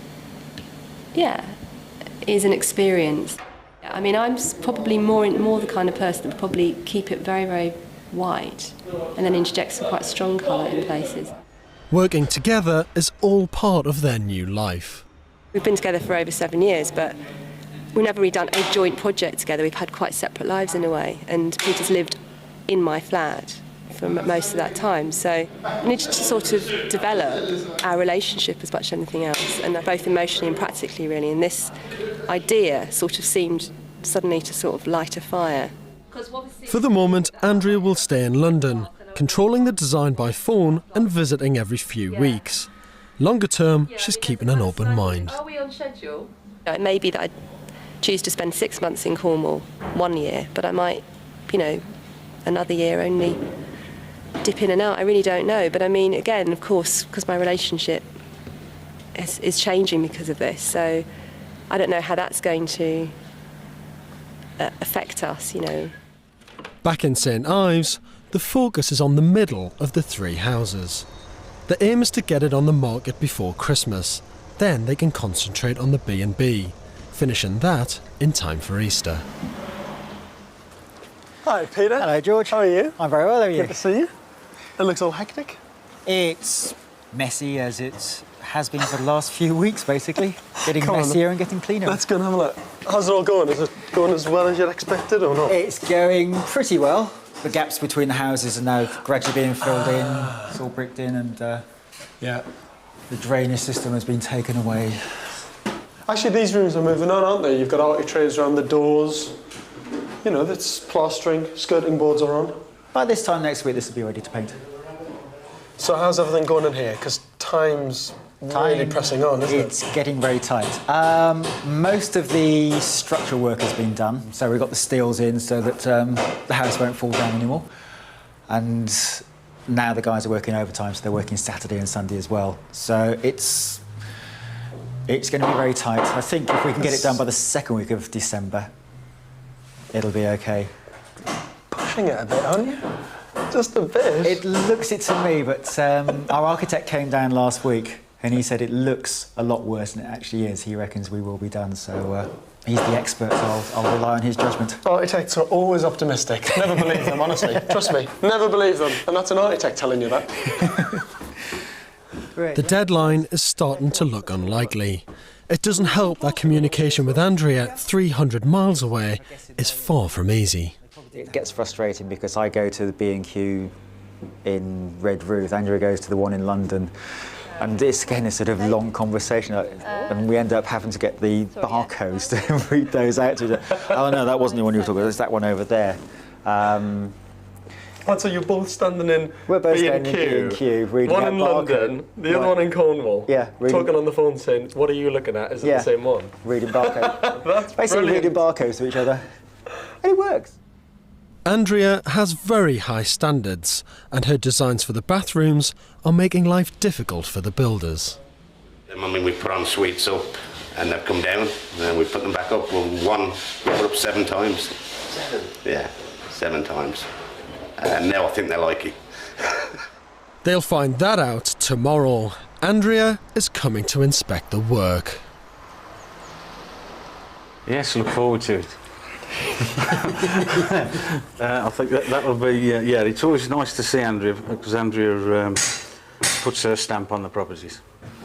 is an experience. I mean, I'm probably more the kind of person that would probably keep it very, very white and then interject some quite strong colour in places. Working together is all part of their new life. We've been together for over 7 years, but we've never really done a joint project together. We've had quite separate lives in a way, and Peter's lived in my flat for most of that time. So we needed to sort of develop our relationship as much as anything else, and both emotionally and practically, really. And this idea sort of seemed suddenly to sort of light a fire. For the moment, Andrea will stay in London, controlling the design by phone and visiting every few weeks. Longer term, she's keeping an open mind. Are we on schedule? It may be that I choose to spend 6 months in Cornwall 1 year, but I might, another year only dip in and out. I really don't know. But I mean, again, of course, because my relationship is changing because of this, so I don't know how that's going to affect us, Back in St Ives, the focus is on the middle of the 3 houses. The aim is to get it on the market before Christmas. Then they can concentrate on the B&B, finishing that in time for Easter. Hi, Peter. Hello, George. How are you? I'm very well, how are you? Good to see you. It looks all hectic. It's messy as it has been for the last few weeks, basically. Getting Come on, messier and getting cleaner. Let's go and have a look. How's it all going? Is it going as well as you'd expected or not? It's going pretty well. The gaps between the houses are now gradually being filled in. It's all bricked in, and the drainage system has been taken away. Actually, these rooms are moving on, aren't they? You've got architraves around the doors. That's plastering, skirting boards are on. By this time next week, this will be ready to paint. So how's everything going in here? Because time's really pressing on, isn't it? It's getting very tight. Most of the structural work has been done. So we've got the steels in so that the house won't fall down anymore. And now the guys are working overtime, so they're working Saturday and Sunday as well. So it's going to be very tight. I think if we can get it done by the 2nd week of December, it'll be okay. Pushing it a bit, aren't you? Just a bit. It looks it to me, but our architect came down last week and he said it looks a lot worse than it actually is. He reckons we will be done, so he's the expert, so I'll rely on his judgment. Architects are always optimistic. Never believe them, honestly. Trust me, never believe them. And that's an architect telling you that. The deadline is starting to look unlikely. It doesn't help that communication with Andrea, 300 miles away, is far from easy. It gets frustrating because I go to the B&Q in Red Roof, Andrea goes to the one in London, and it's again a sort of long conversation, and we end up having to get the barcodes to read those out to each other. Oh no, that wasn't the one you were talking about, it's that one over there. So you're both standing in We're both B&Q, standing in B&Q, reading one out in barcode. London, the other one in Cornwall. Yeah, talking on the phone saying, what are you looking at? Is it the same one? Reading barcodes. That's basically brilliant. reading barcodes to each other. And it works. Andrea has very high standards, and her designs for the bathrooms are making life difficult for the builders. I mean, we put on suites up and they've come down, and then we put them back up. Well, we're up 7 times. 7? Yeah, 7 times. And now I think they're like it. They'll find that out tomorrow. Andrea is coming to inspect the work. Yes, look forward to it. I think that will be, it's always nice to see Andrea, because Andrea puts her stamp on the properties.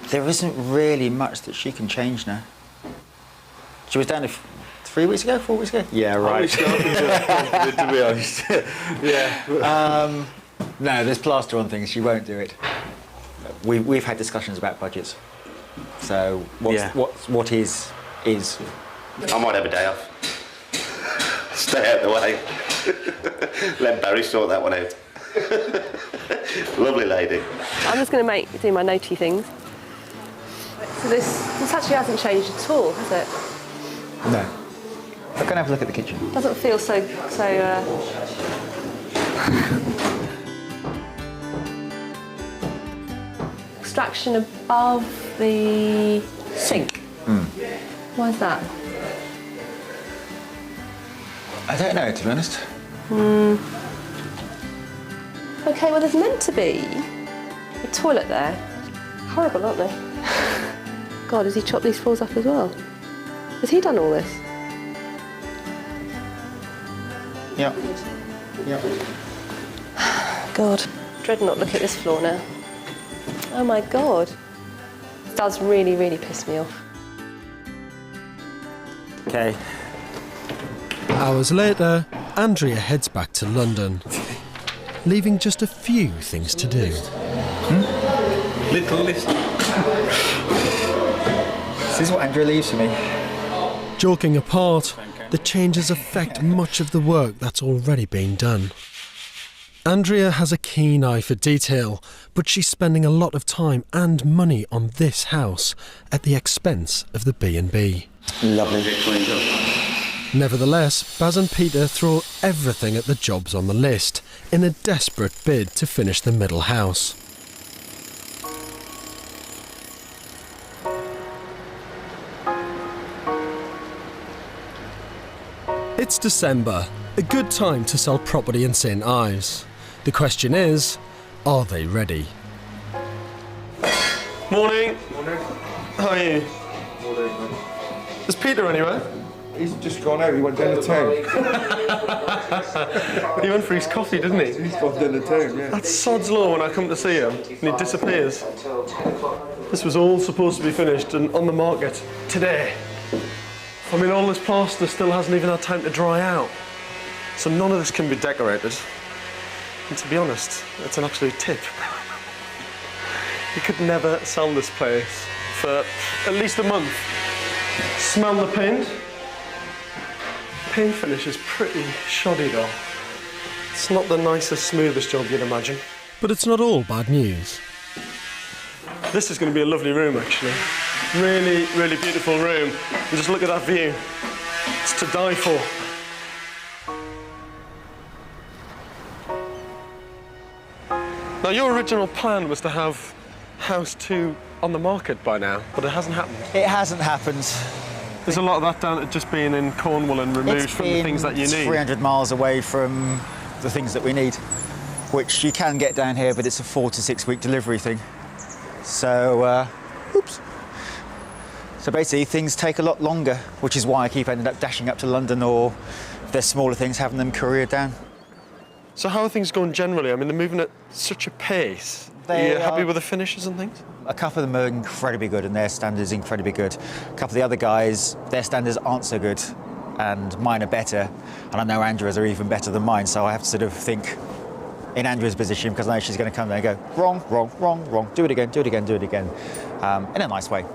There isn't really much that she can change now. She was down 3 weeks ago, 4 weeks ago? Yeah, right. To be honest. Yeah. No, there's plaster on things, she won't do it. We've had discussions about budgets. So what is. I might have a day off. Stay out the way. Let Barry sort that one out. Lovely lady. I'm just going to do my notey things. So this actually hasn't changed at all, has it? No. I'm going to have a look at the kitchen. Doesn't feel so. Extraction above the sink. Why is that? I don't know, to be honest. Okay, well, there's meant to be a toilet there. Horrible, aren't they? God, has he chopped these floors up as well? Has he done all this? Yeah. Yeah. God, dread not look at this floor now. Oh my God. It does really, really piss me off. Okay. Hours later, Andrea heads back to London, leaving just a few things to do. Little list. This is what Andrea leaves for me. Joking apart, the changes affect much of the work that's already been done. Andrea has a keen eye for detail, but she's spending a lot of time and money on this house at the expense of the B&B. Lovely. Nevertheless, Baz and Peter throw everything at the jobs on the list in a desperate bid to finish the middle house. It's December, a good time to sell property in St Ives. The question is, are they ready? Morning. Morning. How are you? Morning. Is Peter anywhere? He's just gone out. He went down the town. He went for his coffee, didn't he? He's gone down the town, yeah. That's sod's law when I come to see him, and he disappears. This was all supposed to be finished and on the market today. I mean, all this plaster still hasn't even had time to dry out. So none of this can be decorated. And to be honest, it's an absolute tip. You could never sell this place for at least a month. Smell the paint. Paint finish is pretty shoddy though. It's not the nicest, smoothest job you'd imagine. But it's not all bad news. This is going to be a lovely room, actually. Really, really beautiful room. And just look at that view. It's to die for. Now, your original plan was to have House 2 on the market by now, but it hasn't happened. It hasn't happened. There's a lot of that down to just being in Cornwall and removed from the things that you need. 300 miles away from the things that we need, which you can get down here, but it's a 4 to 6 week delivery thing. So, oops. So basically, things take a lot longer, which is why I keep ending up dashing up to London, or if there's smaller things, having them couriered down. So how are things going generally? I mean, they're moving at such a pace. Are you happy with the finishes and things? A couple of them are incredibly good, and their standards incredibly good. A couple of the other guys, their standards aren't so good, and mine are better. And I know Andrea's are even better than mine, so I have to sort of think in Andrea's position, because I know she's going to come there and go, wrong, wrong, wrong, wrong, do it again, do it again, do it again, in a nice way.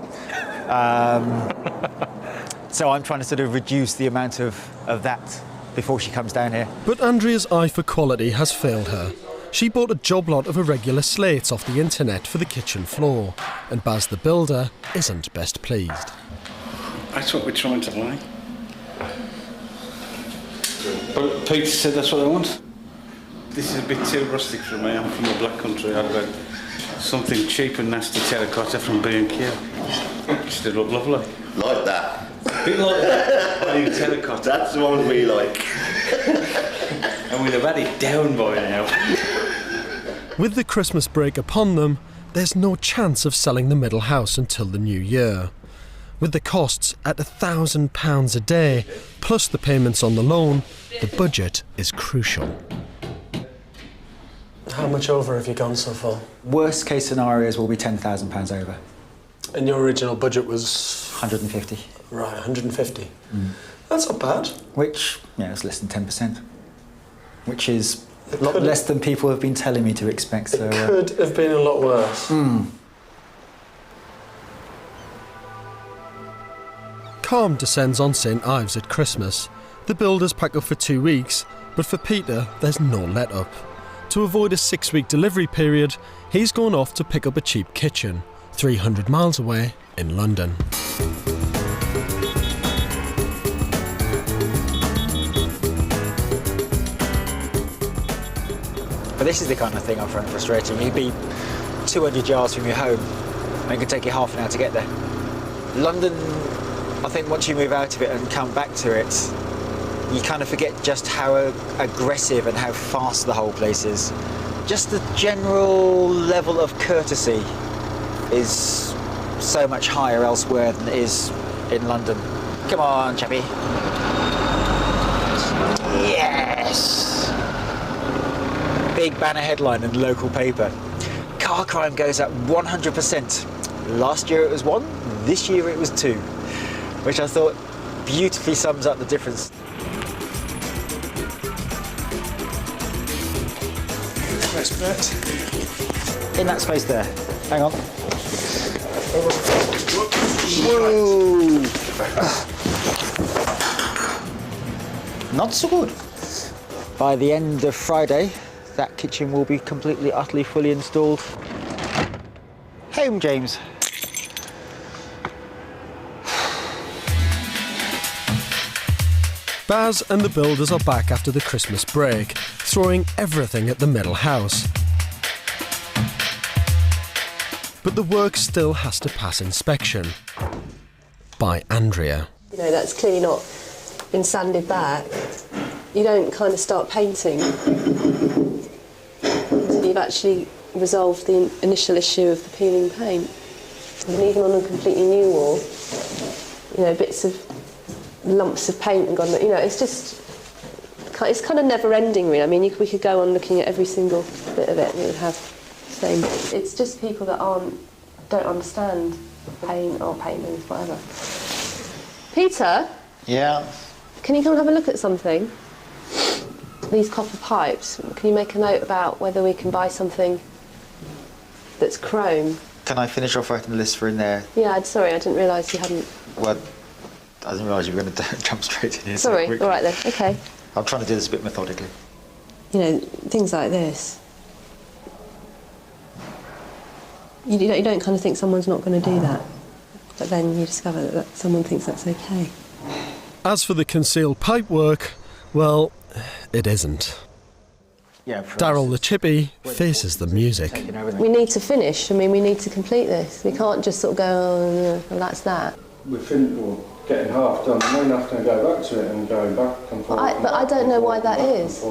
So I'm trying to sort of reduce the amount of that before she comes down here. But Andrea's eye for quality has failed her. She bought a job lot of irregular slates off the internet for the kitchen floor, and Baz the builder isn't best pleased. That's what we're trying to like. But Peter said that's what I want. This is a bit too rustic for me. I'm from the Black Country. I've got something cheap and nasty terracotta from B&Q. Just look lovely. Like that. A bit like that. I need terracotta. That's the one we like. And we'd have had it down by now. With the Christmas break upon them, there's no chance of selling the middle house until the new year. With the costs at £1,000 a day, plus the payments on the loan, the budget is crucial. How much over have you gone so far? Worst case scenarios will be £10,000 over. And your original budget was? 150. Right, 150. That's not bad. Which, yeah, it's less than 10%. Which is a lot less than people have been telling me to expect. So, it could have been a lot worse. Calm descends on St Ives at Christmas. The builders pack up for 2 weeks, but for Peter, there's no let-up. To avoid a 6-week delivery period, he's gone off to pick up a cheap kitchen, 300 miles away in London. But this is the kind of thing I find frustrating. You'd be 200 yards from your home and it can take you half an hour to get there. London, I think once you move out of it and come back to it, you kind of forget just how aggressive and how fast the whole place is. Just the general level of courtesy is so much higher elsewhere than it is in London. Come on, chappie. Yes! Big banner headline in the local paper. Car crime goes up 100%. Last year it was 1, this year it was 2. Which I thought beautifully sums up the difference. In that space there. Hang on. Whoa! Not so good. By the end of Friday, that kitchen will be completely, utterly, fully installed. Home, James. Baz and the builders are back after the Christmas break, throwing everything at the middle house. But the work still has to pass inspection by Andrea. You know, that's clearly not been sanded back. You don't kind of start painting until you've actually resolved the initial issue of the peeling paint. And even on a completely new wall, you know, bits of lumps of paint and gone, you know, it's kind of never-ending, really. I mean, we could go on looking at every single bit of it and it would have the same. It's just people that don't understand paint or paintings, whatever. Peter? Yeah? Can you come and have a look at something? These copper pipes, can you make a note about whether we can buy something that's chrome? Can I finish off writing the list for in there? Yeah, sorry, I didn't realise you hadn't. Well, I didn't realise you were going to jump straight in here. Sorry, so all right then, okay. I'm trying to do this a bit methodically. You know, things like this. You don't kind of think someone's not going to do that, but then you discover that someone thinks that's okay. As for the concealed pipe work, well, it isn't. Yeah, Daryl the chippy faces the music. We need to finish. I mean, we need to complete this. We can't just sort of go, oh, well, that's that. We're getting half done, and then having to go back to it and going back and forth. But I don't know why that is.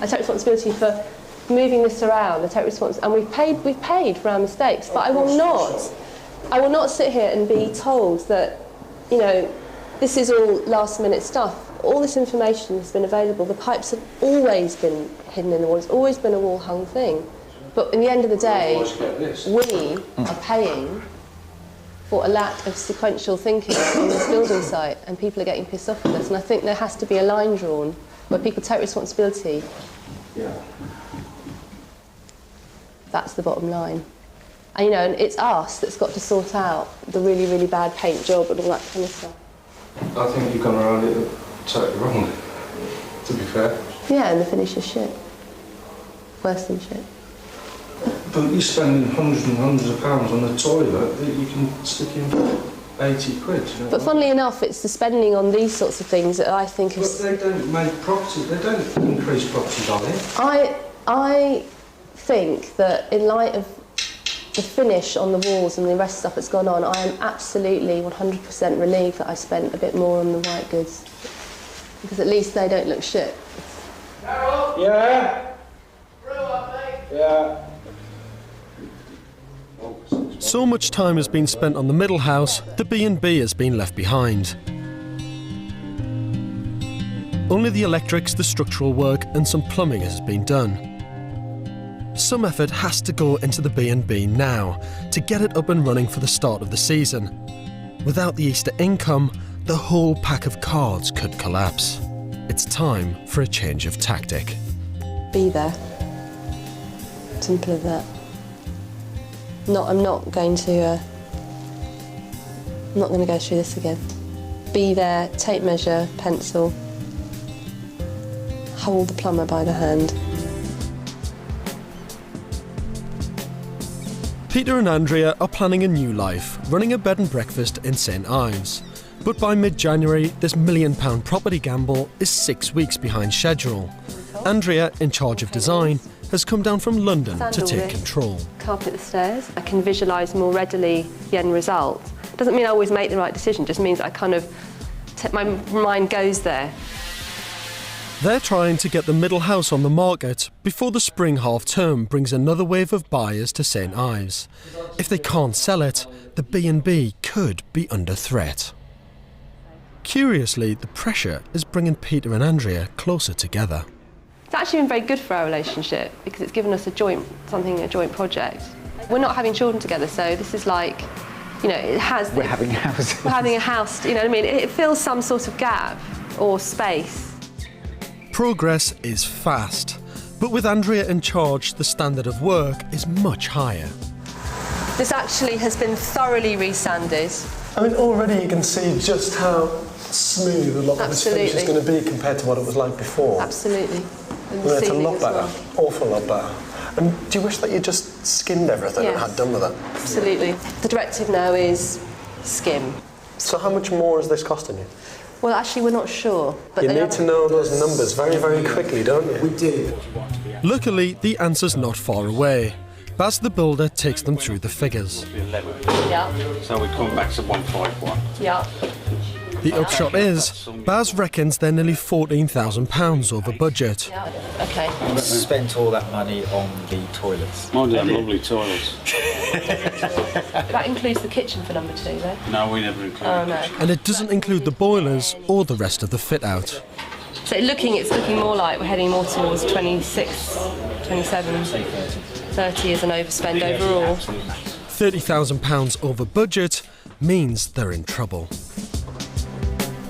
I take responsibility for moving this around. I take responsibility, and we've paid for our mistakes. But I will not sit here and be told that, you know, this is all last-minute stuff. All this information has been available. The pipes have always been hidden in the wall. It's always been a wall-hung thing. But in the end of the day, we are paying for a lack of sequential thinking on this building site, and people are getting pissed off with us. And I think there has to be a line drawn where people take responsibility. Yeah. That's the bottom line. And, you know, and it's us that's got to sort out the really, really bad paint job and all that kind of stuff. I think you've gone around it totally wrong, to be fair. Yeah, and the finish is shit. Worse than shit. But you're spending hundreds and hundreds of pounds on a toilet that you can stick in for 80 quid. You know? But funnily enough, it's the spending on these sorts of things that I think is... But they don't make property, they don't increase property value. I think that in light of the finish on the walls and the rest of stuff that's gone on, I am absolutely 100% relieved that I spent a bit more on the white goods. Because at least they don't look shit. Yeah? Yeah. So much time has been spent on the middle house, the B&B has been left behind. Only the electrics, the structural work and some plumbing has been done. Some effort has to go into the B&B now to get it up and running for the start of the season. Without the Easter income, the whole pack of cards could collapse. It's time for a change of tactic. Be there. Simple as that. I'm not going to go through this again. Be there, tape measure, pencil, hold the plumber by the hand. Peter and Andrea are planning a new life, running a bed and breakfast in St Ives. But by mid-January, this £1 million property gamble is 6 weeks behind schedule. Andrea, in charge of design, has come down from London to take control. Carpet the stairs. I can visualise more readily the end result. Doesn't mean I always make the right decision, just means I kind of, my mind goes there. They're trying to get the middle house on the market before the spring half-term brings another wave of buyers to St Ives. If they can't sell it, the B&B could be under threat. Curiously, the pressure is bringing Peter and Andrea closer together. It's actually been very good for our relationship because it's given us a joint project. We're not having children together, so this is like, you know, it has... We're having a house. We're having a house, you know what I mean? It fills some sort of gap or space. Progress is fast, but with Andrea in charge, the standard of work is much higher. This actually has been thoroughly resanded. I mean, already you can see just how smooth a lot of this finish is going to be compared to what it was like before. Absolutely. And it's a lot as better, well. awful lot better. And do you wish that you just skimmed everything and had done with it? Absolutely. The directive now is skim. So how much more is this costing you? Well, actually, we're not sure. But you need to know those numbers very, very quickly, don't you? We do. Luckily, the answer's not far away. Baz the builder takes them through the figures. Yeah. So we come back to 151. Yeah. The upshot is, Baz reckons they're nearly £14,000 over budget. Yeah. Okay. We spent all that money on the toilets. Mind them lovely toilets. That includes the kitchen for number 2, though? No, we never include the kitchen. And it doesn't include the boilers or the rest of the fit-out. So it's looking more like we're heading more towards 26, 27, 30 as an overspend overall. £30,000 over budget means they're in trouble.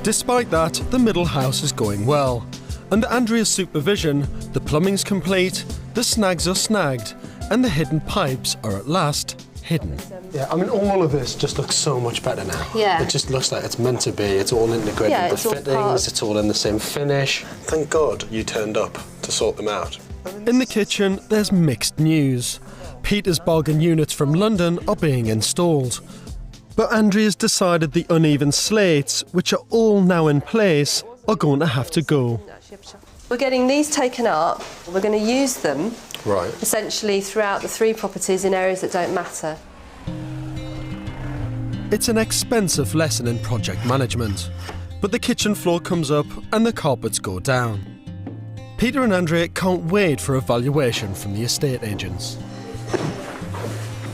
Despite that, the middle house is going well. Under Andrea's supervision, the plumbing's complete, the snags are snagged, and the hidden pipes are at last hidden. Yeah, I mean, all of this just looks so much better now. Yeah. It just looks like it's meant to be. It's all integrated. Yeah, the it's all fittings, it's all in the same finish. Thank God you turned up to sort them out. In the kitchen, there's mixed news. Peter's bargain units from London are being installed. But Andrea's decided the uneven slates, which are all now in place, are going to have to go. We're getting these taken up. We're going to use them Right. essentially throughout the 3 properties in areas that don't matter. It's an expensive lesson in project management. But the kitchen floor comes up and the carpets go down. Peter and Andrea can't wait for a valuation from the estate agents.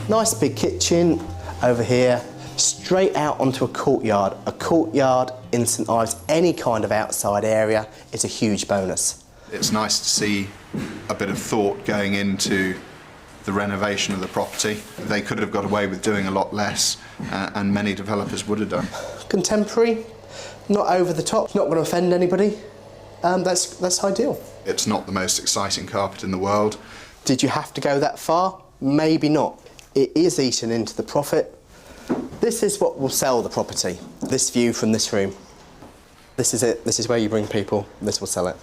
Nice big kitchen over here, straight out onto a courtyard. A courtyard in St Ives, any kind of outside area, is a huge bonus. It's nice to see a bit of thought going into the renovation of the property. They could have got away with doing a lot less, and many developers would have done. Contemporary, not over the top, not going to offend anybody. That's ideal. It's not the most exciting carpet in the world. Did you have to go that far? Maybe not. It is eaten into the profit. This is what will sell the property, this view from this room. This is it, this is where you bring people, this will sell it.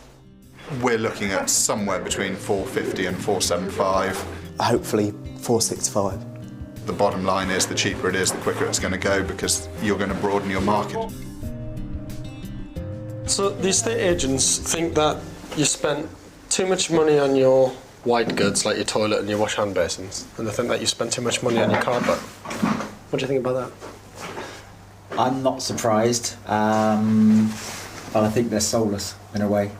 We're looking at somewhere between 450 and 475. Hopefully 465. The bottom line is the cheaper it is, the quicker it's going to go because you're going to broaden your market. So the estate agents think that you spent too much money on your white goods, like your toilet and your wash hand basins, and they think that you spent too much money on your carpet. What do you think about that? I'm not surprised, but I think they're soulless in a way.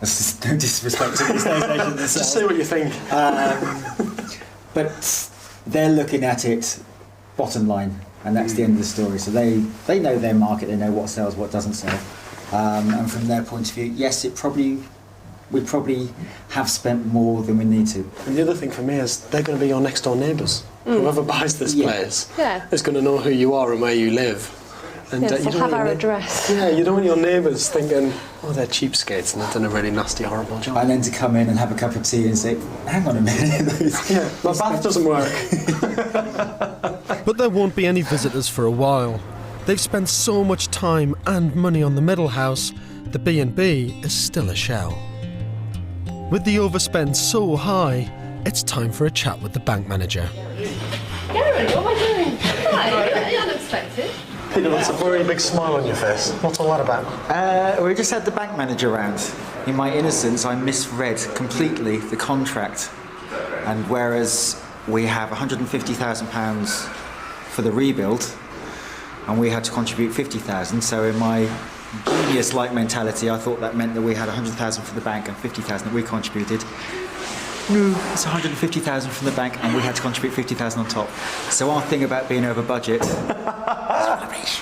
That's no disrespect to the estate agents themselves. Just say what you think. But they're looking at it bottom line, and that's the end of the story. So they know their market, they know what sells, what doesn't sell. And from their point of view, yes, we probably have spent more than we need to. And the other thing for me is they're going to be your next door neighbours. Whoever buys this place is going to know who you are and where you live. And Yes, you they'll don't have want our your address. Yeah, you don't want your neighbours thinking, oh, they're cheapskates and they've done a really nasty, horrible job. And then to come in and have a cup of tea and say, hang on a minute. Yeah, my bath doesn't work. But there won't be any visitors for a while. They've spent so much time and money on the middle house, the B&B is still a shell. With the overspend so high, it's time for a chat with the bank manager. Gary, what am I doing? Hi, unexpected. Peter, that's a very big smile on your face. What's all that about? We just had the bank manager round. In my innocence, I misread completely the contract. And whereas we have £150,000 for the rebuild, and we had to contribute 50,000, so in my genius-like mentality, I thought that meant that we had 100,000 from the bank and 50,000 that we contributed. No, it's 150,000 from the bank, and we had to contribute 50,000 on top. So our thing about being over budget. That's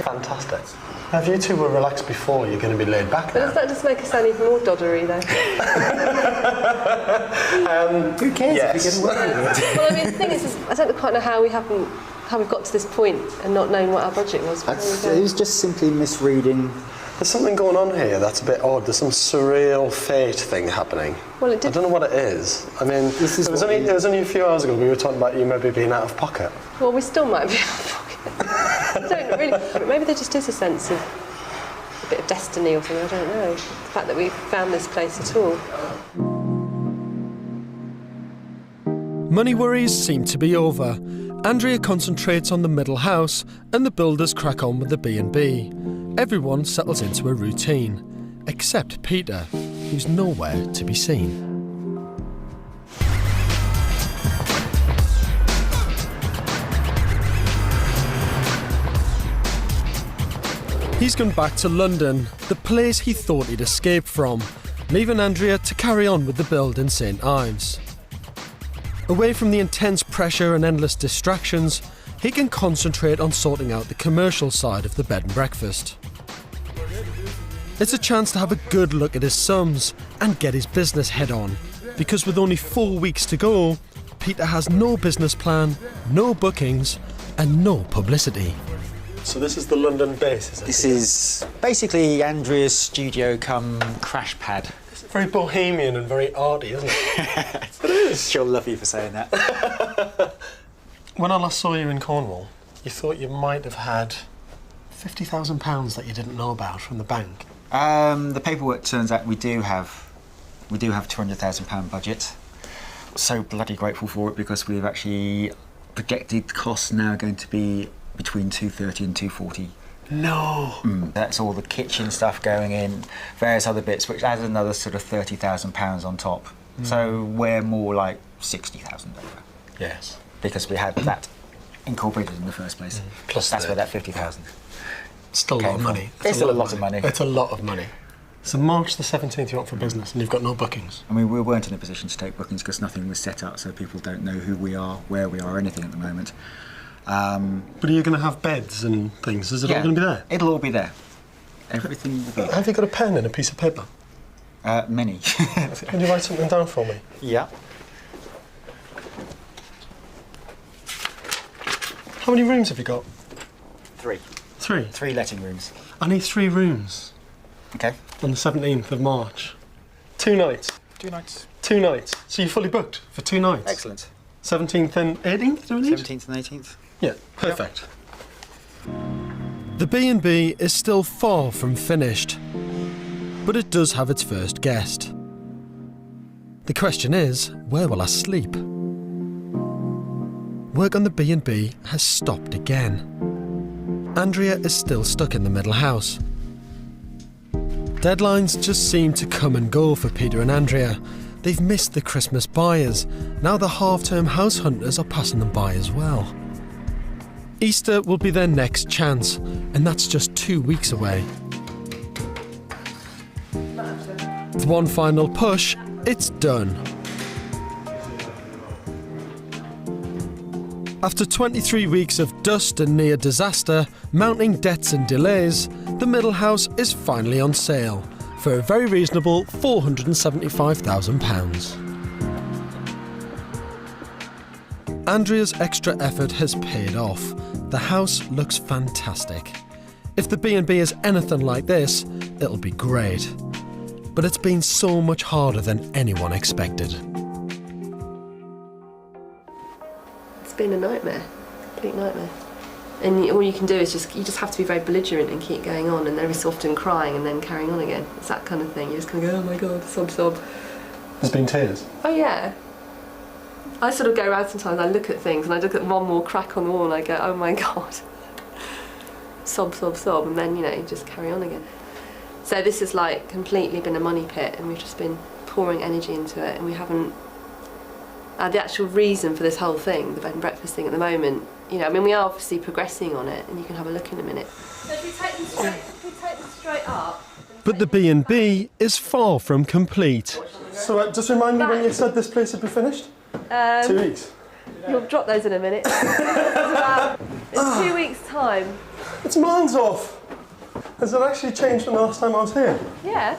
fantastic. Now, if you two were relaxed before, you're going to be laid back But now. does that just make us sound even more doddery, though? Who cares yes. if you get away with it? Well, I mean, the thing is, I don't quite know how we've got to this point and not knowing what our budget was. It was just simply misreading. There's something going on here that's a bit odd. There's some surreal fate thing happening. Well, it did. I don't know what it is. I mean, it was only a few hours ago we were talking about you maybe being out of pocket. Well, we still might be out of pocket. I don't really. Maybe there just is a sense of a bit of destiny or something. I don't know. The fact that we found this place at all. Money worries seem to be over. Andrea concentrates on the middle house and the builders crack on with the B&B. Everyone settles into a routine, except Peter, who's nowhere to be seen. He's gone back to London, the place he thought he'd escaped from, leaving Andrea to carry on with the build in St Ives. Away from the intense pressure and endless distractions, he can concentrate on sorting out the commercial side of the bed and breakfast. It's a chance to have a good look at his sums and get his business head on, because with only 4 weeks to go, Peter has no business plan, no bookings, and no publicity. So this is the London base, is it? This is basically Andrea's studio come crash pad. It's very bohemian and very arty, isn't it? It is. She'll love you for saying that. When I last saw you in Cornwall, you thought you might have had £50,000 that you didn't know about from the bank. The paperwork turns out we do have £200,000 budget. So bloody grateful for it because we've actually projected costs now going to be between 230 and 240. No. That's all the kitchen stuff going in, various other bits, which adds another sort of £30,000 on top. So we're more like 60,000 over. Yes. Because we had that incorporated in the first place. Plus that's where that 50,000. Still a lot of money. It's still a lot of money. It's a lot of money. So March the 17th you're up for business and you've got no bookings. I mean, we weren't in a position to take bookings because nothing was set up, so people don't know who we are, where we are, or anything at the moment. But are you going to have beds and things? Is it all going to be there? It'll all be there. Everything will be there. Have you got a pen and a piece of paper? Many. Can you write something down for me? Yeah. How many rooms have you got? 3. 3? 3 letting rooms. I need 3 rooms. Okay. On the 17th of March. 2 nights? 2 nights. 2 nights. So you're fully booked for 2 nights? Excellent. 17th and 18th, do we need? 17th and 18th. Yeah, perfect. The B&B is still far from finished, but it does have its first guest. The question is, where will I sleep? Work on the B&B has stopped again. Andrea is still stuck in the middle house. Deadlines just seem to come and go for Peter and Andrea. They've missed the Christmas buyers. Now the half-term house hunters are passing them by as well. Easter will be their next chance, and that's just 2 weeks away. With one final push, it's done. After 23 weeks of dust and near disaster, mounting debts and delays, the middle house is finally on sale for a very reasonable £475,000. Andrea's extra effort has paid off. The house looks fantastic. If the B&B is anything like this, it'll be great. But it's been so much harder than anyone expected. It's been a nightmare, complete nightmare. And all you can do is you just have to be very belligerent and keep going on, and every so often crying and then carrying on again. It's that kind of thing. You just kind of go, oh my God, sob, sob. There's been tears? Oh yeah. I sort of go around sometimes, I look at things and I look at one more crack on the wall and I go, oh my God. Sob, sob, sob, and then, you know, just carry on again. So this has like completely been a money pit, and we've just been pouring energy into it, and we haven't... the actual reason for this whole thing, the bed and breakfast thing at the moment, you know, I mean, we are obviously progressing on it, and you can have a look in a minute. So if we take them straight up... But the B&B is far from complete. So just remind me when you said this place would be finished? 2 weeks. You'll drop those in a minute. In 2 weeks' time. It's miles off. Has it actually changed from the last time I was here? Yeah.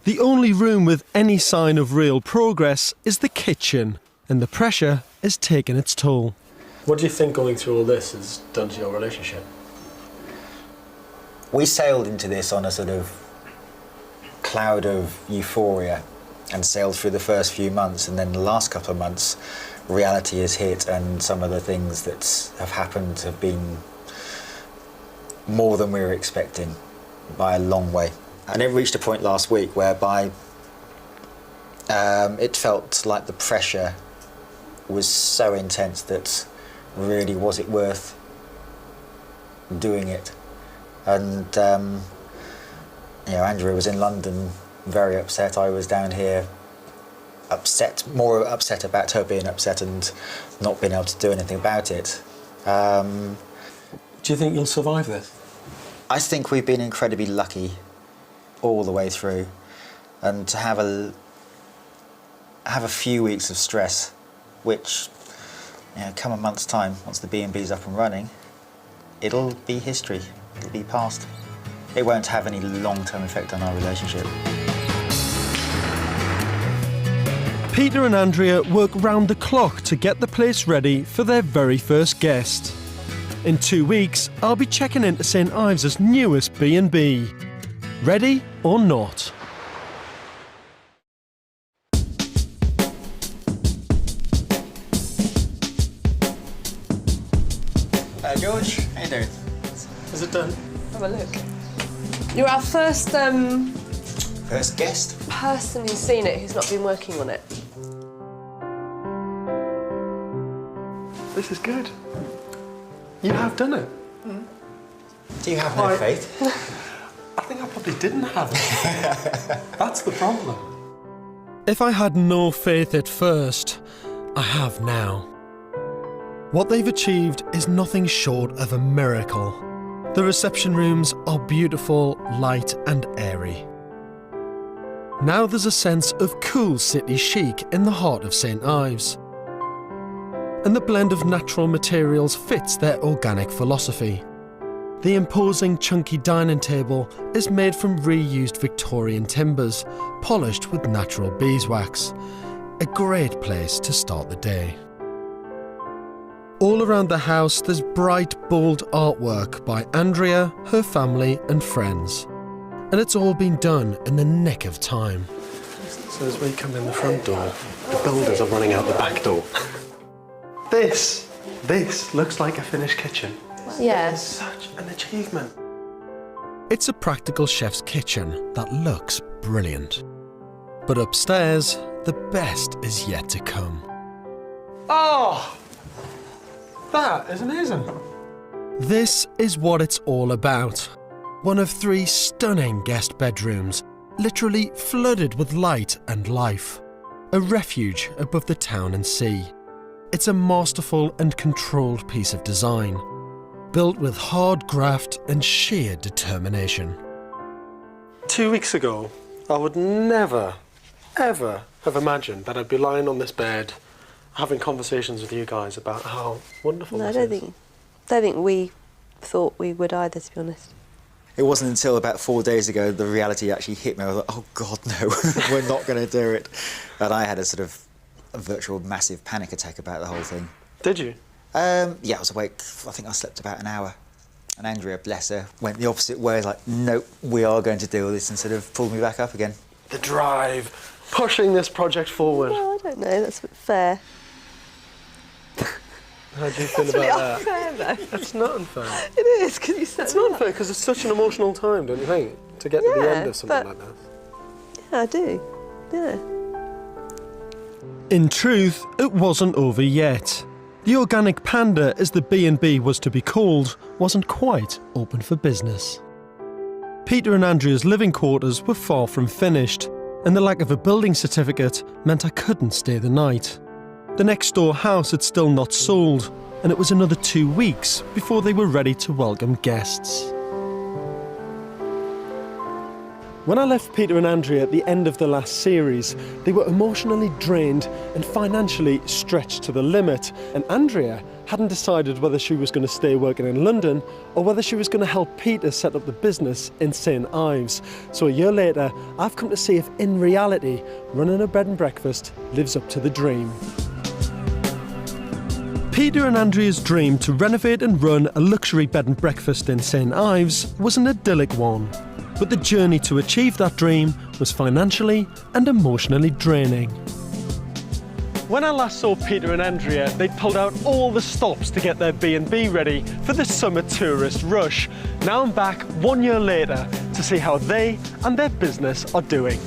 The only room with any sign of real progress is the kitchen, and the pressure is taking its toll. What do you think going through all this has done to your relationship? We sailed into this on a sort of cloud of euphoria and sailed through the first few months, and then the last couple of months reality has hit, and some of the things that have happened have been more than we were expecting by a long way. And it reached a point last week whereby it felt like the pressure was so intense that really was it worth doing it. And you know, Andrea was in London very upset. I was down here upset, more upset about her being upset and not being able to do anything about it. Do you think you'll survive this? I think we've been incredibly lucky all the way through, and to have a few weeks of stress, which, you know, come a month's time, once the B&B's up and running, it'll be history, it'll be past. It won't have any long-term effect on our relationship. Peter and Andrea work round the clock to get the place ready for their very first guest. In 2 weeks, I'll be checking into St Ives' newest B&B. Ready or not? George, how you doing? Is it done? Have a look. You're our first first guest? Person who's seen it who's not been working on it. This is good. You have done it. Do you have no faith? I think I probably didn't have it. That's the problem. If I had no faith at first, I have now. What they've achieved is nothing short of a miracle. The reception rooms are beautiful, light and airy. Now there's a sense of cool city chic in the heart of St Ives. And the blend of natural materials fits their organic philosophy. The imposing chunky dining table is made from reused Victorian timbers, polished with natural beeswax. A great place to start the day. All around the house there's bright, bold artwork by Andrea, her family and friends. And it's all been done in the nick of time. So as we come in the front door, the builders are running out the back door. This looks like a finished kitchen. Yeah. It's such an achievement. It's a practical chef's kitchen that looks brilliant. But upstairs, the best is yet to come. Oh! That is amazing. This is what it's all about. One of 3 stunning guest bedrooms, literally flooded with light and life. A refuge above the town and sea. It's a masterful and controlled piece of design, built with hard graft and sheer determination. 2 weeks ago, I would never, ever have imagined that I'd be lying on this bed having conversations with you guys about how wonderful No, this I is. don't think we thought we would either, to be honest. It wasn't until about 4 days ago the reality actually hit me. I was like, oh God, no, we're not going to do it. And I had a sort of a virtual massive panic attack about the whole thing. Did you? Yeah, I was awake. I think I slept about an hour. And Andrea, bless her, went the opposite way. Like, nope, we are going to do this, and sort of pulled me back up again. The drive, pushing this project forward. No, I don't know, that's fair. How do you feel about that? Unfair, though. It's not unfair. It is, because you said It's not unfair because it's such an emotional time, don't you think? To get to the end of something like that. Yeah, I do. Yeah. In truth, it wasn't over yet. The Organic Panda, as the B&B was to be called, wasn't quite open for business. Peter and Andrea's living quarters were far from finished, and the lack of a building certificate meant I couldn't stay the night. The next door house had still not sold, and it was another 2 weeks before they were ready to welcome guests. When I left Peter and Andrea at the end of the last series, they were emotionally drained and financially stretched to the limit, and Andrea hadn't decided whether she was going to stay working in London or whether she was going to help Peter set up the business in St Ives. So a year later, I've come to see if in reality, running a bed and breakfast lives up to the dream. Peter and Andrea's dream to renovate and run a luxury bed and breakfast in St Ives was an idyllic one. But the journey to achieve that dream was financially and emotionally draining. When I last saw Peter and Andrea, they'd pulled out all the stops to get their B&B ready for the summer tourist rush. Now I'm back 1 year later to see how they and their business are doing.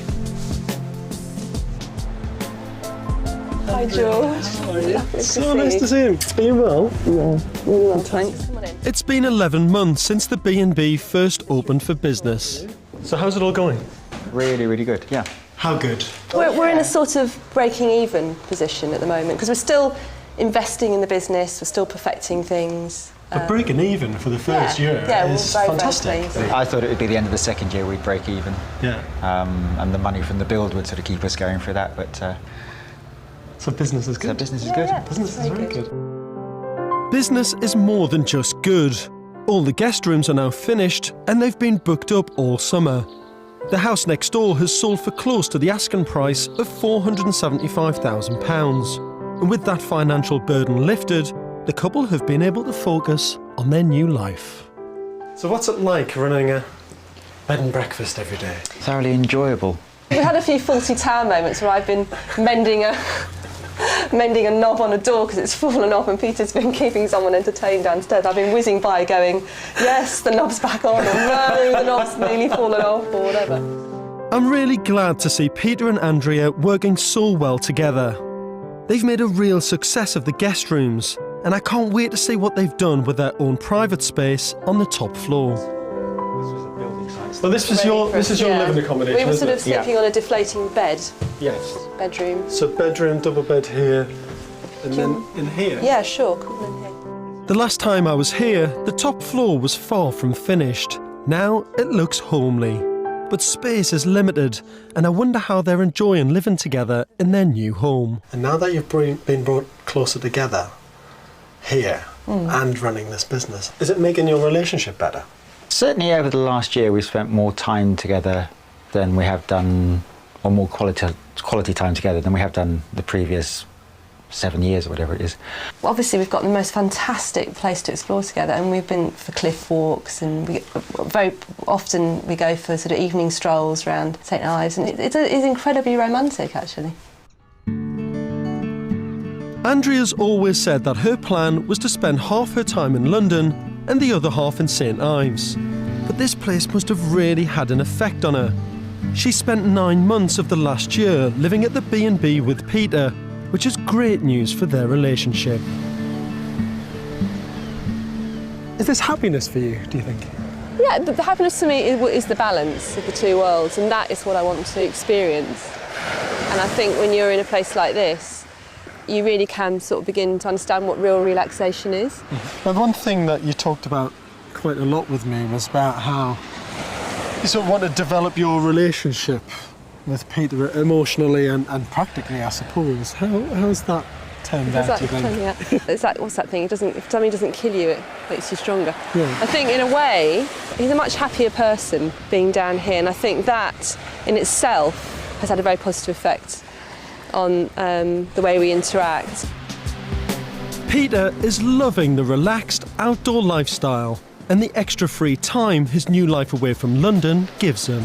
Hi George. So nice to see you. Are you well? Yeah, really well, thanks. Come on in. It's been 11 months since the B&B first opened for business. So how's it all going? Really, really good, yeah. How good? We're in a sort of breaking even position at the moment because we're still investing in the business, we're still perfecting things. But breaking even for the first year is fantastic. I thought it would be the end of the second year we'd break even. Yeah. And the money from the build would sort of keep us going through that, but... So business is good? So business is good. Yeah, business is very good. Business is more than just good. All the guest rooms are now finished and they've been booked up all summer. The house next door has sold for close to the asking price of £475,000. And with that financial burden lifted, the couple have been able to focus on their new life. So what's it like running a bed and breakfast every day? Thoroughly enjoyable. We had a few faulty town moments where I've been mending a knob on a door because it's fallen off and Peter's been keeping someone entertained downstairs. I've been whizzing by going, yes, the knob's back on, or no, the knob's nearly fallen off, or whatever. I'm really glad to see Peter and Andrea working so well together. They've made a real success of the guest rooms, and I can't wait to see what they've done with their own private space on the top floor. Well, this is your living accommodation. We were sort of sleeping on a deflating bed. Yes. Bedroom. So bedroom, double bed here, and then in here? Yeah, sure, come in here. The last time I was here, the top floor was far from finished. Now it looks homely. But space is limited, and I wonder how they're enjoying living together in their new home. And now that you've been brought closer together here and running this business, is it making your relationship better? Certainly over the last year we've spent more time together than we have done, or more quality time together than we have done the previous 7 years or whatever it is. Obviously we've got the most fantastic place to explore together, and we've been for cliff walks, and very often we go for sort of evening strolls around St Ives, and it's incredibly romantic actually. Andrea's always said that her plan was to spend half her time in London and the other half in St Ives. But this place must have really had an effect on her. She spent 9 months of the last year living at the B&B with Peter, which is great news for their relationship. Is this happiness for you, do you think? Yeah, the happiness to me is the balance of the two worlds, and that is what I want to experience. And I think when you're in a place like this, you really can sort of begin to understand what real relaxation is. Now, one thing that you talked about quite a lot with me was about how you sort of want to develop your relationship with Peter emotionally and practically, I suppose. How's that turned out, do you think? What's that thing? If something doesn't kill you, it makes you stronger. Yeah. I think, in a way, he's a much happier person being down here, and I think that, in itself, has had a very positive effect on the way we interact. Peter is loving the relaxed outdoor lifestyle and the extra free time his new life away from London gives him.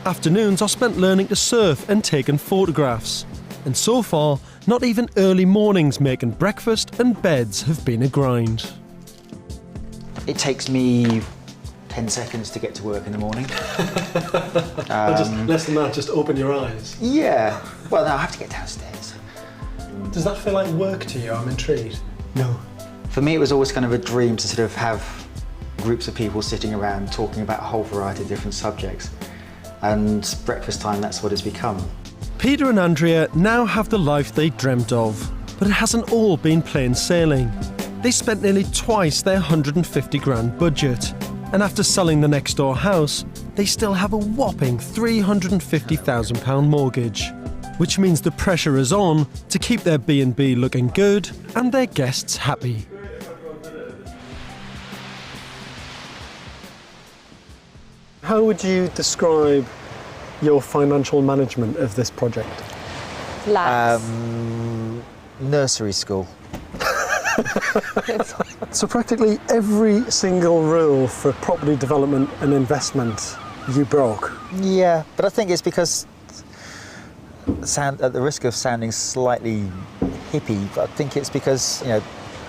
Afternoons are spent learning to surf and taking photographs. And so far, not even early mornings making breakfast and beds have been a grind. It takes me 10 seconds to get to work in the morning. Just less than that, just open your eyes. Yeah. Well, no, I have to get downstairs. Does that feel like work to you? I'm intrigued. No. For me, it was always kind of a dream to sort of have groups of people sitting around talking about a whole variety of different subjects. And breakfast time, that's what it's become. Peter and Andrea now have the life they dreamt of, but it hasn't all been plain sailing. They spent nearly twice their 150 grand budget, and after selling the next door house, they still have a whopping £350,000 mortgage, which means the pressure is on to keep their B&B looking good and their guests happy. How would you describe your financial management of this project? Nursery school. So practically every single rule for property development and investment you broke? Yeah, but I think it's because, at the risk of sounding slightly hippie, but I think it's because, you know,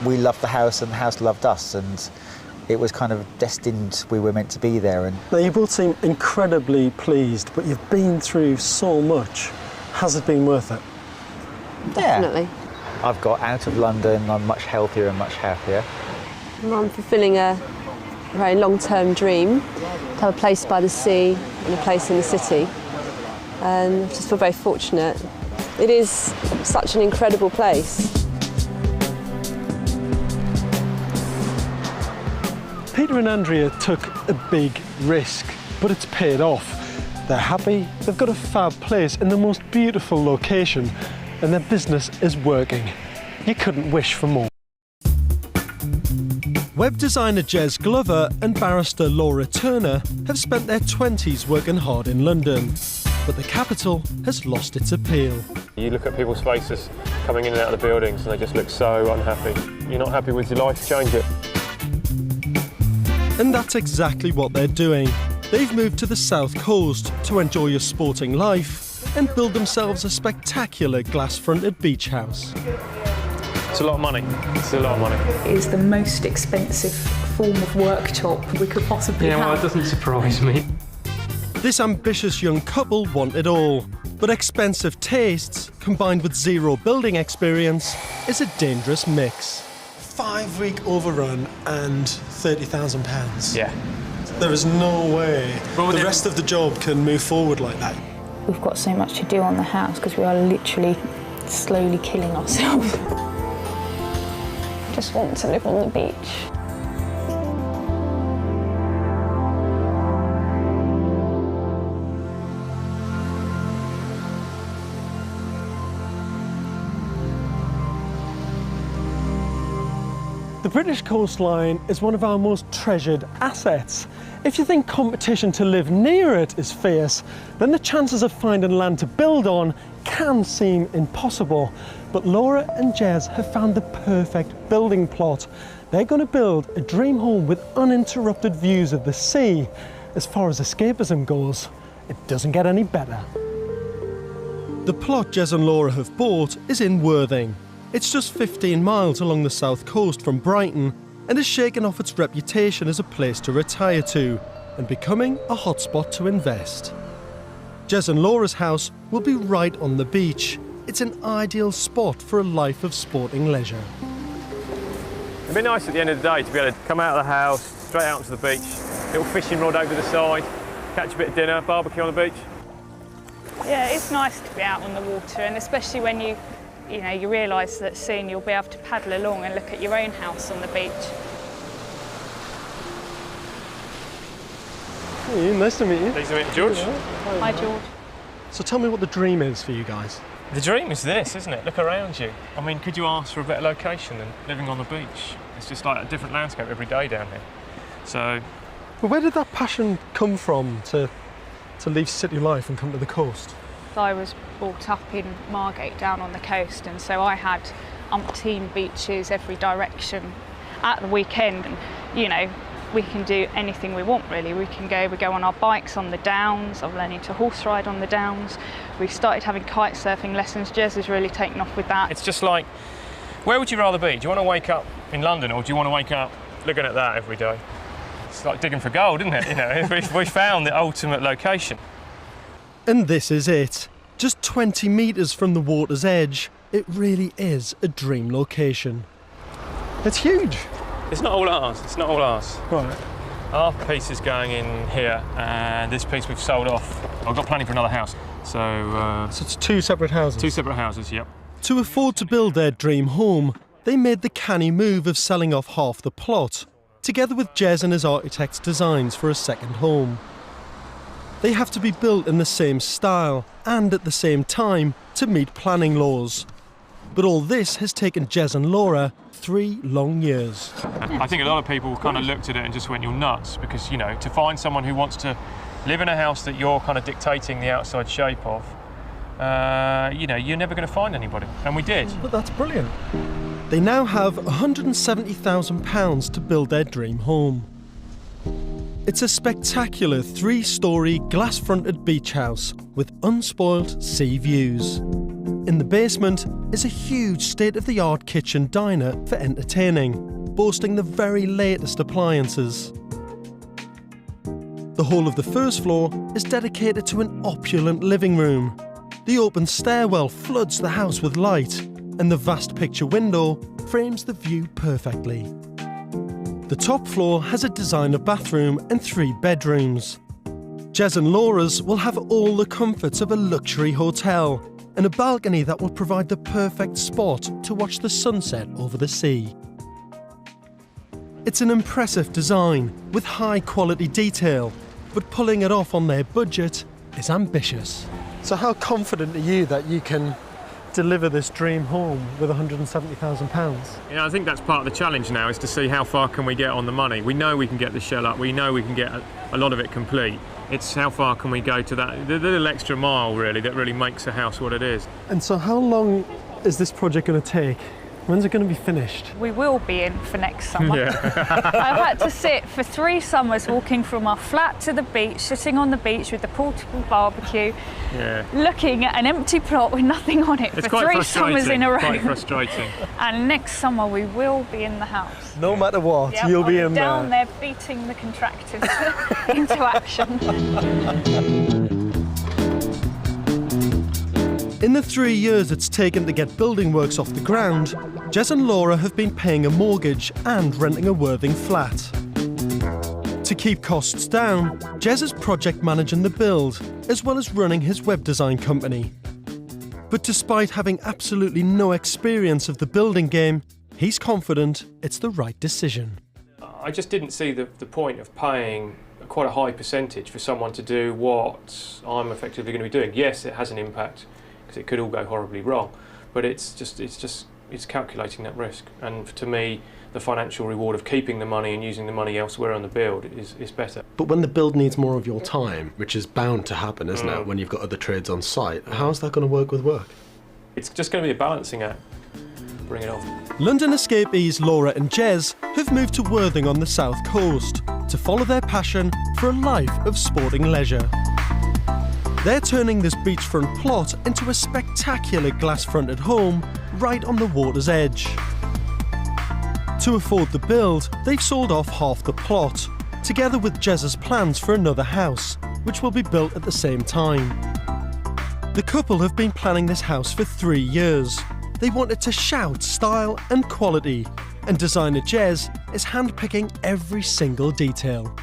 we loved the house and the house loved us, and it was kind of destined we were meant to be there. And now, you both seem incredibly pleased, but you've been through so much. Has it been worth it? Definitely. I've got out of London, I'm much healthier and much happier. I'm fulfilling a very long-term dream to have a place by the sea and a place in the city. And I just feel very fortunate. It is such an incredible place. Peter and Andrea took a big risk, but it's paid off. They're happy, they've got a fab place in the most beautiful location, and their business is working. You couldn't wish for more. Web designer Jez Glover and barrister Laura Turner have spent their 20s working hard in London, but the capital has lost its appeal. You look at people's faces coming in and out of the buildings and they just look so unhappy. You're not happy with your life, change it. And that's exactly what they're doing. They've moved to the south coast to enjoy a sporting life and build themselves a spectacular glass-fronted beach house. It's a lot of money. It's a lot of money. It is the most expensive form of worktop we could possibly have. Yeah, well, it doesn't surprise me. This ambitious young couple want it all, but expensive tastes combined with zero building experience is a dangerous mix. 5-week overrun and £30,000. Yeah. There is no way the rest of the job can move forward like that. We've got so much to do on the house because we are literally slowly killing ourselves. Just want to live on the beach. The British coastline is one of our most treasured assets. If you think competition to live near it is fierce, then the chances of finding land to build on can seem impossible. But Laura and Jez have found the perfect building plot. They're going to build a dream home with uninterrupted views of the sea. As far as escapism goes, it doesn't get any better. The plot Jez and Laura have bought is in Worthing. It's just 15 miles along the south coast from Brighton and has shaken off its reputation as a place to retire to and becoming a hotspot to invest. Jez and Laura's house will be right on the beach. It's an ideal spot for a life of sporting leisure. It'd be nice at the end of the day to be able to come out of the house, straight out onto the beach, little fishing rod over the side, catch a bit of dinner, barbecue on the beach. Yeah, it's nice to be out on the water, and especially when you realise that soon you'll be able to paddle along and look at your own house on the beach. Hey, nice to meet you. Nice to meet you, George. Hi, George. So tell me what the dream is for you guys. The dream is this, isn't it? Look around you. I mean, could you ask for a better location than living on the beach? It's just like a different landscape every day down here. So... Well, where did that passion come from to leave city life and come to the coast? I was brought up in Margate down on the coast, and so I had umpteen beaches every direction at the weekend. And, you know, we can do anything we want really. We go on our bikes on the downs. I'm learning to horse ride on the downs. We've started having kite surfing lessons. Jez has really taken off with that. It's just like, where would you rather be? Do you want to wake up in London, or do you want to wake up looking at that every day? It's like digging for gold, isn't it? You know, we found the ultimate location. And this is it. Just 20 metres from the water's edge, it really is a dream location. It's huge. It's not all ours. It's not all ours. Right. Our piece is going in here, and this piece we've sold off. I've got planning for another house. So it's 2 separate houses? 2 separate houses, yep. To afford to build their dream home, they made the canny move of selling off half the plot, together with Jez and his architect's designs for a second home. They have to be built in the same style and at the same time to meet planning laws. But all this has taken Jez and Laura 3 long years. I think a lot of people kind of looked at it and just went, you're nuts, because, you know, to find someone who wants to live in a house that you're kind of dictating the outside shape of, you know, you're never going to find anybody. And we did. But that's brilliant. They now have £170,000 to build their dream home. It's a spectacular 3-storey glass-fronted beach house with unspoilt sea views. In the basement is a huge state-of-the-art kitchen diner for entertaining, boasting the very latest appliances. The whole of the first floor is dedicated to an opulent living room. The open stairwell floods the house with light, and the vast picture window frames the view perfectly. The top floor has a designer bathroom and 3 bedrooms. Jez and Laura's will have all the comforts of a luxury hotel and a balcony that will provide the perfect spot to watch the sunset over the sea. It's an impressive design with high quality detail, but pulling it off on their budget is ambitious. So how confident are you that you can deliver this dream home with £170,000? Yeah, I think that's part of the challenge now, is to see how far can we get on the money. We know we can get the shell up, we know we can get a lot of it complete. It's how far can we go to that, the little extra mile really, that really makes a house what it is. And so how long is this project going to take? When's it going to be finished? We will be in for next summer. Yeah. I've had to sit for 3 summers walking from our flat to the beach, sitting on the beach with the portable barbecue, looking at an empty plot with nothing on it It's for 3 summers in a row. Quite frustrating. And next summer we will be in the house. No matter what, you'll be in down there beating the contractors into action. In the 3 years it's taken to get building works off the ground, Jez and Laura have been paying a mortgage and renting a Worthing flat. To keep costs down, Jez is project managing the build, as well as running his web design company. But despite having absolutely no experience of the building game, he's confident it's the right decision. I just didn't see the point of paying quite a high percentage for someone to do what I'm effectively going to be doing. Yes, it has an impact, because it could all go horribly wrong, but it's calculating that risk. And to me, the financial reward of keeping the money and using the money elsewhere on the build is better. But when the build needs more of your time, which is bound to happen, isn't it, when you've got other trades on site, how's that going to work with work? It's just going to be a balancing act. Bring it on. London escapees Laura and Jez have moved to Worthing on the south coast to follow their passion for a life of sporting leisure. They're turning this beachfront plot into a spectacular glass-fronted home right on the water's edge. To afford the build, they've sold off half the plot, together with Jez's plans for another house, which will be built at the same time. The couple have been planning this house for 3 years. They want it to shout style and quality, and designer Jez is handpicking every single detail.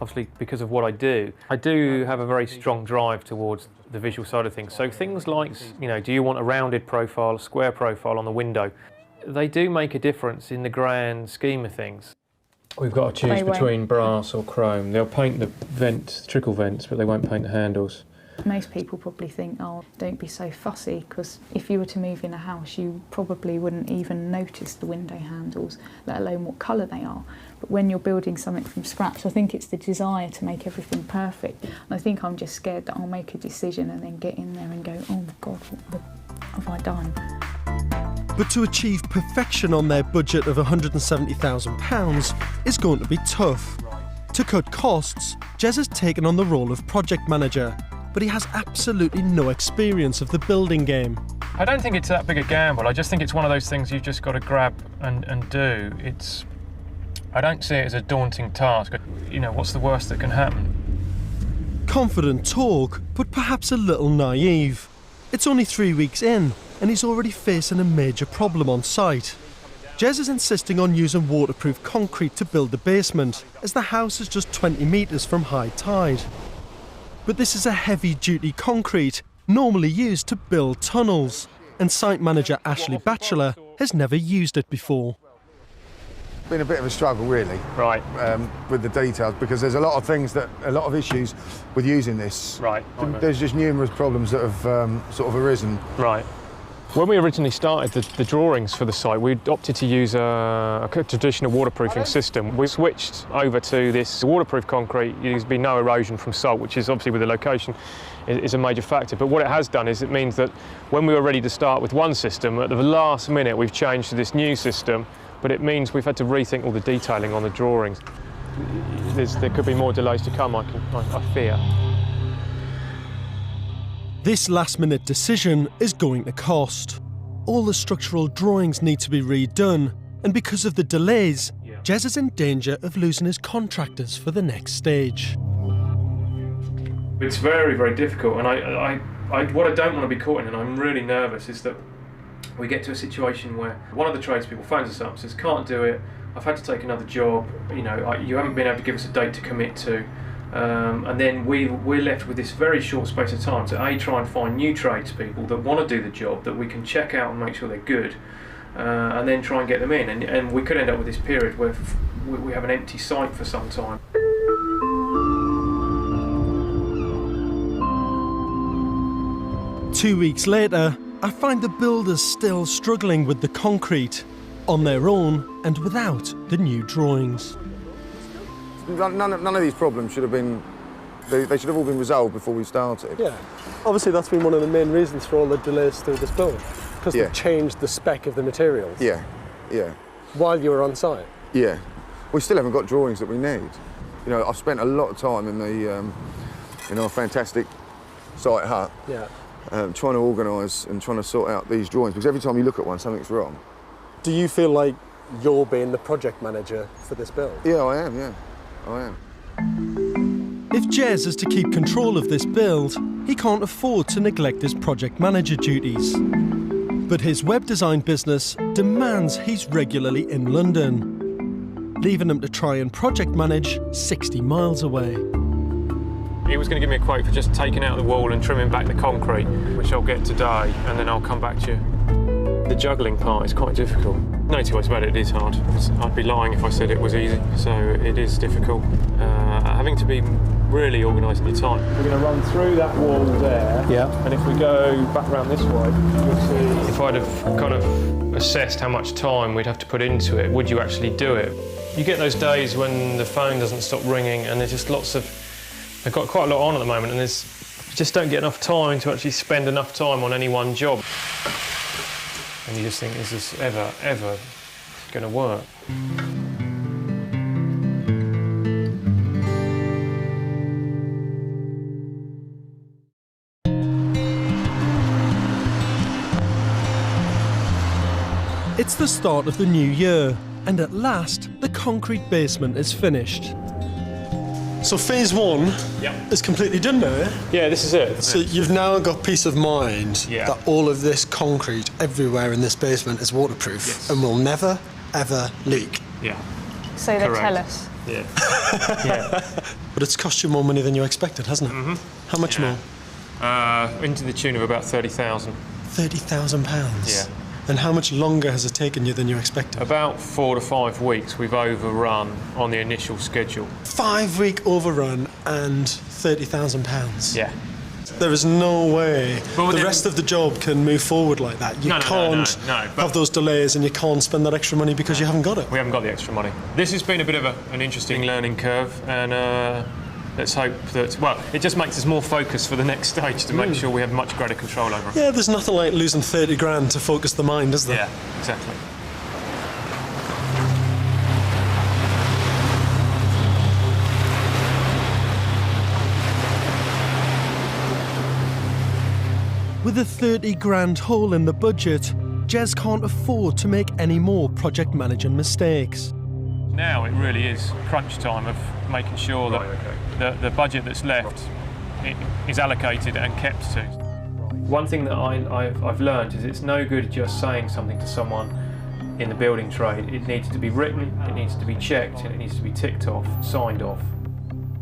Obviously, because of what I do have a very strong drive towards the visual side of things. So things like, you know, do you want a rounded profile, a square profile on the window? They do make a difference in the grand scheme of things. We've got to choose between brass or chrome. They'll paint the vents, trickle vents, but they won't paint the handles. Most people probably think, oh, don't be so fussy, because if you were to move in a house, you probably wouldn't even notice the window handles, let alone what colour they are. But when you're building something from scratch, I think it's the desire to make everything perfect. And I think I'm just scared that I'll make a decision and then get in there and go, oh my God, what have I done? But to achieve perfection on their budget of £170,000 is going to be tough. To cut costs, Jez has taken on the role of project manager, but he has absolutely no experience of the building game. I don't think it's that big a gamble. I just think it's one of those things you've just got to grab and do. I don't see it as a daunting task. You know, what's the worst that can happen? Confident talk, but perhaps a little naive. It's only 3 weeks in, and he's already facing a major problem on site. Jez is insisting on using waterproof concrete to build the basement, as the house is just 20 metres from high tide. But this is a heavy-duty concrete, normally used to build tunnels, and site manager Ashley Batchelor has never used it before. Been a bit of a struggle, really, right, with the details, because there's a lot of issues with using this. Right. There's just numerous problems that have sort of arisen. Right. When we originally started the drawings for the site, we opted to use a traditional waterproofing system. We switched over to this waterproof concrete. There's been no erosion from salt, which is obviously with the location is a major factor. But what it has done is it means that when we were ready to start with one system, at the last minute we've changed to this new system, but it means we've had to rethink all the detailing on the drawings. There could be more delays to come, I fear. This last-minute decision is going to cost. All the structural drawings need to be redone, and because of the delays, Jez is in danger of losing his contractors for the next stage. It's very, very difficult, and what I don't want to be caught in, and I'm really nervous, is that we get to a situation where one of the tradespeople phones us up and says, "Can't do it, I've had to take another job, you haven't been able to give us a date to commit to." And then we're left with this very short space of time to try and find new tradespeople that want to do the job, that we can check out and make sure they're good, and then try and get them in. And we could end up with this period where we have an empty site for some time. Two weeks later, I find the builders still struggling with the concrete, on their own and without the new drawings. None of these problems should have been... They should have all been resolved before we started. Yeah. Obviously, that's been one of the main reasons for all the delays through this build, because they changed the spec of the materials. Yeah, yeah. While you were on site. Yeah. We still haven't got drawings that we need. I've spent a lot of time in our fantastic site hut. Yeah. Trying to organise and trying to sort out these drawings, because every time you look at one, something's wrong. Do you feel like you're being the project manager for this build? Yeah, I am, yeah. I am. If Jez is to keep control of this build, he can't afford to neglect his project manager duties. But his web design business demands he's regularly in London, leaving him to try and project manage 60 miles away. He was going to give me a quote for just taking out the wall and trimming back the concrete, which I'll get today, and then I'll come back to you. The juggling part is quite difficult. No two ways about it, it is hard. I'd be lying if I said it was easy, so it is difficult. Having to be really organising your time. We're going to run through that wall there, and if we go back around this way, you'll see... If I'd have kind of assessed how much time we'd have to put into it, would you actually do it? You get those days when the phone doesn't stop ringing and there's just lots of... They've got quite a lot on at the moment, and you just don't get enough time to actually spend enough time on any one job. And you just think, is this ever going to work? It's the start of the new year, and at last, the concrete basement is finished. So phase one is completely done now, eh? Yeah, this is it. So you've now got peace of mind that all of this concrete everywhere in this basement is waterproof and will never, ever leak. Yeah. So they tell us. Yeah. But it's cost you more money than you expected, hasn't it? Mm-hmm. How much more? Into the tune of about £30,000. £30,000? Yeah. And how much longer has it taken you than you expected? About 4 to 5 weeks we've overrun on the initial schedule. 5-week overrun and £30,000? Yeah. There is no way the rest of the job can move forward like that. You can't have those delays and you can't spend that extra money because you haven't got it. We haven't got the extra money. This has been a bit of an interesting learning curve, and let's hope that, well, it just makes us more focused for the next stage to make sure we have much greater control over it. Yeah, there's nothing like losing 30 grand to focus the mind, is there? Yeah, exactly. With a 30 grand hole in the budget, Jez can't afford to make any more project managing mistakes. Now it really is crunch time of making sure that the budget that's left is allocated and kept to. One thing that I've learned is it's no good just saying something to someone in the building trade. It needs to be written, it needs to be checked, and it needs to be ticked off, signed off.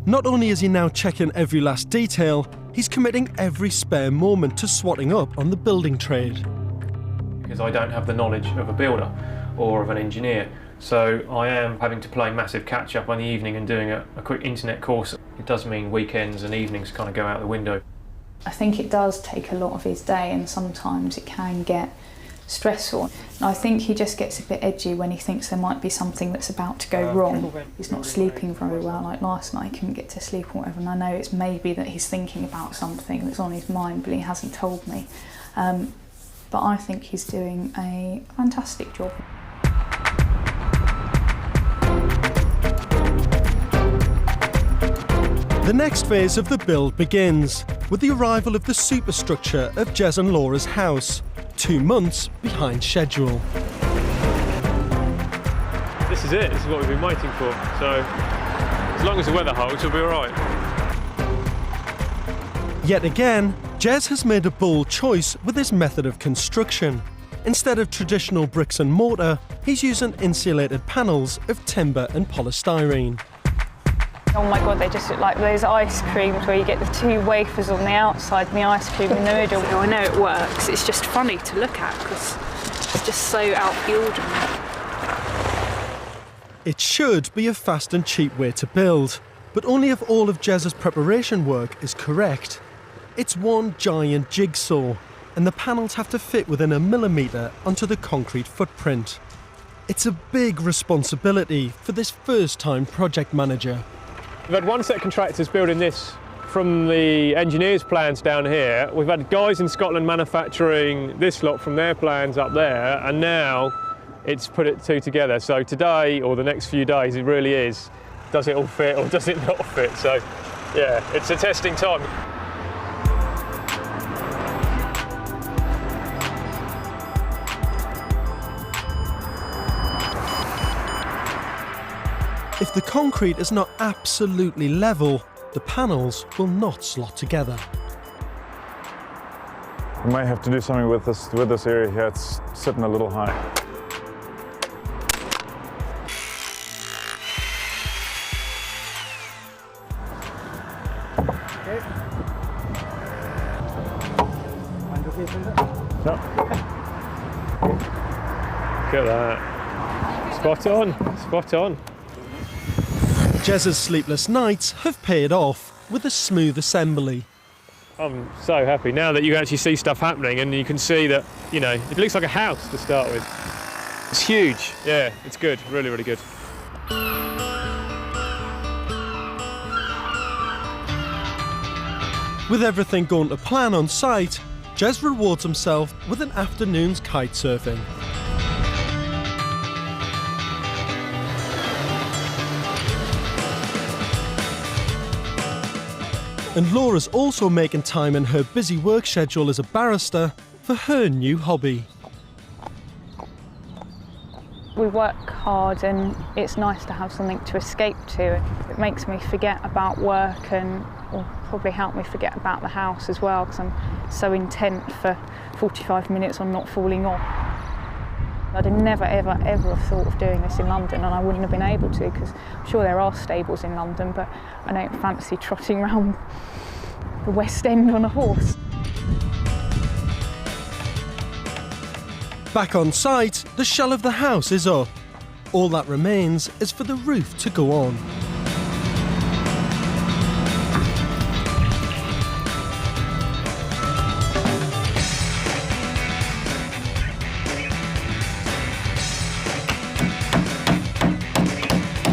Not only is he now checking every last detail, he's committing every spare moment to swatting up on the building trade. Because I don't have the knowledge of a builder or of an engineer, so I am having to play massive catch-up on the evening and doing a quick internet course. It does mean weekends and evenings kind of go out the window. I think it does take a lot of his day, and sometimes it can get stressful. And I think he just gets a bit edgy when he thinks there might be something that's about to go wrong. He's not sleeping very well, like last night he couldn't get to sleep or whatever, and I know it's maybe that he's thinking about something that's on his mind, but he hasn't told me. But I think he's doing a fantastic job. The next phase of the build begins with the arrival of the superstructure of Jez and Laura's house, 2 months behind schedule. This is it, this is what we've been waiting for, so as long as the weather holds, we'll be alright. Yet again, Jez has made a bold choice with his method of construction. Instead of traditional bricks and mortar, he's using insulated panels of timber and polystyrene. Oh my God, they just look like those ice creams where you get the 2 wafers on the outside and the ice cream in the middle. I know it works, it's just funny to look at because it's just so out of the ordinary. It should be a fast and cheap way to build, but only if all of Jez's preparation work is correct. It's one giant jigsaw, and the panels have to fit within a millimetre onto the concrete footprint. It's a big responsibility for this first-time project manager. We've had one set of contractors building this from the engineers' plans down here. We've had guys in Scotland manufacturing this lot from their plans up there, and now it's put it 2 together. So today, or the next few days, it really is, does it all fit or does it not fit? So yeah, it's a testing time. If the concrete is not absolutely level, the panels will not slot together. We might have to do something with this area here. It's sitting a little high. Look at that. Spot on, spot on. Jez's sleepless nights have paid off with a smooth assembly. I'm so happy now that you can actually see stuff happening, and you can see that, you know, it looks like a house to start with. It's huge. Yeah, it's good. Really, really good. With everything going to plan on site, Jez rewards himself with an afternoon's kite surfing. And Laura's also making time in her busy work schedule as a barrister for her new hobby. We work hard and it's nice to have something to escape to. It makes me forget about work and will probably help me forget about the house as well, because I'm so intent for 45 minutes on not falling off. I'd have never, ever, ever have thought of doing this in London, and I wouldn't have been able to, because I'm sure there are stables in London, but I don't fancy trotting around the West End on a horse. Back on site, the shell of the house is up. All that remains is for the roof to go on.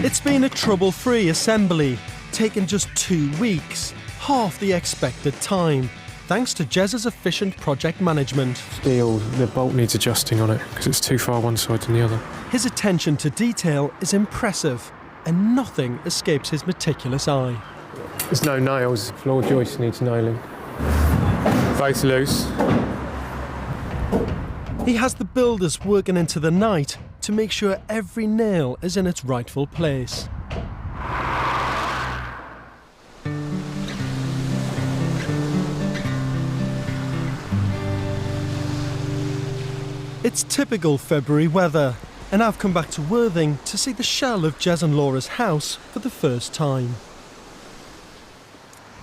It's been a trouble-free assembly, taking just 2 weeks, half the expected time, thanks to Jez's efficient project management. Steel, the bolt needs adjusting on it because it's too far one side than the other. His attention to detail is impressive, and nothing escapes his meticulous eye. There's no nails. Floor joist needs nailing. Both loose. He has the builders working into the night to make sure every nail is in its rightful place. It's typical February weather, and I've come back to Worthing to see the shell of Jez and Laura's house for the first time.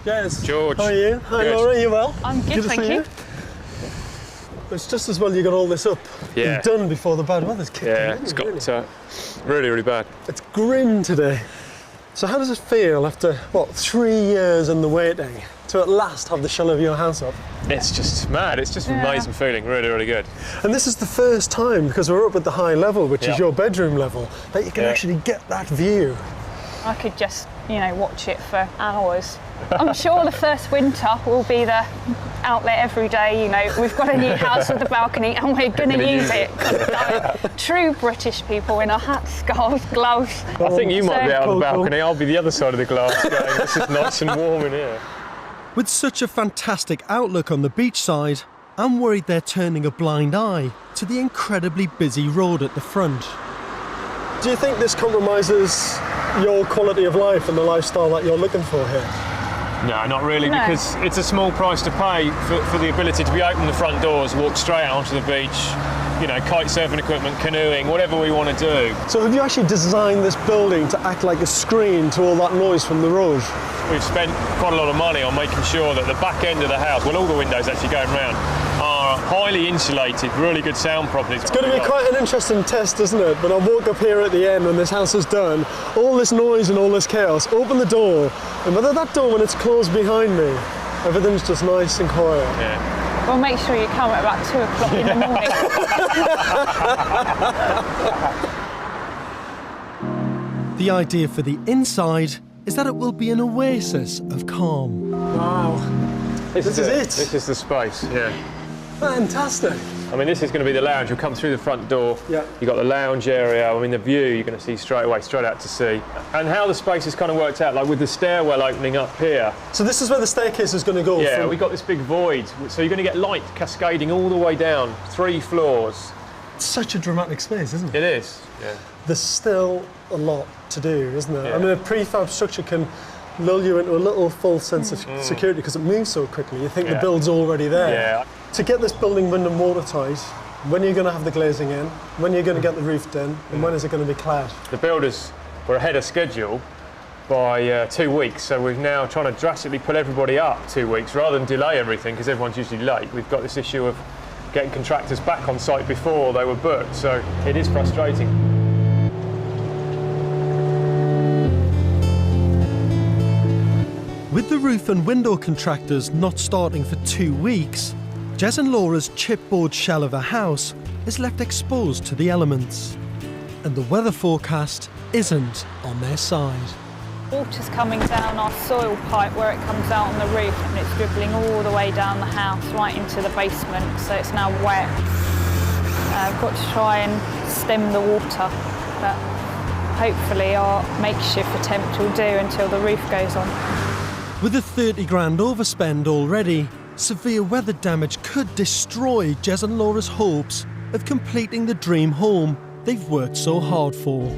Jez. George. How are you? Hi, Good. Laura, are you well? I'm good, to thank see you. It's just as well you got all this up Yeah. and done before the bad weather's kicked in. Yeah, isn't it's it, got really, really bad. It's grim today. So how does it feel after, what, 3 years in the waiting to at last have the shell of your house up? It's just mad. It's just an amazing feeling. Really, really good. And this is the first time, because we're up at the high level, which Yeah. is your bedroom level, that you can actually get that view. I could just, watch it for hours. I'm sure the first winter will be the outlet every day. We've got a new house with a balcony and we're going to use it. True British people in our hats, scarves, gloves. I think you might be out on the Cool. balcony. I'll be the other side of the glass going, this is nice and warm in here. With such a fantastic outlook on the beachside, I'm worried they're turning a blind eye to the incredibly busy road at the front. Do you think this compromises your quality of life and the lifestyle that you're looking for here? No, not really, No. because it's a small price to pay for the ability to be open the front doors, walk straight out onto the beach, kite surfing equipment, canoeing, whatever we want to do. So have you actually designed this building to act like a screen to all that noise from the road? We've spent quite a lot of money on making sure that the back end of the house, well, all the windows actually going round, are highly insulated, really good sound properties. It's going to be quite an interesting test, isn't it? But I walk up here at the end when this house is done, all this noise and all this chaos, open the door, and whether that door, when it's closed behind me, everything's just nice and quiet. Yeah. Well, make sure you come at about 2 o'clock in the morning. The idea for the inside is that it will be an oasis of calm. Wow. This is it. This is the space, yeah. Fantastic. I mean, this is going to be the lounge. You'll come through the front door. Yeah. You've got the lounge area. I mean, the view you're going to see straight away, straight out to sea. And how the space is kind of worked out, like with the stairwell opening up here. So this is where the staircase is going to go? Yeah, we've got this big void. So you're going to get light cascading all the way down, 3 floors. It's such a dramatic space, isn't it? It is, yeah. There's still a lot to do, isn't there? Yeah. I mean, a prefab structure can lull you into a little false sense of security because it moves so quickly. You think the build's already there. Yeah. To get this building wind and watertight, when are you going to have the glazing in? When are you going to get the roof done? And when is it going to be clad? The builders were ahead of schedule by 2 weeks, so we're now trying to drastically pull everybody up 2 weeks rather than delay everything because everyone's usually late. We've got this issue of getting contractors back on site before they were booked, so it is frustrating. With the roof and window contractors not starting for 2 weeks, Jez and Laura's chipboard shell of a house is left exposed to the elements. And the weather forecast isn't on their side. Water's coming down our soil pipe where it comes out on the roof and it's dribbling all the way down the house, right into the basement, so it's now wet. I've got to try and stem the water, but hopefully our makeshift attempt will do until the roof goes on. With a 30 grand overspend already, severe weather damage could destroy Jez and Laura's hopes of completing the dream home they've worked so hard for.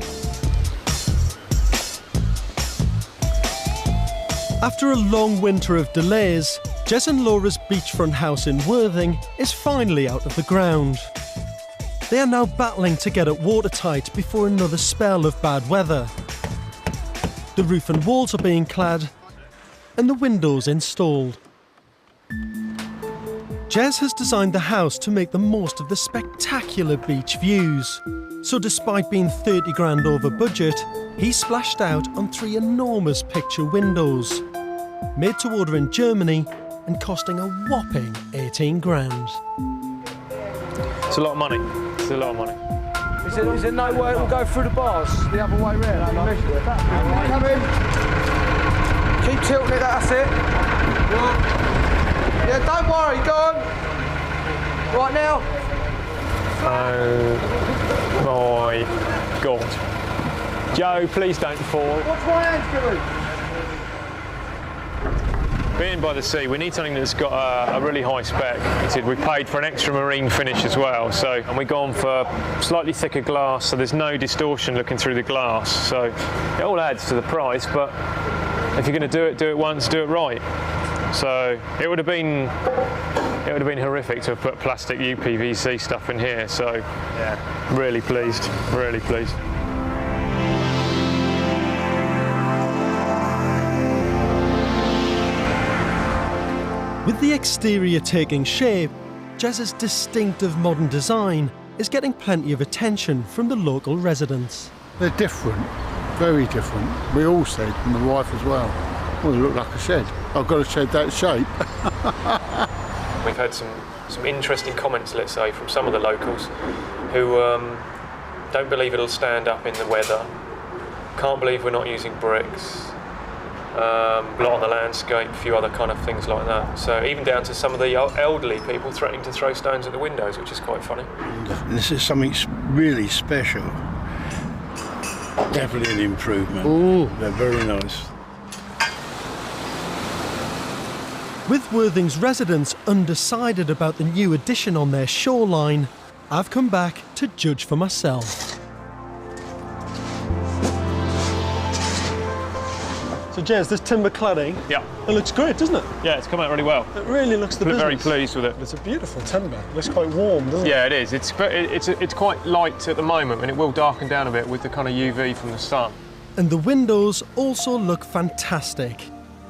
After a long winter of delays, Jez and Laura's beachfront house in Worthing is finally out of the ground. They are now battling to get it watertight before another spell of bad weather. The roof and walls are being clad and the windows installed. Jez has designed the house to make the most of the spectacular beach views. So despite being 30 grand over budget, he splashed out on 3 enormous picture windows, made to order in Germany and costing a whopping 18 grand. It's a lot of money. It's a lot of money. Is it no way it will go through the bars the other way round? Come in. Keep tilting it, that's it. Yeah, don't worry, go on. Right now. Oh my God. Joe, please don't fall. Watch my hands, Billy. Being by the sea, we need something that's got a really high spec. We paid for an extra marine finish as well, and we've gone for slightly thicker glass, so there's no distortion looking through the glass. So it all adds to the price, but if you're going to do it once, do it right. So it would have been it would have been horrific to have put plastic UPVC stuff in here, so yeah, really pleased, really pleased. With the exterior taking shape, Jez's distinctive modern design is getting plenty of attention from the local residents. They're different, very different. We all said, and my wife as well, well, they look like a shed. I've got a shed that shape. We've had some interesting comments, let's say, from some of the locals who don't believe it'll stand up in the weather, can't believe we're not using bricks, blot on the landscape, a few other kind of things like that. So even down to some of the elderly people threatening to throw stones at the windows, which is quite funny. This is something really special. Definitely an improvement. Ooh. They're very nice. With Worthing's residents undecided about the new addition on their shoreline, I've come back to judge for myself. So Jez, this timber cladding, yeah, it looks great, doesn't it? Yeah, it's come out really well. It really looks the We're business. very pleased with it. It's a beautiful timber. It looks quite warm, doesn't it? Yeah, it is. It's quite light at the moment, and it will darken down a bit with the kind of UV from the sun. And the windows also look fantastic.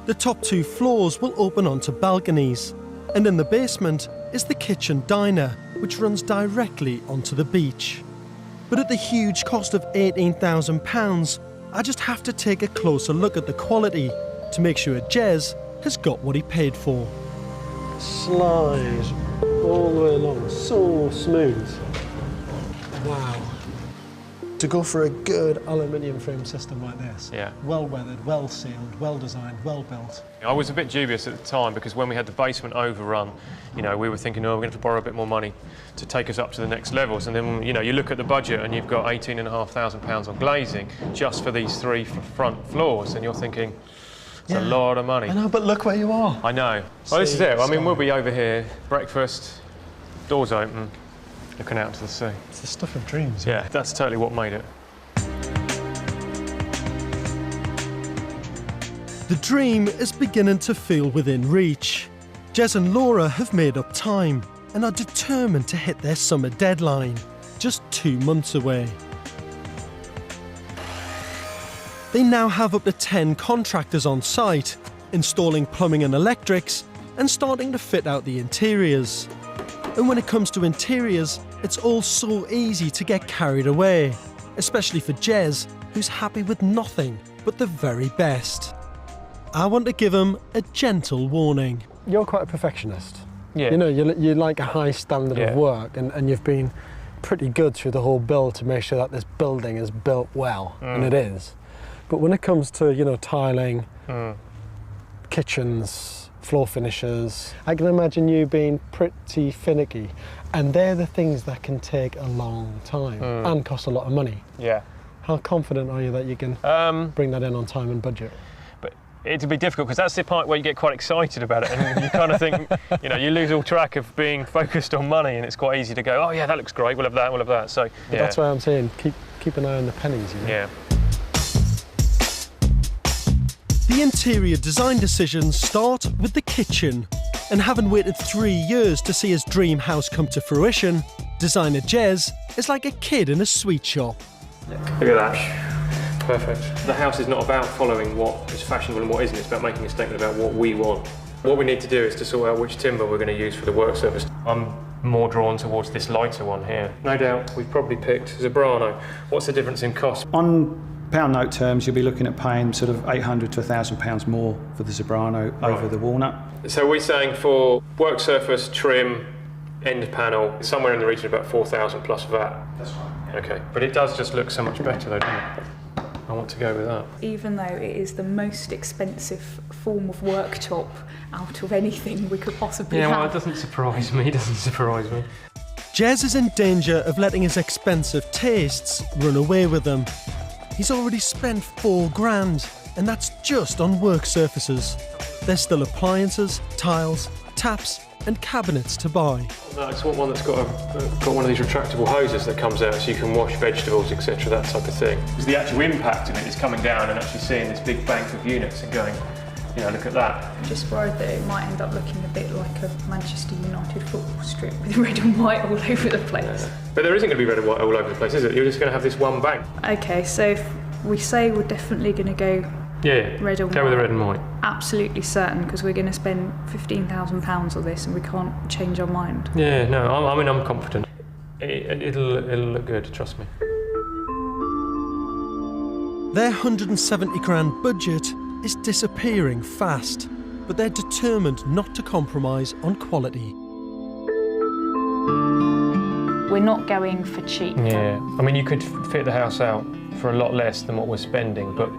The top 2 floors will open onto balconies, and in the basement is the kitchen diner, which runs directly onto the beach. But at the huge cost of £18,000, I just have to take a closer look at the quality to make sure Jez has got what he paid for. Slides all the way along, so smooth. Wow. To go for a good aluminium frame system like this, yeah, well weathered, well sealed, well designed, well built. I was a bit dubious at the time because when we had the basement overrun, you know, we were thinking, oh, we're going to have to borrow a bit more money to take us up to the next levels. And then, you know, you look at the budget and you've got £18,500 on glazing just for these 3 front floors, and you're thinking, it's a lot of money. I know, but look where you are. I know. Well, this is it. I mean, we'll be over here, breakfast, doors open, looking out to the sea. It's the stuff of dreams. Yeah, that's totally what made it. The dream is beginning to feel within reach. Jez and Laura have made up time and are determined to hit their summer deadline, just 2 months away. They now have up to 10 contractors on site, installing plumbing and electrics and starting to fit out the interiors. And when it comes to interiors, it's all so easy to get carried away, especially for Jez, who's happy with nothing but the very best. I want to give him a gentle warning. You're quite a perfectionist. Yeah. You know, you like a high standard of work, and you've been pretty good through the whole build to make sure that this building is built well, and it is. But when it comes to, you know, tiling, kitchens, floor finishes, I can imagine you being pretty finicky, and they're the things that can take a long time and cost a lot of money. Yeah. How confident are you that you can bring that in on time and budget? It'd be difficult because that's the part where you get quite excited about it, and you kind of think, you know, you lose all track of being focused on money, and it's quite easy to go, oh yeah, that looks great, we'll have that, we'll have that. So yeah. That's why I'm saying keep an eye on the pennies. You know? Yeah. The interior design decisions start with the kitchen, and having waited 3 years to see his dream house come to fruition, designer Jez is like a kid in a sweet shop. Look at that. Perfect. The house is not about following what is fashionable and what isn't, it's about making a statement about what we want. What we need to do is to sort out which timber we're going to use for the work surface. I'm more drawn towards this lighter one here. No doubt we've probably picked Zebrano. What's the difference in cost? On pound note terms, you'll be looking at paying sort of £800 to £1,000 more for the Zebrano over the walnut. So we're saying for work surface, trim, end panel, somewhere in the region of about 4,000 plus VAT. That's right. Okay, but it does just look so much better though, doesn't it? I want to go with that. Even though it is the most expensive form of worktop out of anything we could possibly have. Yeah, well, it doesn't surprise me, Jez is in danger of letting his expensive tastes run away with him. He's already spent £4,000, and that's just on work surfaces. There's still appliances, tiles, taps, and cabinets to buy. No, I just want one that's got one of these retractable hoses that comes out so you can wash vegetables, etc., that type of thing. Because the actual impact of it is coming down and actually seeing this big bank of units and going, You know, look at that. Just worried that it might end up looking a bit like a Manchester United football strip with red and white all over the place. But there isn't going to be red and white all over the place, is it? You're just going to have this one bang. Okay, so if we say we're definitely going to go red and white. Go with the red and white. Absolutely certain, because we're going to spend £15,000 on this and we can't change our mind. Yeah, no, I'm confident. It'll look good, trust me. Their 170 grand budget is disappearing fast, but they're determined not to compromise on quality. We're not going for cheap. Yeah, I mean, you could fit the house out for a lot less than what we're spending, but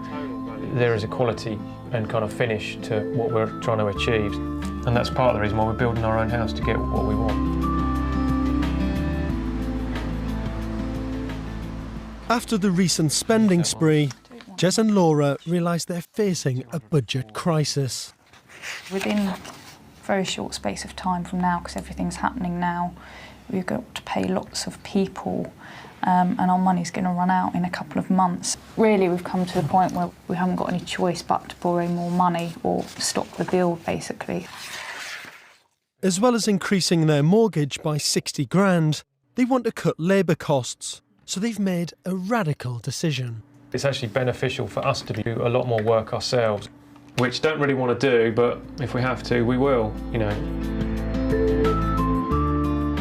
there is a quality and kind of finish to what we're trying to achieve. And that's part of the reason why we're building our own house, to get what we want. After the recent spending spree, Jez and Laura realise they're facing a budget crisis. Within a very short space of time from now, because everything's happening now, we've got to pay lots of people and our money's going to run out in a couple of months. Really, we've come to the point where we haven't got any choice but to borrow more money or stop the build, basically. As well as increasing their mortgage by 60 grand, they want to cut labour costs, so they've made a radical decision. It's actually beneficial for us to do a lot more work ourselves, which don't really want to do, but if we have to, we will, you know.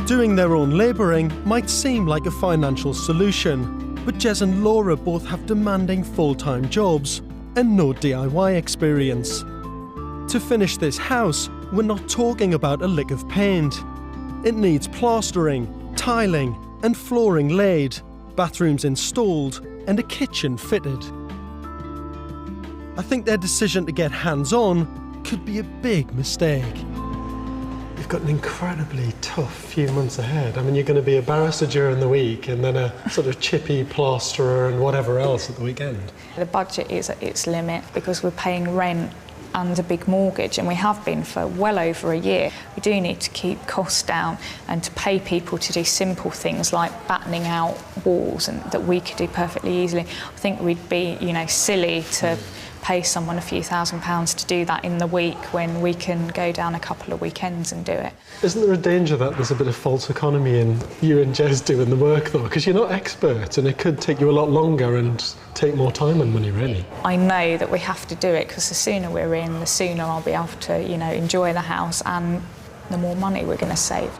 Doing their own labouring might seem like a financial solution, but Jez and Laura both have demanding full-time jobs and no DIY experience. To finish this house, we're not talking about a lick of paint. It needs plastering, tiling and flooring laid, bathrooms installed and a kitchen fitted. I think their decision to get hands-on could be a big mistake. You've got an incredibly tough few months ahead. I mean, you're going to be a barrister during the week and then a sort of chippy plasterer and whatever else at the weekend. The budget is at its limit because we're paying rent and a big mortgage, and we have been for well over a year. We do need to keep costs down and to pay people to do simple things like battening out walls, and that we could do perfectly easily. I think we'd be, you know, silly to pay someone a few £1,000s to do that in the week when we can go down a couple of weekends and do it. Isn't there a danger that there's a bit of false economy in you and Jez doing the work, though? Because you're not experts and it could take you a lot longer and take more time and money, really. I know that we have to do it because the sooner we're in, the sooner I'll be able to, you know, enjoy the house and the more money we're going to save.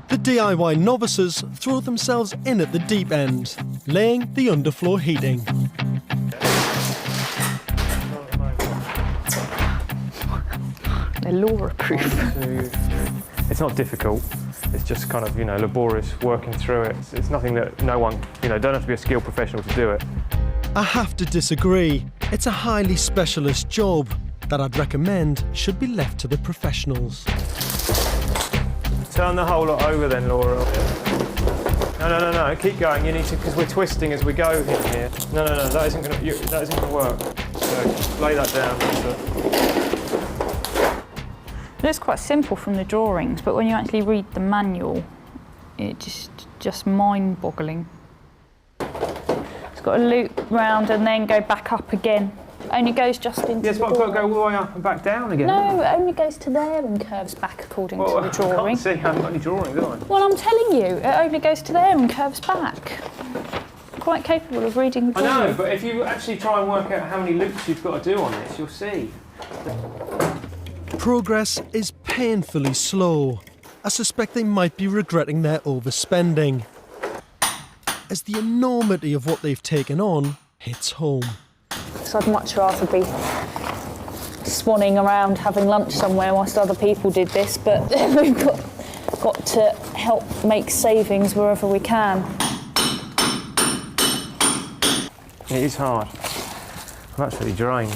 The DIY novices throw themselves in at the deep end, laying the underfloor heating. They're Laura-proof. It's not difficult. It's just kind of, you know, laborious working through it. It's nothing that no one, you know, don't have to be a skilled professional to do it. I have to disagree. It's a highly specialist job that I'd recommend should be left to the professionals. Turn the whole lot over then, Laura. No, keep going. You need to, because we're twisting as we go here. No, that isn't going to work. So lay that down. It looks quite simple from the drawings, but when you actually read the manual, it's just mind-boggling. It's got to loop round and then go back up again. Only goes just into yes, the but I've got to go all the way up and back down again. No, it only goes to there and curves back according to the drawing. I can't see, I haven't got any drawings, do I? Well, I'm telling you, it only goes to there and curves back. I'm quite capable of reading the drawing. I know, but if you actually try and work out how many loops you've got to do on this, you'll see. Progress is painfully slow. I suspect they might be regretting their overspending, as the enormity of what they've taken on hits home. So I'd much rather be swanning around having lunch somewhere whilst other people did this, but we've got to help make savings wherever we can. It is hard. I'm absolutely drained.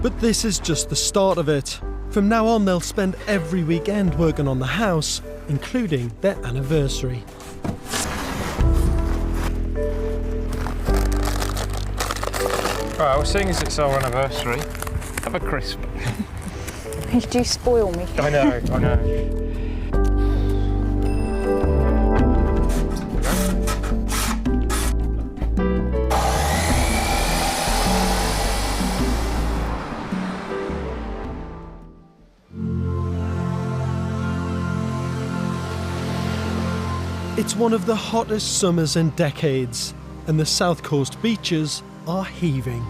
But this is just the start of it. From now on, they'll spend every weekend working on the house, including their anniversary. Right, well, seeing as it's our anniversary, have a crisp. You do spoil me. I know. It's one of the hottest summers in decades, and the south coast beaches are heaving.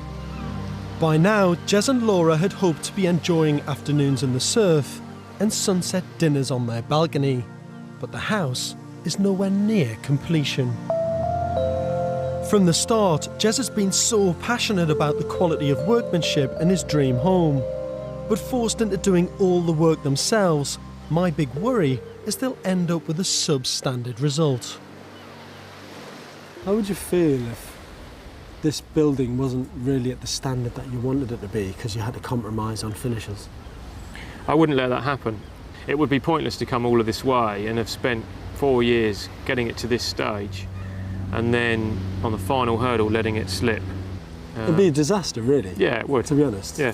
By now, Jez and Laura had hoped to be enjoying afternoons in the surf and sunset dinners on their balcony, but the house is nowhere near completion. From the start, Jez has been so passionate about the quality of workmanship in his dream home, but forced into doing all the work themselves, my big worry is they'll end up with a substandard result. How would you feel if this building wasn't really at the standard that you wanted it to be because you had to compromise on finishes? I wouldn't let that happen. It would be pointless to come all of this way and have spent 4 years getting it to this stage and then on the final hurdle letting it slip. It'd be a disaster, really. Yeah, it would. To be honest. Yeah.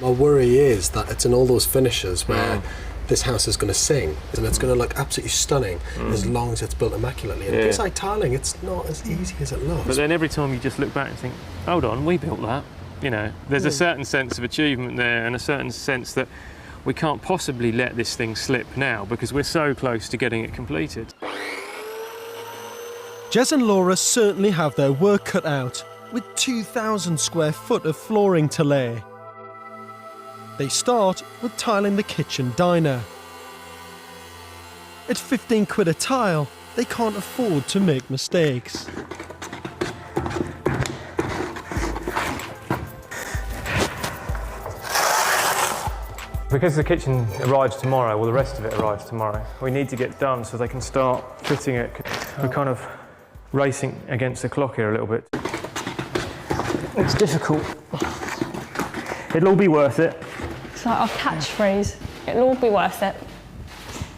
My worry is that it's in all those finishes where this house is going to sing and it's going to look absolutely stunning as long as it's built immaculately. And things like tiling, it's not as easy as it looks. But then every time you just look back and think, hold on, we built that. You know, there's a certain sense of achievement there and a certain sense that we can't possibly let this thing slip now because we're so close to getting it completed. Jez and Laura certainly have their work cut out, with 2,000 square foot of flooring to lay. They start with tiling the kitchen diner. At 15 quid a tile, they can't afford to make mistakes. Because the kitchen arrives tomorrow, well, the rest of it arrives tomorrow, we need to get done so they can start fitting it. We're kind of racing against the clock here a little bit. It's difficult. It'll all be worth it. It's like our catchphrase, it'll all be worth it,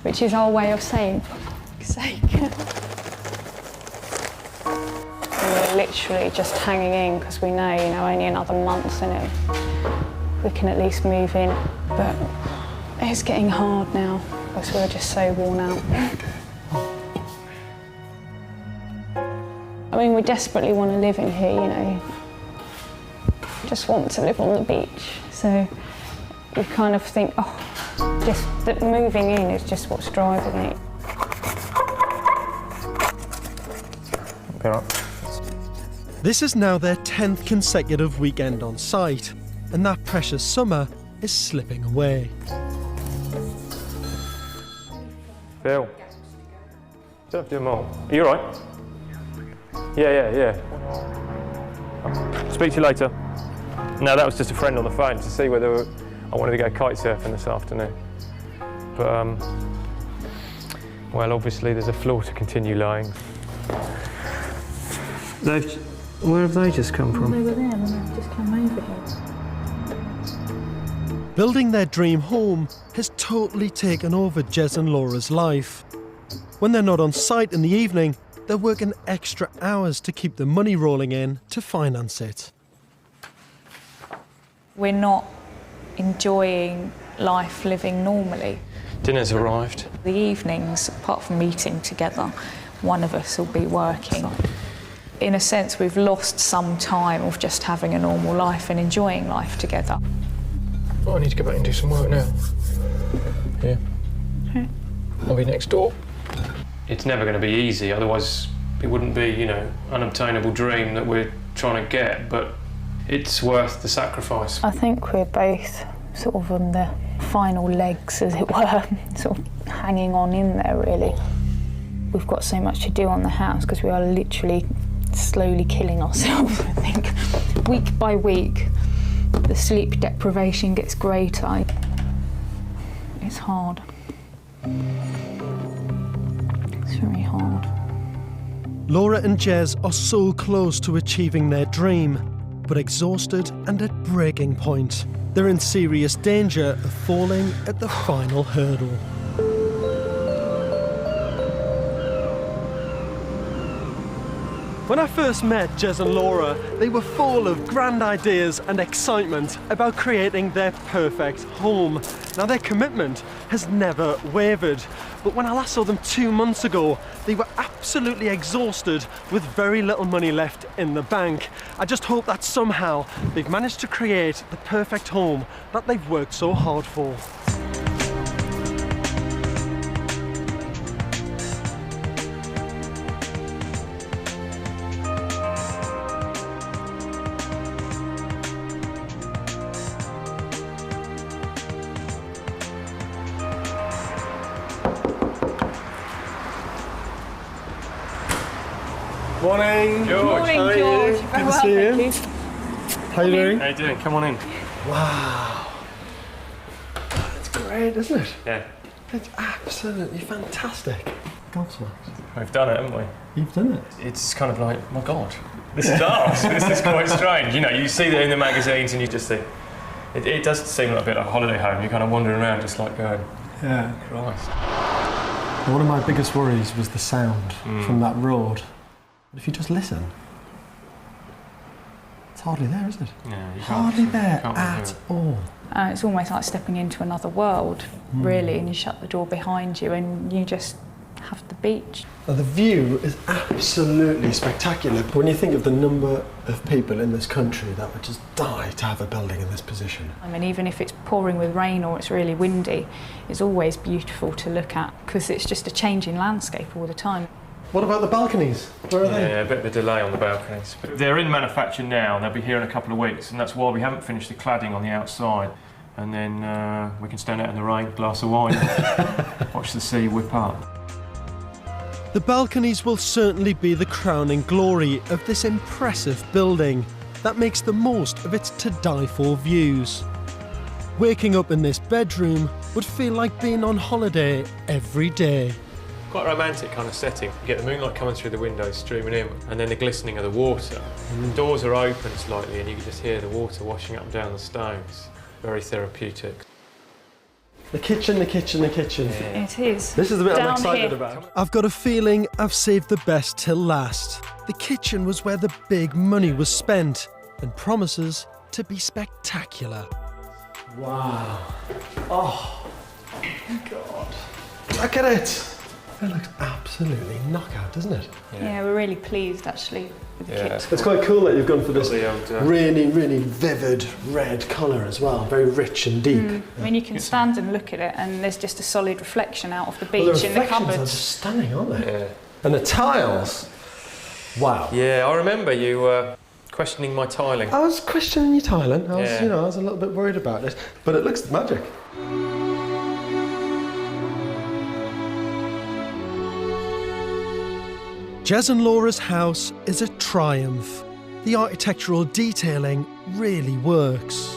which is our way of saying, for fuck's sake. We're literally just hanging in because we know, only another month and we can at least move in. But it's getting hard now because we're just so worn out. I mean, we desperately want to live in here, Just want to live on the beach. So you kind of think, just that moving in is just what's driving it. This is now their 10th consecutive weekend on site, and that precious summer is slipping away. Bill, don't do them all. Are you all right? Yeah. Speak to you later. No, that was just a friend on the phone to see whether I wanted to go kite surfing this afternoon. But, well, obviously there's a floor to continue laying. Where have they just come from? They were there and they've just come over here. Building their dream home has totally taken over Jez and Laura's life. When they're not on site in the evening, they're working extra hours to keep the money rolling in to finance it. We're not enjoying life living normally. Dinner's arrived. The evenings, apart from eating together, one of us will be working. In a sense, we've lost some time of just having a normal life and enjoying life together. Oh, I need to go back and do some work now. Yeah. Okay. I'll be next door. It's never going to be easy, otherwise it wouldn't be, unobtainable dream that we're trying to get, but it's worth the sacrifice. I think we're both sort of on the final legs, as it were, sort of hanging on in there, really. We've got so much to do on the house because we are literally slowly killing ourselves, I think. Week by week, the sleep deprivation gets greater. It's hard. It's very hard. Laura and Jez are so close to achieving their dream, but exhausted and at breaking point. They're in serious danger of falling at the final hurdle. When I first met Jez and Laura, they were full of grand ideas and excitement about creating their perfect home. Now, their commitment has never wavered, but when I last saw them 2 months ago, they were absolutely exhausted with very little money left in the bank. I just hope that somehow they've managed to create the perfect home that they've worked so hard for. Morning. George. Morning, How are George. you? Very Good to well, see you. thank you. How you doing? How you doing? Come on in. Wow. It's great, isn't it? Yeah. It's absolutely fantastic. Gobsmacked. We've done it, haven't we? You've done it. It's kind of like, my God, this is ours. This is quite strange. You know, you see that in the magazines and you just think, it does seem like a bit like a holiday home. You're kind of wandering around just like going, Yeah. Christ. One of my biggest worries was the sound from that road. But if you just listen, it's hardly there, is it? Yeah, you can't Hardly there can't really at hear all. It's almost like stepping into another world, really, and you shut the door behind you and you just have the beach. Now, the view is absolutely spectacular. But when you think of the number of people in this country that would just die to have a building in this position. I mean, even if it's pouring with rain or it's really windy, it's always beautiful to look at because it's just a changing landscape all the time. What about the balconies? Where are they? Yeah, a bit of a delay on the balconies. But they're in manufacture now, and they'll be here in a couple of weeks, and that's why we haven't finished the cladding on the outside. And then we can stand out in the rain, glass of wine, watch the sea whip up. The balconies will certainly be the crowning glory of this impressive building that makes the most of its to-die-for views. Waking up in this bedroom would feel like being on holiday every day. Quite a romantic kind of setting. You get the moonlight coming through the windows, streaming in, and then the glistening of the water. The doors are open slightly and you can just hear the water washing up and down the stones. Very therapeutic. The kitchen, the kitchen, the kitchen. Yeah. It is. This is the bit I'm Down excited here. about. I've got a feeling I've saved the best till last. The kitchen was where the big money was spent and promises to be spectacular. Wow. Oh, my God. Look at it. It looks absolutely knockout, doesn't it? Yeah, we're really pleased actually with the kitchen. It's quite cool that you've gone for this The old, really, really vivid red colour as well. Very rich and deep. I mean, you can stand and look at it and there's just a solid reflection out of the Well, beach in the reflections are cupboards. stunning, aren't they? Yeah. And the tiles. Wow. Yeah, I remember you questioning my tiling. I was questioning your tiling. I was, Yeah. you know, I was a little bit worried about it, but it looks magic. Jez and Laura's house is a triumph. The architectural detailing really works.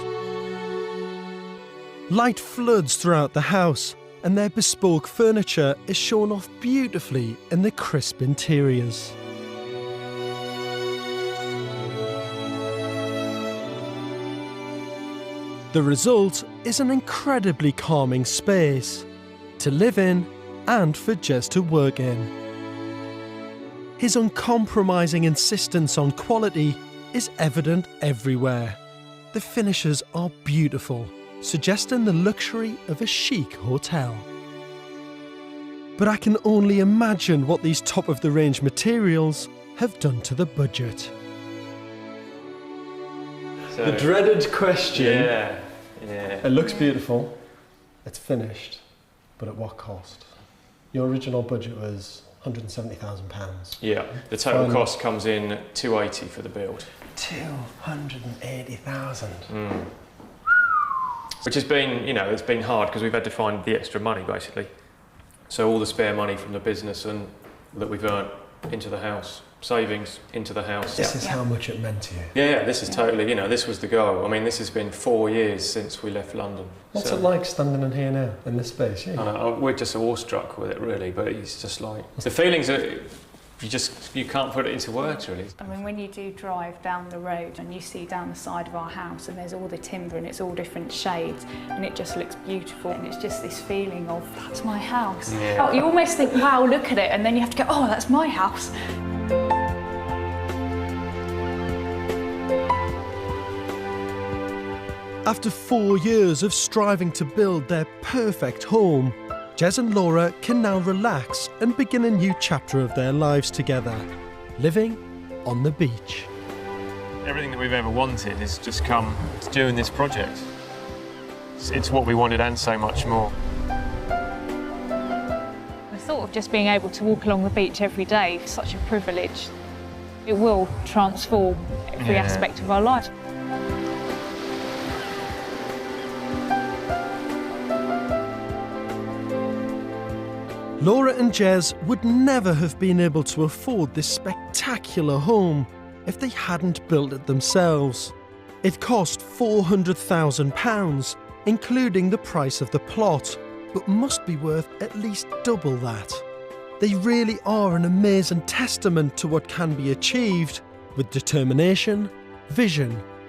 Light floods throughout the house, and their bespoke furniture is shown off beautifully in the crisp interiors. The result is an incredibly calming space to live in and for Jez to work in. His uncompromising insistence on quality is evident everywhere. The finishes are beautiful, suggesting the luxury of a chic hotel. But I can only imagine what these top-of-the-range materials have done to the budget. So, The dreaded question. Yeah, It looks beautiful. It's finished, but at what cost? Your original budget was £170,000. Yeah, the total Fine. cost comes in at $280 for the build. 280,000. Which has been, you know, it's been hard because we've had to find the extra money basically. So all the spare money from the business and that we've earned into the house, savings into the house. This is how much it meant to you. Yeah, this is totally, you know, this was the goal. I mean, this has been 4 years since we left London. What's So- it like standing in here now, in this space? Yeah. I know, we're just awestruck with it really, but it's just like, the feelings are, you can't put it into words really. I mean, when you do drive down the road and you see down the side of our house and there's all the timber and it's all different shades and it just looks beautiful and it's just this feeling of, that's my house. Yeah. Oh, you almost think, wow, look at it, and then you have to go, oh, that's my house. After 4 years of striving to build their perfect home, Jez and Laura can now relax and begin a new chapter of their lives together, living on the beach. Everything that we've ever wanted has just come doing this project. It's what we wanted and so much more. The thought of just being able to walk along the beach every day is such a privilege. It will transform every Yeah. aspect of our life. Laura and Jez would never have been able to afford this spectacular home if they hadn't built it themselves. It cost £400,000, including the price of the plot, but must be worth at least double that. They really are an amazing testament to what can be achieved with determination, vision